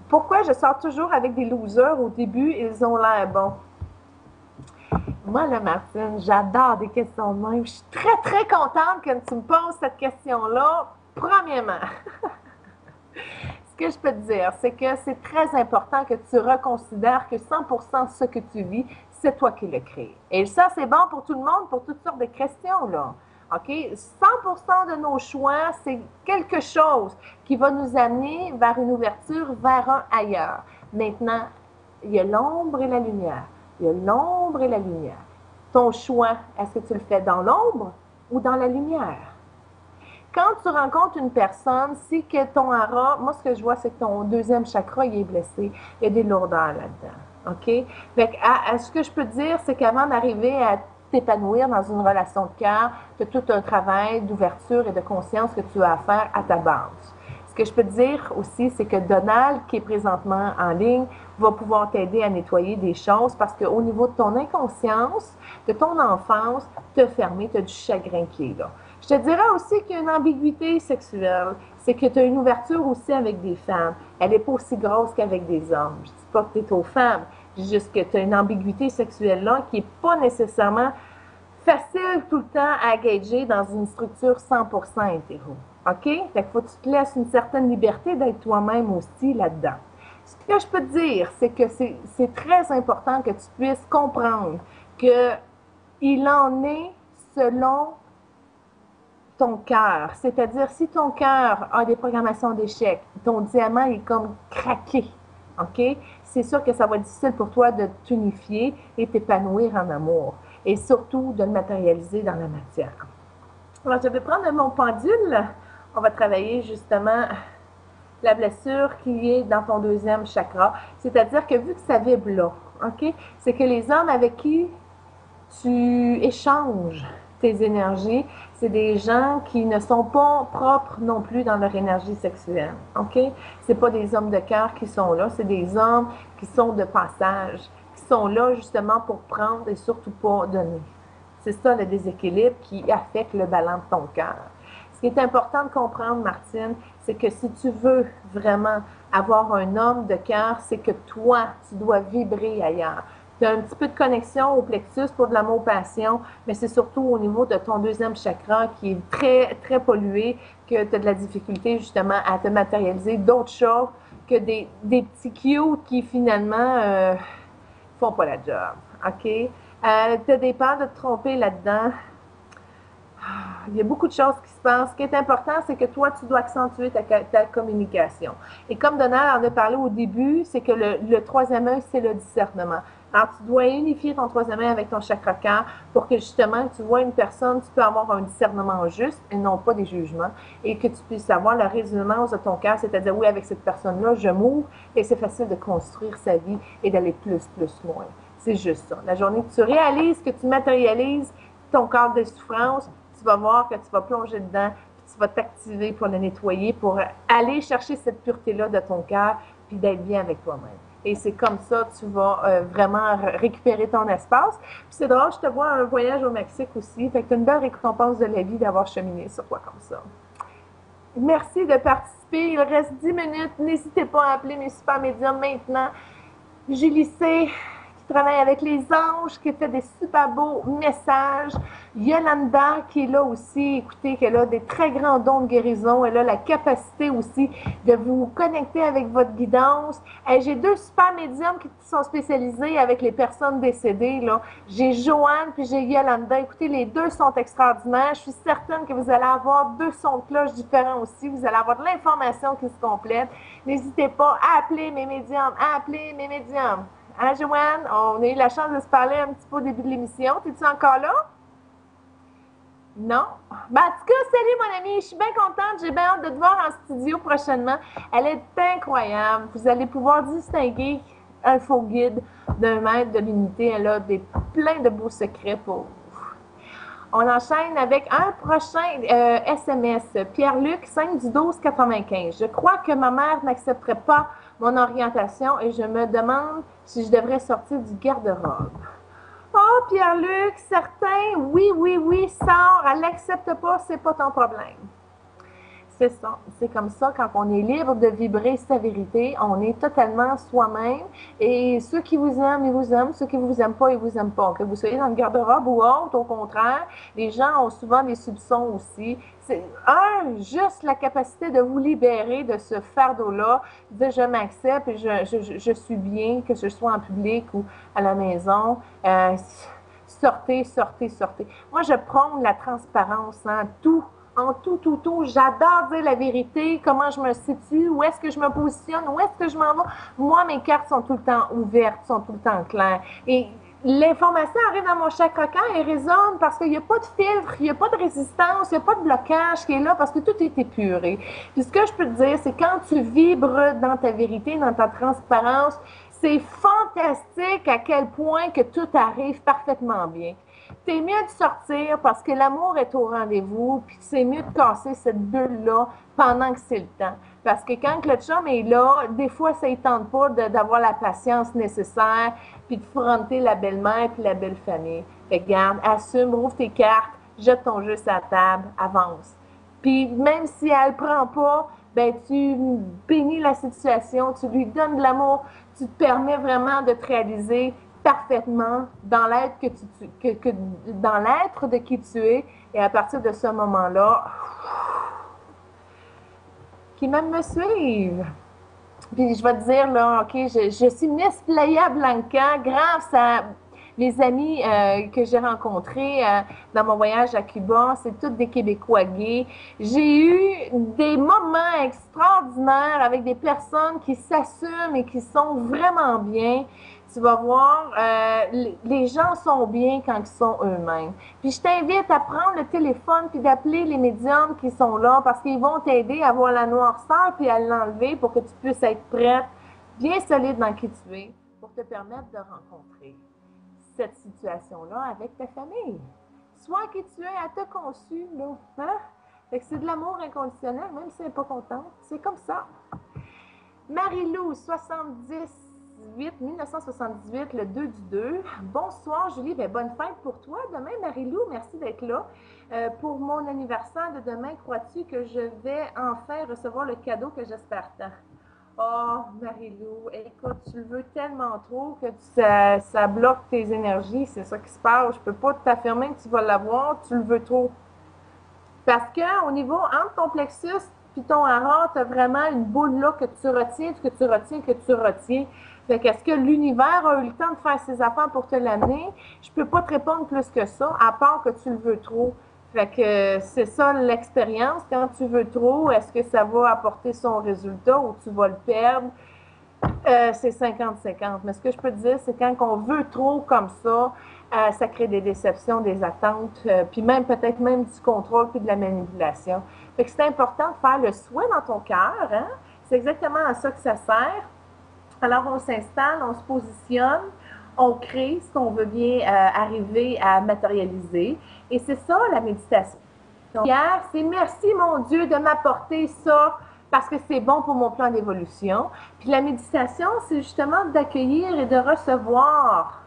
Pourquoi je sors toujours avec des losers au début, ils ont l'air bons? Moi, là, Martine, j'adore des questions de même. Je suis très, très contente que tu me poses cette question-là. Premièrement, ce que je peux te dire, c'est que c'est très important que tu reconsidères que 100% de ce que tu vis, c'est toi qui l'as créé. Et ça, c'est bon pour tout le monde, pour toutes sortes de questions, là. OK? 100% de nos choix, c'est quelque chose qui va nous amener vers une ouverture, vers un ailleurs. Maintenant, il y a l'ombre et la lumière. Il y a l'ombre et la lumière. Ton choix, est-ce que tu le fais dans l'ombre ou dans la lumière? Quand tu rencontres une personne, si que ton aura, moi ce que je vois, c'est que ton deuxième chakra, il est blessé. Il y a des lourdeurs là-dedans. OK? Fait que, ce que je peux te dire, c'est qu'avant d'arriver à t'épanouir dans une relation de cœur, tu as tout un travail d'ouverture et de conscience que tu as à faire à ta base. Ce que je peux te dire aussi, c'est que Donald, qui est présentement en ligne, va pouvoir t'aider à nettoyer des choses parce qu'au niveau de ton inconscience, de ton enfance, tu as fermé, tu as du chagrin qui est là. Je te dirais aussi qu'il y a une ambiguïté sexuelle, c'est que tu as une ouverture aussi avec des femmes. Elle n'est pas aussi grosse qu'avec des hommes. Je ne dis pas que tu es aux femmes, je dis juste que tu as une ambiguïté sexuelle là qui n'est pas nécessairement facile tout le temps à gager dans une structure 100% hétéro. OK? Fait qu'il faut que tu te laisses une certaine liberté d'être toi-même aussi là-dedans. Ce que je peux te dire, c'est que c'est très important que tu puisses comprendre qu'il en est selon ton cœur. C'est-à-dire, si ton cœur a des programmations d'échecs, ton diamant est comme craqué. OK? C'est sûr que ça va être difficile pour toi de t'unifier et t'épanouir en amour. Et surtout, de le matérialiser dans la matière. Alors, je vais prendre mon pendule. On va travailler justement la blessure qui est dans ton deuxième chakra. C'est-à-dire que vu que ça vibre là, OK? C'est que les hommes avec qui tu échanges tes énergies, c'est des gens qui ne sont pas propres non plus dans leur énergie sexuelle. OK? C'est pas des hommes de cœur qui sont là, c'est des hommes qui sont de passage, qui sont là justement pour prendre et surtout pas donner. C'est ça le déséquilibre qui affecte le ballon de ton cœur. Ce qui est important de comprendre, Martine, c'est que si tu veux vraiment avoir un homme de cœur, c'est que toi, tu dois vibrer ailleurs. Tu as un petit peu de connexion au plexus pour de l'amour-passion, mais c'est surtout au niveau de ton deuxième chakra qui est très, très pollué que tu as de la difficulté justement à te matérialiser d'autres choses que des petits cute qui finalement font pas la job. OK? Tu as des peurs de te tromper là-dedans. Il y a beaucoup de choses qui se passent. Ce qui est important, c'est que toi, tu dois accentuer ta communication. Et comme Donald en a parlé au début, c'est que le troisième œil, c'est le discernement. Alors, tu dois unifier ton troisième œil avec ton chakra cœur pour que justement, tu vois une personne, tu peux avoir un discernement juste et non pas des jugements et que tu puisses avoir la résonance de ton cœur, c'est-à-dire, oui, avec cette personne-là, je m'ouvre et c'est facile de construire sa vie et d'aller plus loin. C'est juste ça. La journée que tu réalises, que tu matérialises ton corps de souffrance, tu vas voir que tu vas plonger dedans, puis tu vas t'activer pour le nettoyer, pour aller chercher cette pureté-là de ton cœur, puis d'être bien avec toi-même. Et c'est comme ça que tu vas vraiment récupérer ton espace. Puis c'est drôle, je te vois un voyage au Mexique aussi, fait que tu as une belle récompense de la vie d'avoir cheminé sur toi comme ça. Merci de participer. Il reste 10 minutes. N'hésitez pas à appeler mes super médiums maintenant. Julie C., qui travaille avec les anges, qui fait des super beaux messages. Yolanda, qui est là aussi, écoutez, qu'elle a des très grands dons de guérison. Elle a la capacité aussi de vous connecter avec votre guidance. J'ai deux super médiums qui sont spécialisés avec les personnes décédées, là. J'ai Joanne puis j'ai Yolanda. Écoutez, les deux sont extraordinaires. Je suis certaine que vous allez avoir deux sons de cloche différents aussi. Vous allez avoir de l'information qui se complète. N'hésitez pas à appeler mes médiums, Hein, Joanne? On a eu la chance de se parler un petit peu au début de l'émission. Es-tu encore là? Non? Ben, en tout cas, salut mon amie. Je suis bien contente. J'ai bien hâte de te voir en studio prochainement. Elle est incroyable. Vous allez pouvoir distinguer un faux guide d'un maître de l'unité. Elle a plein de beaux secrets pour vous. On enchaîne avec un prochain SMS. Pierre-Luc, 5 du 12 95. Je crois que ma mère n'accepterait pas mon orientation et je me demande si je devrais sortir du garde-robe. Oh, Pierre-Luc, certain, oui, sors, elle l'accepte pas, c'est pas ton problème. C'est ça, c'est comme ça, quand on est libre de vibrer sa vérité, on est totalement soi-même et ceux qui vous aiment, ils vous aiment, ceux qui vous aiment pas, ils vous aiment pas. Que vous soyez dans le garde-robe ou autre, au contraire, les gens ont souvent des soupçons aussi. C'est juste la capacité de vous libérer de ce fardeau-là, de dire je m'accepte et je suis bien, que ce soit en public ou à la maison. Sortez. Moi, je prône la transparence, hein, tout. En tout. J'adore dire la vérité, comment je me situe, où est-ce que je me positionne, où est-ce que je m'en vais. Moi, mes cartes sont tout le temps ouvertes, sont tout le temps claires. Et l'information arrive dans mon chakra-cœur et résonne parce qu'il n'y a pas de filtre, il n'y a pas de résistance, il n'y a pas de blocage qui est là parce que tout est épuré. Puis ce que je peux te dire, c'est quand tu vibres dans ta vérité, dans ta transparence, c'est fantastique à quel point que tout arrive parfaitement bien. C'est mieux de sortir parce que l'amour est au rendez-vous, puis c'est mieux de casser cette bulle-là pendant que c'est le temps. Parce que quand le chum est là, des fois, ça ne tente pas d'avoir la patience nécessaire, puis de fronter la belle-mère puis la belle-famille. Fait que garde, assume, rouvre tes cartes, jette ton jeu sur la table, avance. Puis même si elle ne prend pas, ben tu bénis la situation, tu lui donnes de l'amour, tu te permets vraiment de te réaliser parfaitement dans l'être dans l'être de qui tu es, et à partir de ce moment-là, qui même me suivent. Puis je vais te dire, là, OK, je suis Miss Playa Blanca grâce à mes amis que j'ai rencontrés dans mon voyage à Cuba. C'est tous des Québécois gays. J'ai eu des moments extraordinaires avec des personnes qui s'assument et qui sont vraiment bien. Tu vas voir, les gens sont bien quand ils sont eux-mêmes. Puis je t'invite à prendre le téléphone puis d'appeler les médiums qui sont là parce qu'ils vont t'aider à voir la noirceur puis à l'enlever pour que tu puisses être prête, bien solide dans qui tu es, pour te permettre de rencontrer cette situation-là avec ta famille. Sois qui tu es, elle t'a conçu, là. Hein? Fait que c'est de l'amour inconditionnel, même si elle n'est pas contente. C'est comme ça. Marie-Lou, 1978, le 2 du 2. Bonsoir, Julie. Ben, bonne fête pour toi. Demain, Marie-Lou, merci d'être là. Pour mon anniversaire de demain, crois-tu que je vais enfin recevoir le cadeau que j'espère tant? Oh, Marie-Lou, écoute, tu le veux tellement trop que ça bloque tes énergies. C'est ça qui se passe. Je peux pas t'affirmer que tu vas l'avoir. Tu le veux trop. Parce qu'au niveau entre ton plexus puis ton hara, tu as vraiment une boule là que tu retiens. Fait qu'est-ce que l'univers a eu le temps de faire ses affaires pour te l'amener? Je peux pas te répondre plus que ça, à part que tu le veux trop. Fait que c'est ça l'expérience. Quand tu veux trop, est-ce que ça va apporter son résultat ou tu vas le perdre? C'est 50-50. Mais ce que je peux te dire, c'est quand on veut trop comme ça, ça crée des déceptions, des attentes, puis même peut-être même du contrôle puis de la manipulation. Fait que c'est important de faire le souhait dans ton cœur. Hein? C'est exactement à ça que ça sert. Alors, on s'installe, on se positionne, on crée ce qu'on veut bien arriver à matérialiser. Et c'est ça, la méditation. Hier, c'est merci, mon Dieu, de m'apporter ça parce que c'est bon pour mon plan d'évolution. Puis la méditation, c'est justement d'accueillir et de recevoir.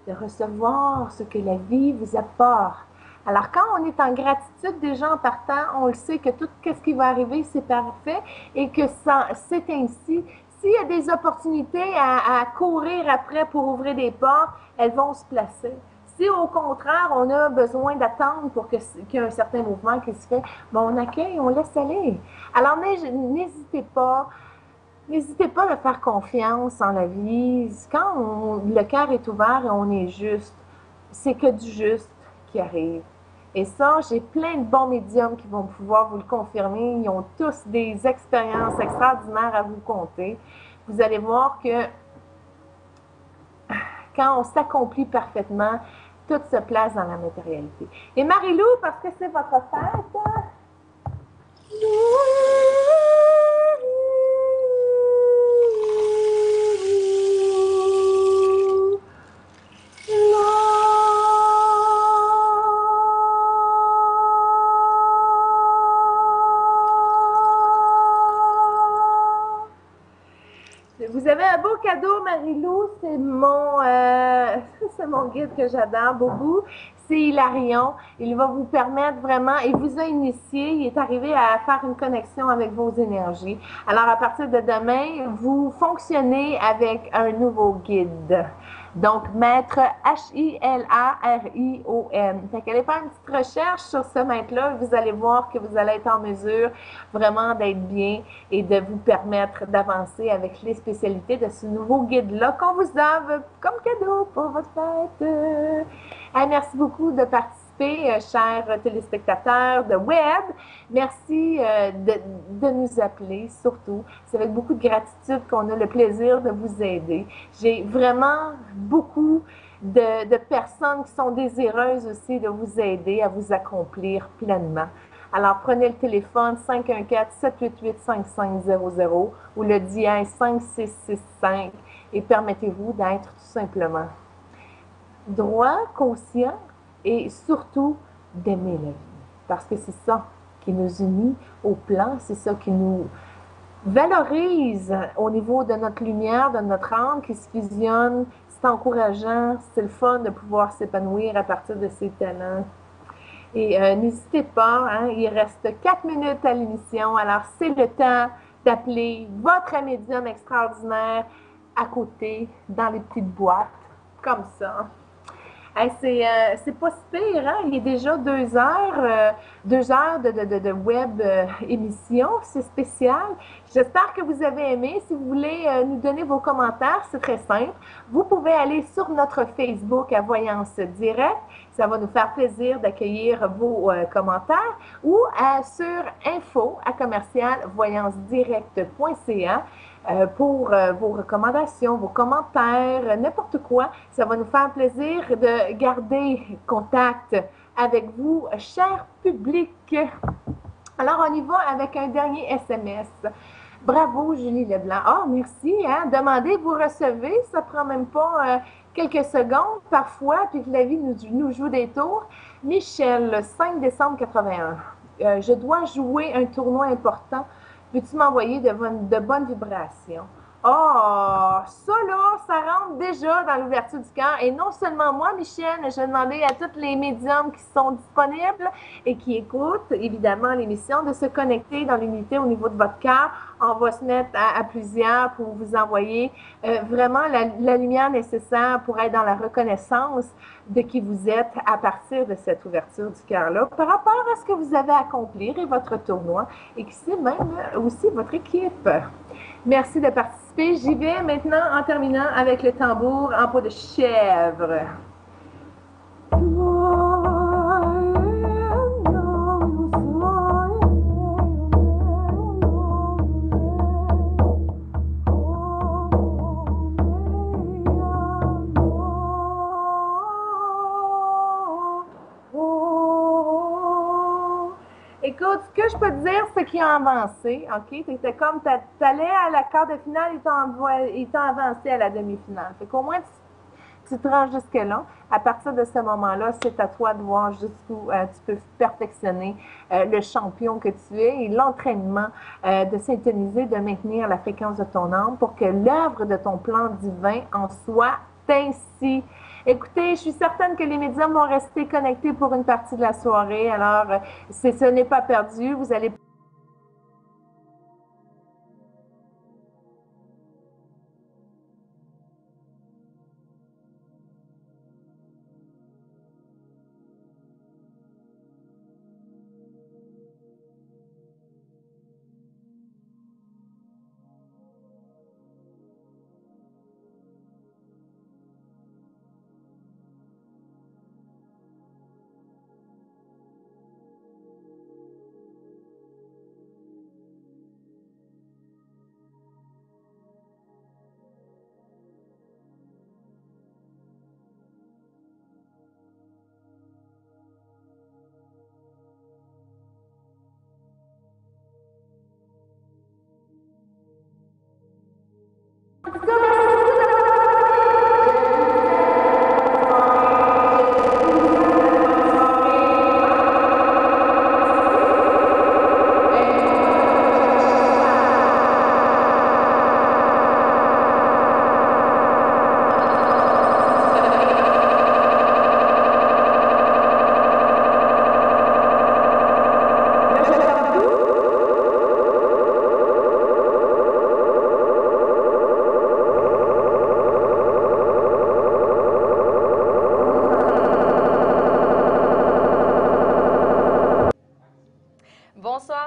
De recevoir ce que la vie vous apporte. Alors, quand on est en gratitude déjà en partant, on le sait que tout ce qui va arriver, c'est parfait et que c'est ainsi. S'il y a des opportunités à courir après pour ouvrir des portes, elles vont se placer. Si au contraire, on a besoin d'attendre pour qu'il y ait un certain mouvement qui se fait, ben on accueille, on laisse aller. Alors, n'hésitez pas. N'hésitez pas à faire confiance en la vie. Quand le cœur est ouvert et on est juste, c'est que du juste qui arrive. Et ça, j'ai plein de bons médiums qui vont pouvoir vous le confirmer. Ils ont tous des expériences extraordinaires à vous conter. Vous allez voir que quand on s'accomplit parfaitement, tout se place dans la matérialité. Et Marie-Lou, parce que c'est votre fête, Marie-Lou, c'est mon guide que j'adore beaucoup. C'est Hilarion. Il va vous permettre vraiment, il vous a initié, il est arrivé à faire une connexion avec vos énergies. Alors, à partir de demain, vous fonctionnez avec un nouveau guide. Donc, maître Hilarion. Fait qu'allez faire une petite recherche sur ce maître-là. Vous allez voir que vous allez être en mesure vraiment d'être bien et de vous permettre d'avancer avec les spécialités de ce nouveau guide-là qu'on vous offre comme cadeau pour votre fête. Merci beaucoup de participer, chers téléspectateurs de web. Merci de nous appeler, surtout. C'est avec beaucoup de gratitude qu'on a le plaisir de vous aider. J'ai vraiment beaucoup de personnes qui sont désireuses aussi de vous aider à vous accomplir pleinement. Alors, prenez le téléphone 514-788-5500 ou le dièse 5665 et permettez-vous d'être tout simplement droit, conscient et surtout d'aimer la vie. Parce que c'est ça qui nous unit au plan, c'est ça qui nous valorise au niveau de notre lumière, de notre âme qui se fusionne. C'est encourageant, c'est le fun de pouvoir s'épanouir à partir de ses talents. Et n'hésitez pas, hein, il reste 4 minutes à l'émission, alors c'est le temps d'appeler votre médium extraordinaire à côté, dans les petites boîtes, comme ça. Hey, c'est pas si pire, hein? Il est déjà 2 heures de web émission. C'est spécial. J'espère que vous avez aimé. Si vous voulez nous donner vos commentaires, c'est très simple. Vous pouvez aller sur notre Facebook à Voyance Directe. Ça va nous faire plaisir d'accueillir vos commentaires ou sur info@voyancedirecte.ca. Pour vos recommandations, vos commentaires, n'importe quoi. Ça va nous faire plaisir de garder contact avec vous, cher public. Alors, on y va avec un dernier SMS. Bravo, Julie Leblanc. Ah, merci. Hein? Demandez, vous recevez. Ça prend même pas quelques secondes parfois, puis que la vie nous joue des tours. Michel, 5 décembre 81. Je dois jouer un tournoi important. Peux-tu m'envoyer de bonnes vibrations? Ah, ça là, ça rentre déjà dans l'ouverture du cœur. Et non seulement moi, Michel, je vais demander à tous les médiums qui sont disponibles et qui écoutent évidemment l'émission de se connecter dans l'unité au niveau de votre cœur. On va se mettre à plusieurs pour vous envoyer vraiment la lumière nécessaire pour être dans la reconnaissance de qui vous êtes à partir de cette ouverture du cœur-là par rapport à ce que vous avez à accomplir et votre tournoi et qui c'est même aussi votre équipe. Merci de participer. J'y vais maintenant en terminant avec le tambour en peau de chèvre. Écoute, ce que je peux te dire, c'est qu'ils ont avancé, OK? C'était comme, t'allais à la quart de finale, ils t'ont avancé à la demi-finale. Fait qu'au moins, tu te rends jusque-là. À partir de ce moment-là, c'est à toi de voir jusqu'où tu peux perfectionner le champion que tu es et l'entraînement de syntoniser, de maintenir la fréquence de ton âme pour que l'œuvre de ton plan divin en soit ainsi. Écoutez, je suis certaine que les médiums vont rester connectés pour une partie de la soirée. Alors, ce n'est pas perdu. Vous allez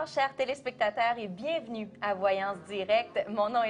Bonsoir, chers téléspectateurs, et bienvenue à Voyance Directe. Mon nom est